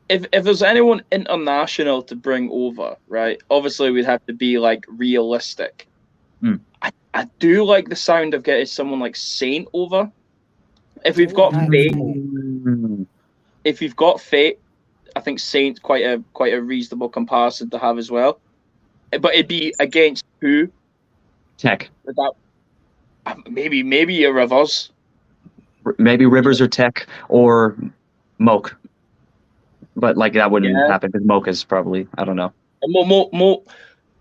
Speaker 3: if there's anyone international to bring over, right? Obviously, we'd have to be like realistic. I do like the sound of getting someone like Saint over. If we've got Fate, I think Saint's quite a reasonable comparison to have as well. But it'd be against who?
Speaker 2: Tech.
Speaker 3: Maybe a Rivers.
Speaker 2: Maybe Rivers or Tech or Moke. But like that wouldn't happen because Moke is probably, I don't know.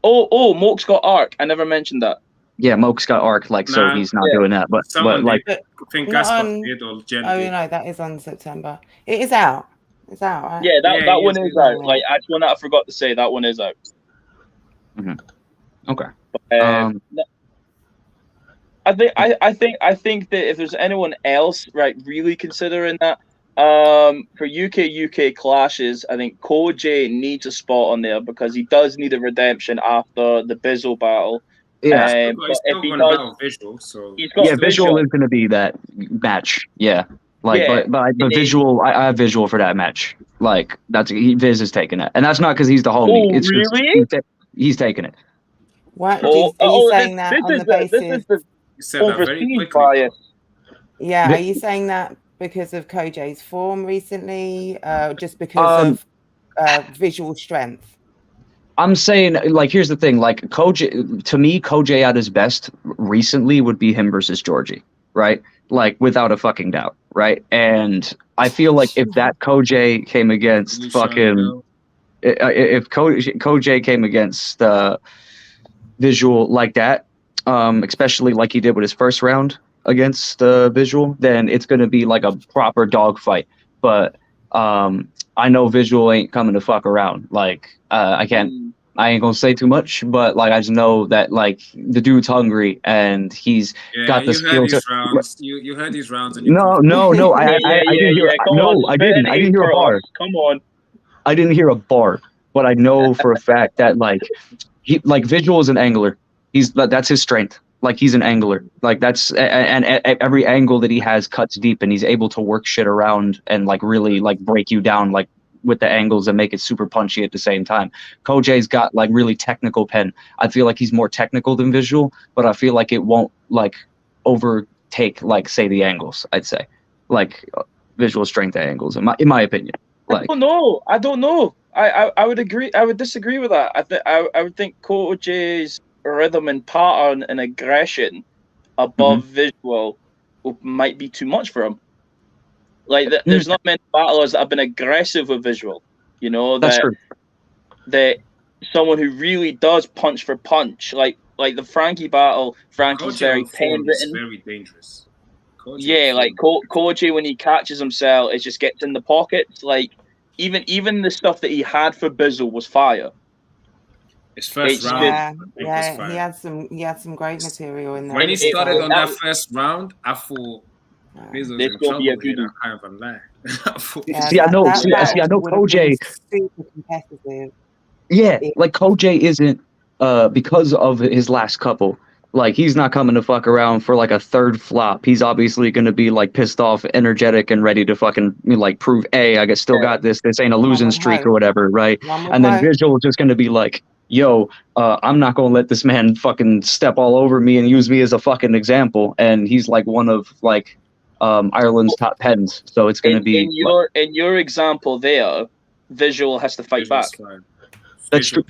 Speaker 3: Moke's got Arc. I never mentioned that.
Speaker 2: Yeah, Moke's got Arc, so he's not doing that. But like,
Speaker 1: I think Gaspar did or Jen did.
Speaker 6: Oh, you know, that is on September. It is out. It's out, right?
Speaker 3: Yeah, that one is out. Like, that's one that I forgot to say. That one is out.
Speaker 2: Okay.
Speaker 3: I think that if there's anyone else, right, really considering that, for UK clashes, I think Koji needs a spot on there because he does need a redemption after the Bizzle battle.
Speaker 1: Yeah, but if he does, Visual, so
Speaker 2: Visual is going to be that match. Yeah, but Visual, I have Visual for that match. Like Viz is taking it, and that's not because he's the homie. It's
Speaker 3: really?
Speaker 2: He's taking it.
Speaker 6: What? Are you saying that on the basis?
Speaker 3: Overseas bias.
Speaker 6: Yeah, are you saying that because of Koji's form recently, just because of visual strength?
Speaker 2: I'm saying, like, here's the thing. Like, to me, Koji at his best recently would be him versus Georgie, right? Like, without a fucking doubt, right? And I feel like if that Koji came against if Koji came against Visual like that, especially like he did with his first round against Visual, then it's going to be like a proper dogfight. But I know Visual ain't coming to fuck around. Like, I ain't gonna say too much, but like I just know that like the dude's hungry and he's got the skills.
Speaker 1: You heard these rounds. And
Speaker 2: no, I didn't hear. I didn't hear a bar.
Speaker 3: Come on.
Speaker 2: I didn't hear a bar, but I know for a fact that like Visual is an angler. That's his strength. Like he's an angler. Like that's and every angle that he has cuts deep, and he's able to work shit around and like really like break you down like with the angles and make it super punchy at the same time. Koji's got like really technical pen. I feel like he's more technical than Visual, but I feel like it won't like overtake like say the angles. I'd say like Visual strength angles in my opinion. Like
Speaker 3: I don't know. I would agree. I would disagree with that. I would think Koji's rhythm and pattern and aggression above Visual might be too much for him. Like, there's not many battlers that have been aggressive with visual. You know,
Speaker 2: That's true.
Speaker 3: that someone who really does punch for punch, like the Frankie battle. Frankie's very pen written.
Speaker 1: Very dangerous.
Speaker 3: Yeah, like Koji, when he catches himself, it just gets in the pockets. Like, even the stuff that he had for Bizzle was fire.
Speaker 1: His first round,
Speaker 6: he had some great material in there.
Speaker 1: When he started on that first round, I thought Bizzle's in trouble here. I can't even lie.
Speaker 2: I know Koji.
Speaker 6: Super competitive.
Speaker 2: Yeah, like Koji isn't because of his last couple. Like, he's not coming to fuck around for like a third flop. He's obviously going to be like pissed off, energetic, and ready to fucking like prove, I still got this. This ain't a losing streak or whatever, right? And then Visual is just going to be like, yo, I'm not going to let this man fucking step all over me and use me as a fucking example. And he's like one of like Ireland's top pens. So it's going to be
Speaker 3: in your example there, Visual has to fight back.
Speaker 2: That's true.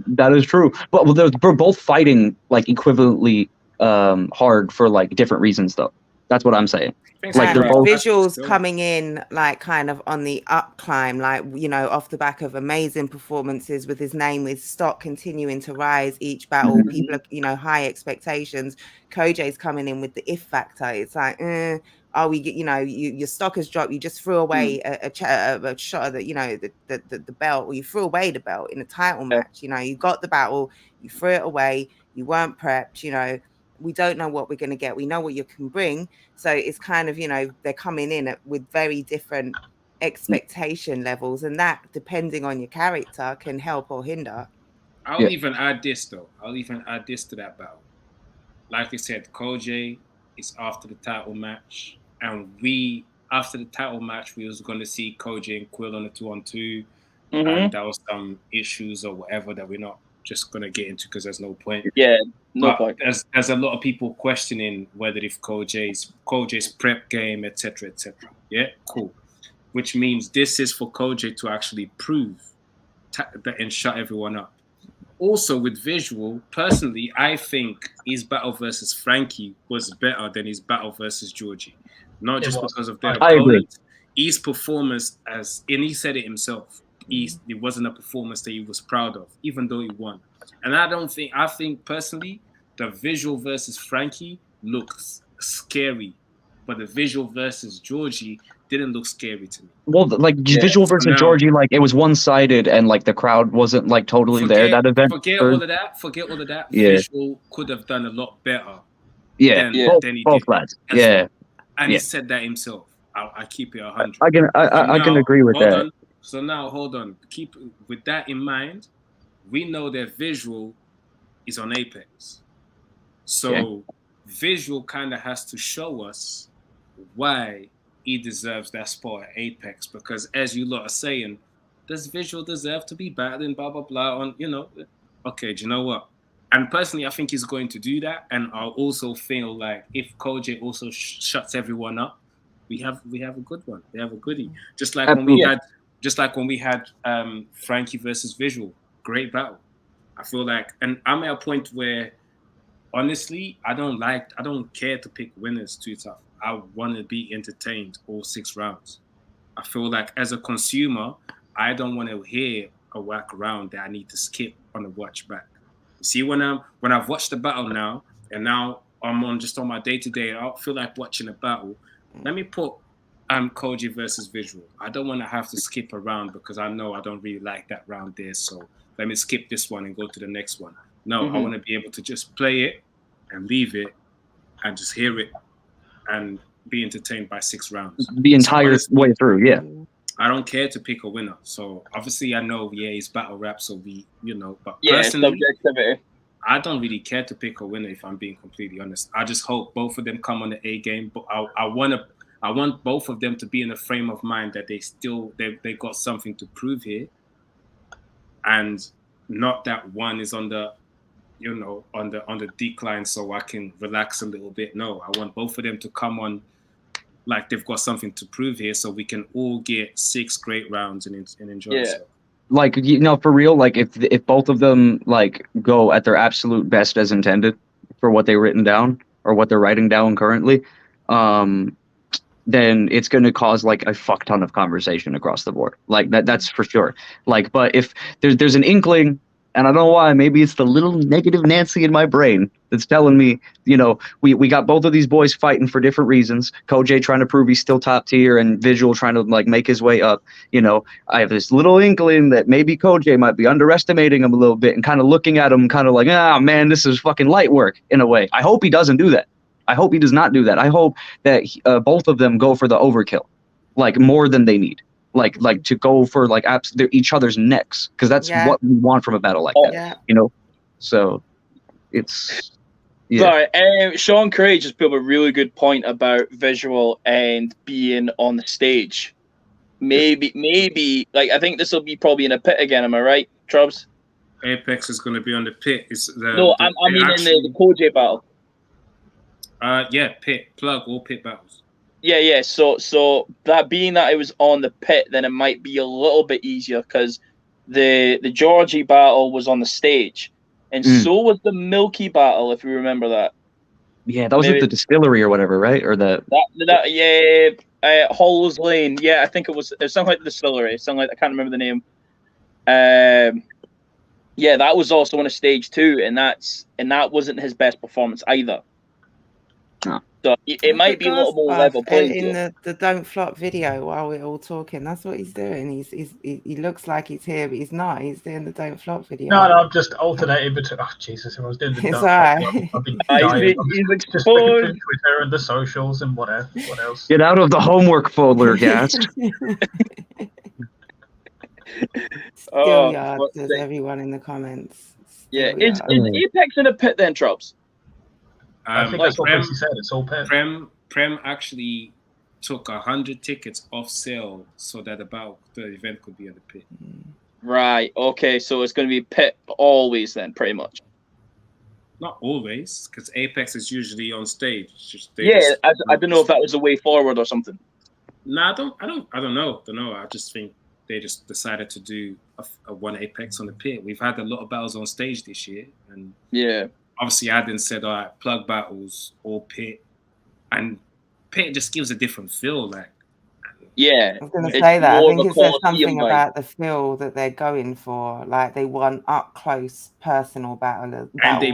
Speaker 2: That is true. But we're both fighting like equivalently hard for like different reasons, though. That's what I'm saying. Like, they're both
Speaker 6: Visuals coming in like kind of on the up climb, like, you know, off the back of amazing performances with his name, with stock continuing to rise each battle. People are, you know, high expectations. Koji's coming in with the if factor. It's like, you know, your stock has dropped. You just threw away a shot of the, you know, the belt, or you threw away the belt in a title match. You know, you got the battle, you threw it away. You weren't prepped. You know, we don't know what we're going to get. We know what you can bring. So it's kind of, you know, they're coming in with very different expectation levels, and that, depending on your character, can help or hinder.
Speaker 1: I'll even add this, though. I'll even add this to that battle. Like I said, Koji is after the title match, and after the title match, we was going to see Koji and Quill on a 2-on-2, and there was some issues or whatever that we're not just going to get into because there's no point.
Speaker 3: Yeah, no point.
Speaker 1: There's a lot of people questioning whether if Koji's prep game, etc., etc. Yeah, cool. Which means this is for Koji to actually prove that and shut everyone up. Also, with Visual, personally, I think his battle versus Frankie was better than his battle versus Georgie. Not just because of their opponent. His performance, and he said it himself, it wasn't a performance that he was proud of, even though he won. And I think personally, the Visual versus Frankie looks scary, but the Visual versus Georgie didn't look scary to me.
Speaker 2: Well, like Visual versus Georgie, like it was one-sided, and like the crowd wasn't like totally there that event.
Speaker 1: Forget all of that.
Speaker 2: Yeah.
Speaker 1: Visual could have done a lot better.
Speaker 2: Than he did. Lads.
Speaker 1: And he said that himself. I keep it 100.
Speaker 2: I can agree with that.
Speaker 1: So now, hold on. Keep with that in mind. We know that Visual is on Apex. So Visual kind of has to show us why he deserves that spot at Apex. Because as you lot are saying, does Visual deserve to be battling blah, blah, blah on, you know? Okay, do you know what? And personally, I think he's going to do that. And I also feel like if Koji also shuts everyone up, we have a good one. We have a goodie. Just like when we had Frankie versus Visual, great battle. I feel like, and I'm at a point where, honestly, I don't care to pick winners too tough. I want to be entertained all 6 rounds. I feel like as a consumer, I don't want to hear a whack round that I need to skip on the watch back. You see, when I've watched the battle now, and now I'm on my day-to-day, I don't feel like watching a battle. Let me put Koji versus Visual. I don't want to have to skip a round because I know I don't really like that round there. So let me skip this one and go to the next one. No, I want to be able to just play it and leave it and just hear it and be entertained by 6 rounds.
Speaker 2: The entire way through, yeah.
Speaker 1: I don't care to pick a winner. So obviously I know, he's battle rap, so but personally, I don't really care to pick a winner if I'm being completely honest. I just hope both of them come on the A game, but I want both of them to be in a frame of mind that they got something to prove here, and not that one is on the on the decline so I can relax a little bit. No, I want both of them to come on like they've got something to prove here, so we can all get 6 great rounds and enjoy it.
Speaker 2: Like, for real, like if both of them like go at their absolute best as intended for what they've written down or what they're writing down currently, then it's going to cause like a fuck ton of conversation across the board. Like that's for sure. Like, but if there's an inkling, and I don't know why, maybe it's the little negative Nancy in my brain that's telling me, you know, we got both of these boys fighting for different reasons. Koj trying to prove he's still top tier, and Visual trying to like make his way up. You know, I have this little inkling that maybe Koj might be underestimating him a little bit and kind of looking at him kind of like, ah, man, this is fucking light work in a way. I hope he doesn't do that. I hope he does not do that. I hope that both of them go for the overkill, like more than they need. Like to go for like each other's necks, because that's what we want from a battle like that, you know. So it's
Speaker 3: Sorry, Sean Craig just put up a really good point about Visual and being on the stage. Maybe like I think this will be probably in a pit again. Am I right, Trubs?
Speaker 1: Apex is going to be on the pit.
Speaker 3: I mean in the Koj battle.
Speaker 1: Yeah, pit plug all pit battles.
Speaker 3: Yeah. So that being that it was on the pit, then it might be a little bit easier because the Georgie battle was on the stage, and so was the Milky battle, if you remember that.
Speaker 2: Yeah, that was at the distillery or whatever, right? Or
Speaker 3: Hollow's Lane. Yeah, I think it was something like the distillery. Something like I can't remember the name. Yeah, that was also on a stage too, and that wasn't his best performance either.
Speaker 2: No.
Speaker 3: So it might be a little more level playing
Speaker 6: in the Don't Flop video while we're all talking. That's what he's doing. He looks like he's here, but he's not. He's doing the Don't Flop video.
Speaker 4: No, I'm just alternating between. Oh Jesus! If I was doing the Don't Flop, I'd be dying. Just flicking through Twitter and the socials and what else?
Speaker 2: Get out of the homework folder, Gast.
Speaker 6: Still yards, says everyone in the comments.
Speaker 3: Yeah, is Apex in a pit then, Trops?
Speaker 4: I think that's what Quincy said. It's all pit.
Speaker 1: Prem actually took 100 tickets off sale so that the event could be at the pit.
Speaker 3: Right. Okay. So it's going to be pit always then, pretty much.
Speaker 1: Not always, because Apex is usually on stage.
Speaker 3: I don't know if that was a way forward or something.
Speaker 1: No, I don't know. I just think they just decided to do a one Apex on the pit. We've had a lot of battles on stage this year, and obviously Adin said, all right, plug battles or pit, and pit just gives a different feel. Like,
Speaker 3: yeah,
Speaker 6: I was going to say that. I think it says something about the feel that they're going for. Like they want up close, personal battles.
Speaker 1: And they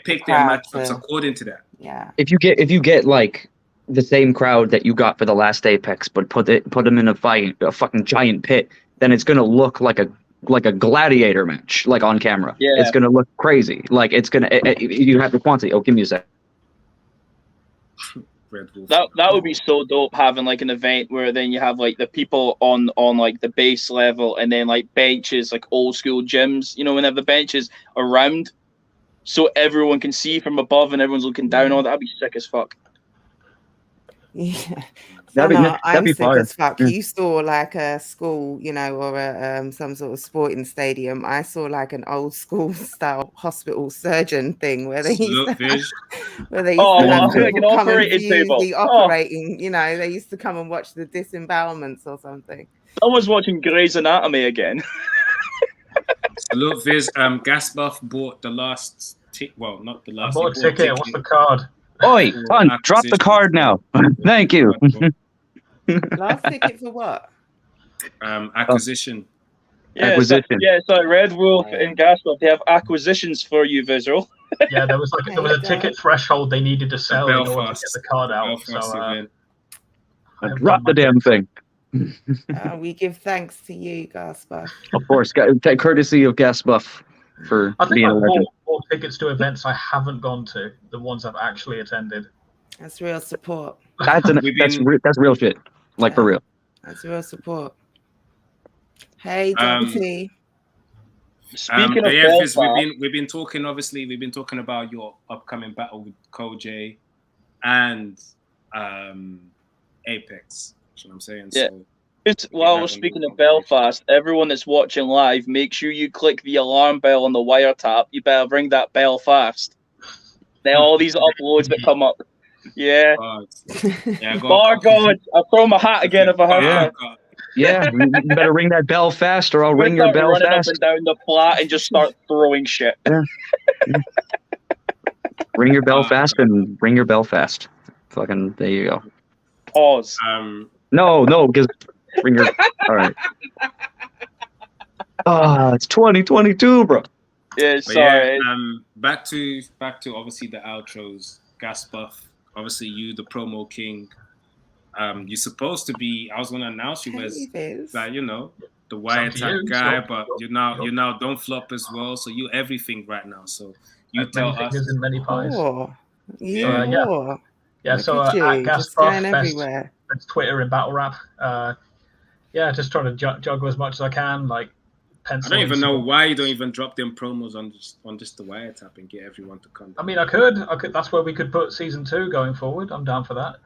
Speaker 1: pick their matchups according to that.
Speaker 6: Yeah.
Speaker 2: If you get like the same crowd that you got for the last Apex, but put them in a fucking giant pit, then it's gonna look like a gladiator match, like on camera. Yeah. It's gonna look crazy. Like it's gonna. You have the quantity. Oh, give me a sec.
Speaker 3: That would be so dope, having like an event where then you have like the people on like the base level, and then like benches, like old school gyms. You know, when they have the benches around, so everyone can see from above and everyone's looking down on. That'd be sick as fuck.
Speaker 6: Yeah,
Speaker 2: I'm
Speaker 6: sick as fuck. You saw like a school, you know, or some sort of sporting stadium. I saw like an old school style hospital surgeon thing where they used to have people come and view the operating. You know, they used to come and watch the disembowelments or something.
Speaker 3: Someone's watching Grey's Anatomy again.
Speaker 1: Salute Viz. Gasbuff bought the last well, not the last.
Speaker 4: I bought a ticket. What's the card?
Speaker 2: Oi, Hunt, drop the card now. Thank you.
Speaker 6: Last ticket for what?
Speaker 1: Acquisition.
Speaker 2: Acquisition.
Speaker 3: So Red Wolf and Gasbuff, they have acquisitions for you, Visual.
Speaker 4: Yeah, there was a ticket threshold they needed to sell in order to get the card out. So
Speaker 2: drop the damn thing.
Speaker 6: We give thanks to you, Gasbuff.
Speaker 2: Of course, courtesy of Gasbuff for being a legend.
Speaker 4: Bought tickets to events I haven't gone to, the ones I've actually attended.
Speaker 6: That's real support.
Speaker 2: That's real shit. Like for real.
Speaker 6: That's real support. Hey, Dante.
Speaker 3: Speaking of Belfast,
Speaker 1: we've been talking. Obviously, we've been talking about your upcoming battle with Koj and Apex. That's what I'm saying.
Speaker 3: Yeah.
Speaker 1: So,
Speaker 3: while we're speaking of Belfast, everyone that's watching live, make sure you click the alarm bell on the wiretap. You better ring that bell fast. Then all these uploads that come up. Yeah. Bar God, I'll throw my hat again if I have to.
Speaker 2: Yeah, you better ring that bell fast, or I'll ring your bell fast.
Speaker 3: Up and down the flat and just start throwing shit.
Speaker 2: Yeah. Ring your bell fast and ring your bell fast. Fucking, there you go.
Speaker 3: Pause.
Speaker 2: No, because bring your. All right. It's 2022, bro.
Speaker 3: Yeah,
Speaker 1: But
Speaker 3: sorry.
Speaker 1: yeah, back to obviously the outros. Gas Buff, obviously you the promo king. You're supposed to be. I was gonna announce you as like the wiretap guy, but you now don't flop as well. So you everything right now. So you tell
Speaker 4: many
Speaker 1: us.
Speaker 4: fingers in many pies.
Speaker 1: Yeah.
Speaker 4: So at Gas Buff, best Twitter and battle rap. Just trying to juggle as much as I can. Like,
Speaker 1: I don't even know why you don't even drop them promos on just the wiretap and get everyone to come down.
Speaker 4: I mean, I could. That's where we could put season 2 going forward. I'm down for that.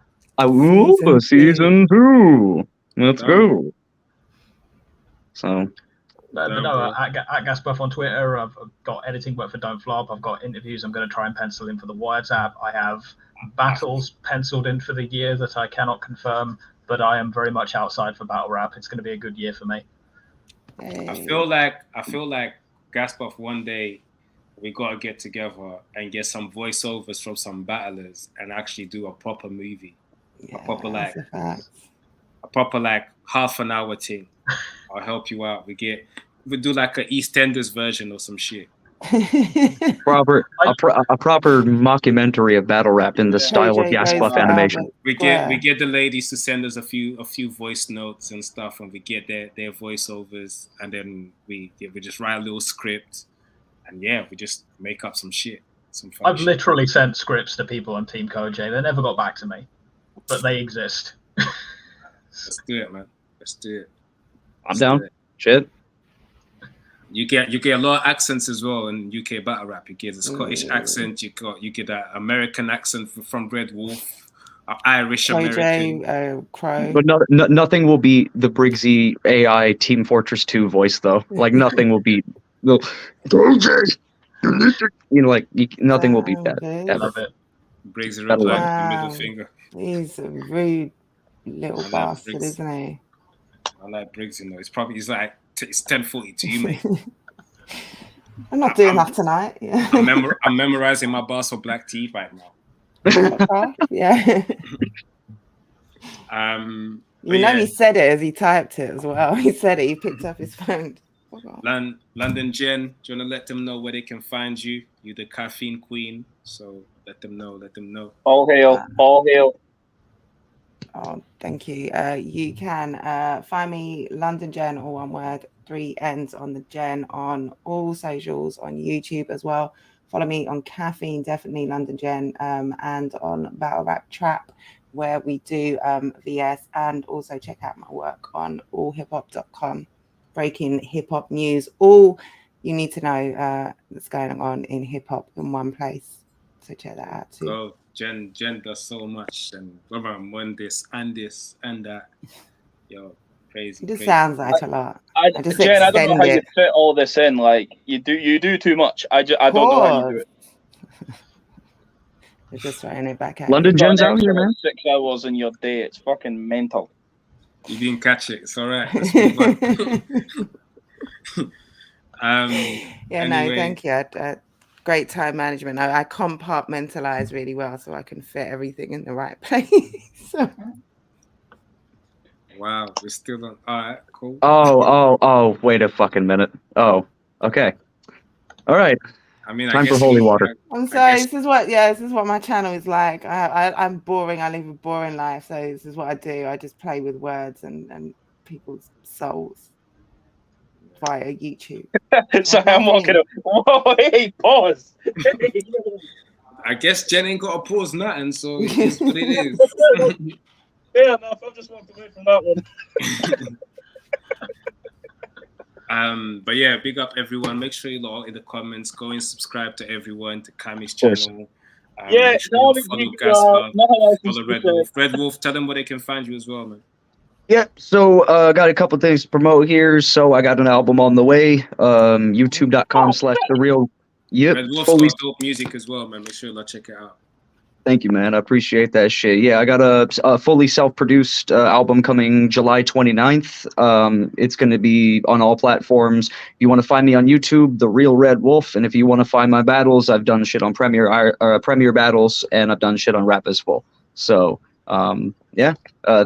Speaker 2: Season 2. Let's go. So.
Speaker 4: But no, at Gas Buff on Twitter, I've got editing work for Don't Flop. I've got interviews I'm going to try and pencil in for the wiretap. I have battles penciled in for the year that I cannot confirm, but I am very much outside for battle rap. It's going to be a good year for me.
Speaker 1: I feel like Gas Buff one day we got to get together and get some voiceovers from some battlers and actually do a proper movie, a proper half an hour thing. I'll help you out. We do like an EastEnders version or some shit.
Speaker 2: a proper mockumentary of battle rap in the style of Gas Buff animation.
Speaker 1: We get the ladies to send us a few voice notes and stuff, and we get their voiceovers, and then we just write a little script, and we just make up some shit.
Speaker 4: I've literally sent scripts to people on Team Koj. They never got back to me, but they exist.
Speaker 1: Let's do it, man. Let's do it.
Speaker 2: I'm down. Shit.
Speaker 1: You get a lot of accents as well in UK battle rap. You get a Scottish accent. You get that American accent from Red Wolf, Irish American.
Speaker 6: Crow.
Speaker 2: But nothing will beat the Briggsy AI Team Fortress 2 voice though. Like nothing will beat nothing will beat that.
Speaker 4: I love it.
Speaker 1: Briggsy runs like the middle finger.
Speaker 6: He's a rude little bastard, isn't he?
Speaker 1: I like Briggs, It's 10:42, mate.
Speaker 6: I'm not doing that tonight. Yeah.
Speaker 1: I'm memorizing my bars for Black Tea right now.
Speaker 6: Yeah. He said it as he typed it as well. He said it. He picked up his phone.
Speaker 1: London Jen, do you want to let them know where they can find you? You're the caffeine queen, so let them know.
Speaker 3: All hail.
Speaker 6: Oh, thank you. You can find me, London Jen, all one word, 3 N's on the Jen, on all socials, on YouTube as well. Follow me on Caffeine, definitely London Jen, and on Battle Rap Trap, where we do VS, and also check out my work on allhiphop.com, breaking hip-hop news, all you need to know that's going on in hip-hop in one place. So check that out too.
Speaker 1: Oh, Jen does so much, and when this and that, crazy.
Speaker 6: It just sounds like a lot.
Speaker 3: Jen, I don't know how you fit all this in. Like you do too much. I don't know how you do it.
Speaker 6: You're just throwing it back at
Speaker 2: London Jen's out here, man.
Speaker 3: 6 hours in your day. It's fucking mental.
Speaker 1: You didn't catch it. It's all right. Let's move on.
Speaker 6: No, thank you. Great time management. I compartmentalize really well so I can fit everything in the right place.
Speaker 1: Wow, we're still on. All right, cool.
Speaker 2: Oh, wait a fucking minute. Oh, okay. All right.
Speaker 1: I mean,
Speaker 2: time for holy water.
Speaker 6: I'm sorry. This is what my channel is like. I'm boring. I live a boring life. So this is what I do. I just play with words and people's souls via YouTube.
Speaker 3: So I'm walking up. Whoa, hey, pause.
Speaker 1: I guess Jen ain't got a pause nothing, so it's what it is.
Speaker 3: Fair enough. I've just walked away from that
Speaker 1: one. But yeah, big up everyone. Make sure you're all in the comments. Go and subscribe to everyone to Kami's channel. Follow Gasper, follow Red Wolf. Red Wolf, tell them where they can find you as well, man.
Speaker 2: Yeah, so got a couple things to promote here. So I got an album on the way. YouTube.com/thereal. Yep.
Speaker 1: Red Wolf's got dope music as well, man. Make sure you check it out.
Speaker 2: Thank you, man. I appreciate that shit. Yeah, I got a fully self-produced album coming July 29th. It's going to be on all platforms. If you want to find me on YouTube, The Real Red Wolf. And if you want to find my battles, I've done shit on Premier Battles, and I've done shit on Rap is Full. So Yeah.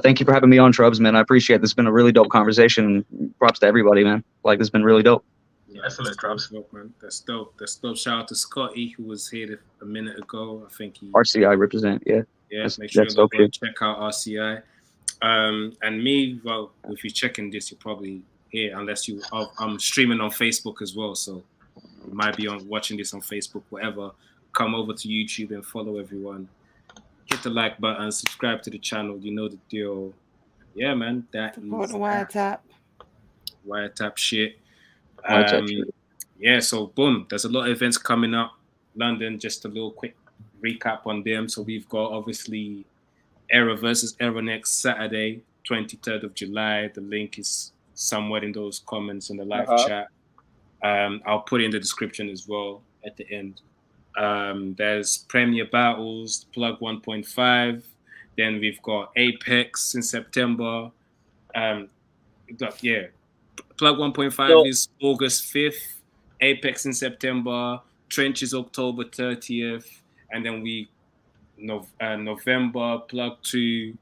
Speaker 2: Thank you for having me on, Shrubs, man. I appreciate it. This has been a really dope conversation. Props to everybody, man. Like, this has been really dope.
Speaker 1: Yeah,
Speaker 4: Excellent, Drums.
Speaker 1: dope, man. That's dope. That's dope. Shout out to Scotty, who was here a minute ago. I think he.
Speaker 2: RCI represent, yeah.
Speaker 1: Yeah, make sure you
Speaker 2: dope
Speaker 1: go check out RCI. And me, well, if you're checking this, you're probably here, unless I'm streaming on Facebook as well, so you might be watching this on Facebook, whatever. Come over to YouTube and follow everyone. Hit the like button, subscribe to the channel. You know the deal. Yeah, man. That
Speaker 6: Support
Speaker 1: is
Speaker 6: the wiretap.
Speaker 1: Wiretap shit.
Speaker 2: Shit.
Speaker 1: Yeah, so boom. There's a lot of events coming up. London, just a little quick recap on them. So we've got obviously Era versus Era next Saturday, 23rd of July. The link is somewhere in those comments in the live chat. I'll put it in the description as well at the end. There's Premier Battles, Plug 1.5. Then we've got Apex in September. Plug 1.5 is August 5th. Apex in September. Trench is October 30th. And then November, Plug 2.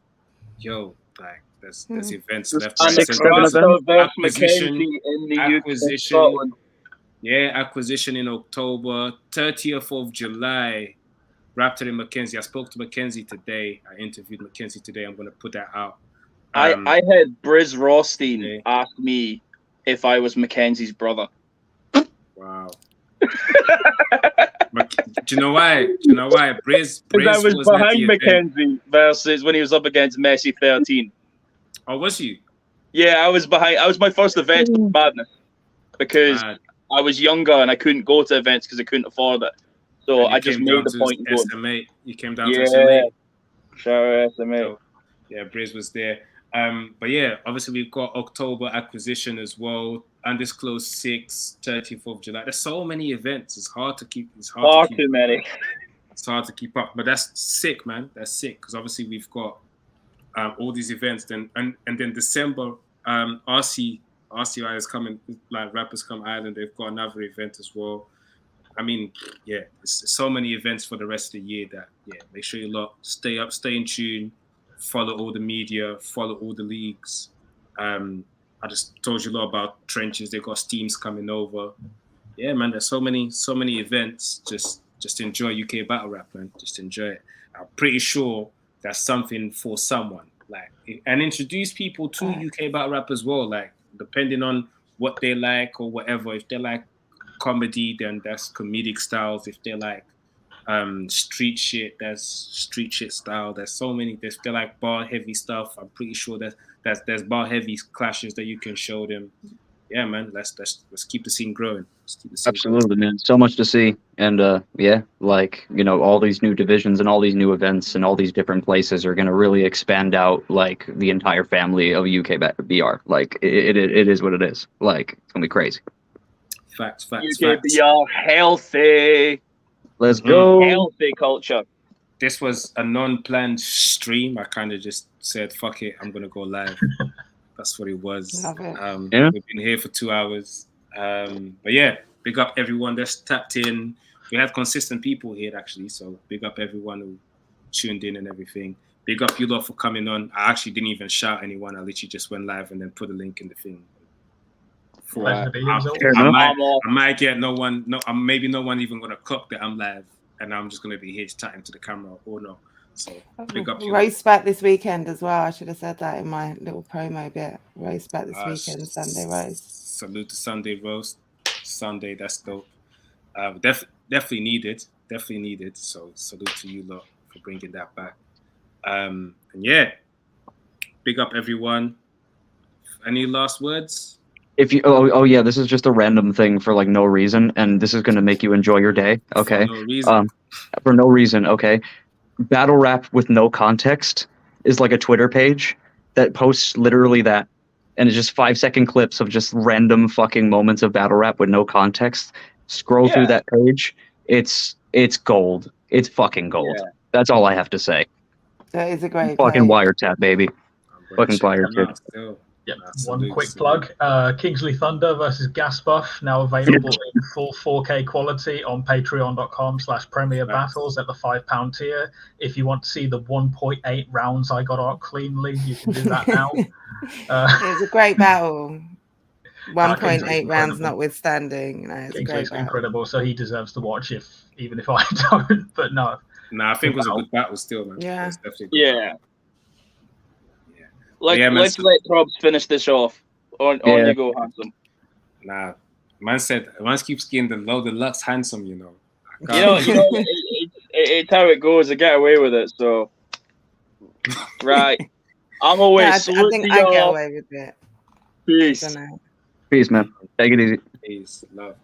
Speaker 1: Yo, like, there's events left. Acquisition. Yeah, acquisition in October. 30th of July, Raptor and Mackenzie. I spoke to Mackenzie today. I interviewed Mackenzie today. I'm going to put that out.
Speaker 3: I had Briz Rothstein ask me if I was Mackenzie's brother.
Speaker 1: Wow. Do you know why? Briz
Speaker 3: I was behind Mackenzie versus when he was up against Messi 13.
Speaker 1: Oh, was you?
Speaker 3: Yeah, I was behind. I was my first event with Madness because I was younger and I couldn't go to events because I couldn't afford it. So I just made the point.
Speaker 1: SMA. You came down to SMA.
Speaker 3: Sure, SMA.
Speaker 1: So, yeah, Briz was there. But yeah, obviously we've got October acquisition as well. Undisclosed 6, 30th of July. There's so many events. It's hard to keep.
Speaker 3: Far too many.
Speaker 1: It's hard to keep up. But that's sick, man. That's sick because obviously we've got all these events. Then and then December, RCI is coming. Like Rappers Come Island. They've got another event as well. I mean, yeah, there's so many events for the rest of the year that make sure you stay up, stay in tune. Follow all the media, follow all the leagues. I just told you a lot about Trenches. They've got Steams coming over. Yeah, man, there's so many events. Just enjoy UK battle rap, man. Just enjoy it. I'm pretty sure that's something for someone. Like, and introduce people to UK battle rap as well. Like, depending on what they like or whatever. If they like comedy, then that's comedic styles. If they like street shit, that's street shit style. There's so many. If they like bar heavy stuff, I'm pretty sure there's bar heavy clashes that you can show them. Yeah, man. Let's keep the scene growing.
Speaker 2: Absolutely, man. So much to see, and like, you know, all these new divisions and all these new events and all these different places are going to really expand out like the entire family of UK BR. Like it is what it is. Like, it's gonna be crazy.
Speaker 1: Facts.
Speaker 3: UK BR healthy.
Speaker 2: Let's go.
Speaker 3: Healthy culture.
Speaker 1: This was a non-planned stream. I kind of just said, fuck it, I'm going to go live. That's what it was.
Speaker 6: Love it.
Speaker 1: We've been here for 2 hours. But yeah, big up everyone that's tapped in. We have consistent people here, actually. So big up everyone who tuned in and everything. Big up you lot for coming on. I actually didn't even shout anyone. I literally just went live and then put a link in the thing. I might get maybe no one even gonna clock that I'm live, and I'm just gonna be here chatting to the camera or no. So big up you.
Speaker 6: Roast back this weekend as well. I should have said that in my little promo bit. Roast back this weekend, Sunday roast.
Speaker 1: Salute to Sunday roast. Sunday, that's dope. Definitely needed. So salute to you lot for bringing that back. And yeah, big up everyone. Any last words?
Speaker 2: If you yeah, this is just a random thing for like no reason, and this is gonna make you enjoy your day. Okay.
Speaker 1: For no reason.
Speaker 2: For no reason. Okay. Battle Rap with no context is like a Twitter page that posts literally that, and it's just 5-second clips of just random fucking moments of battle rap with no context. Scroll through that page. It's gold. It's fucking gold. Yeah. That's all I have to say.
Speaker 6: That is a great
Speaker 2: fucking
Speaker 6: page.
Speaker 2: Wiretap, baby. Fucking Wiretap.
Speaker 4: Yep.
Speaker 1: That's
Speaker 4: One
Speaker 1: salute,
Speaker 4: quick
Speaker 1: salute.
Speaker 4: plug. Kingsley Thunder versus Gas Buff, now available in full 4K quality on patreon.com/Premier Battles at the £5 tier. If you want to see the 1.8 rounds I got out cleanly, you can do that now.
Speaker 6: It was a great battle. 1.8
Speaker 4: Kingsley's
Speaker 6: rounds
Speaker 4: incredible.
Speaker 6: notwithstanding. No, it's a great
Speaker 4: Kingsley's
Speaker 6: battle.
Speaker 4: incredible, so he deserves to watch even if I don't. But no.
Speaker 1: Nah, I think it was a good battle still, man.
Speaker 6: Yeah.
Speaker 1: It was definitely a good battle.
Speaker 3: Yeah.
Speaker 1: Yeah, man,
Speaker 3: Let's let Probs finish this off. On
Speaker 2: Yeah.
Speaker 3: you go, Handsome.
Speaker 1: Nah, man keeps getting the low deluxe handsome, you know.
Speaker 3: It's how it goes. I get away with it, so right. I'm away.
Speaker 6: I
Speaker 3: Salute
Speaker 6: think
Speaker 3: to
Speaker 6: I get
Speaker 3: y'all.
Speaker 6: away with it.
Speaker 3: Peace.
Speaker 6: I don't know.
Speaker 2: Peace, man. Take it easy.
Speaker 1: Peace. Love.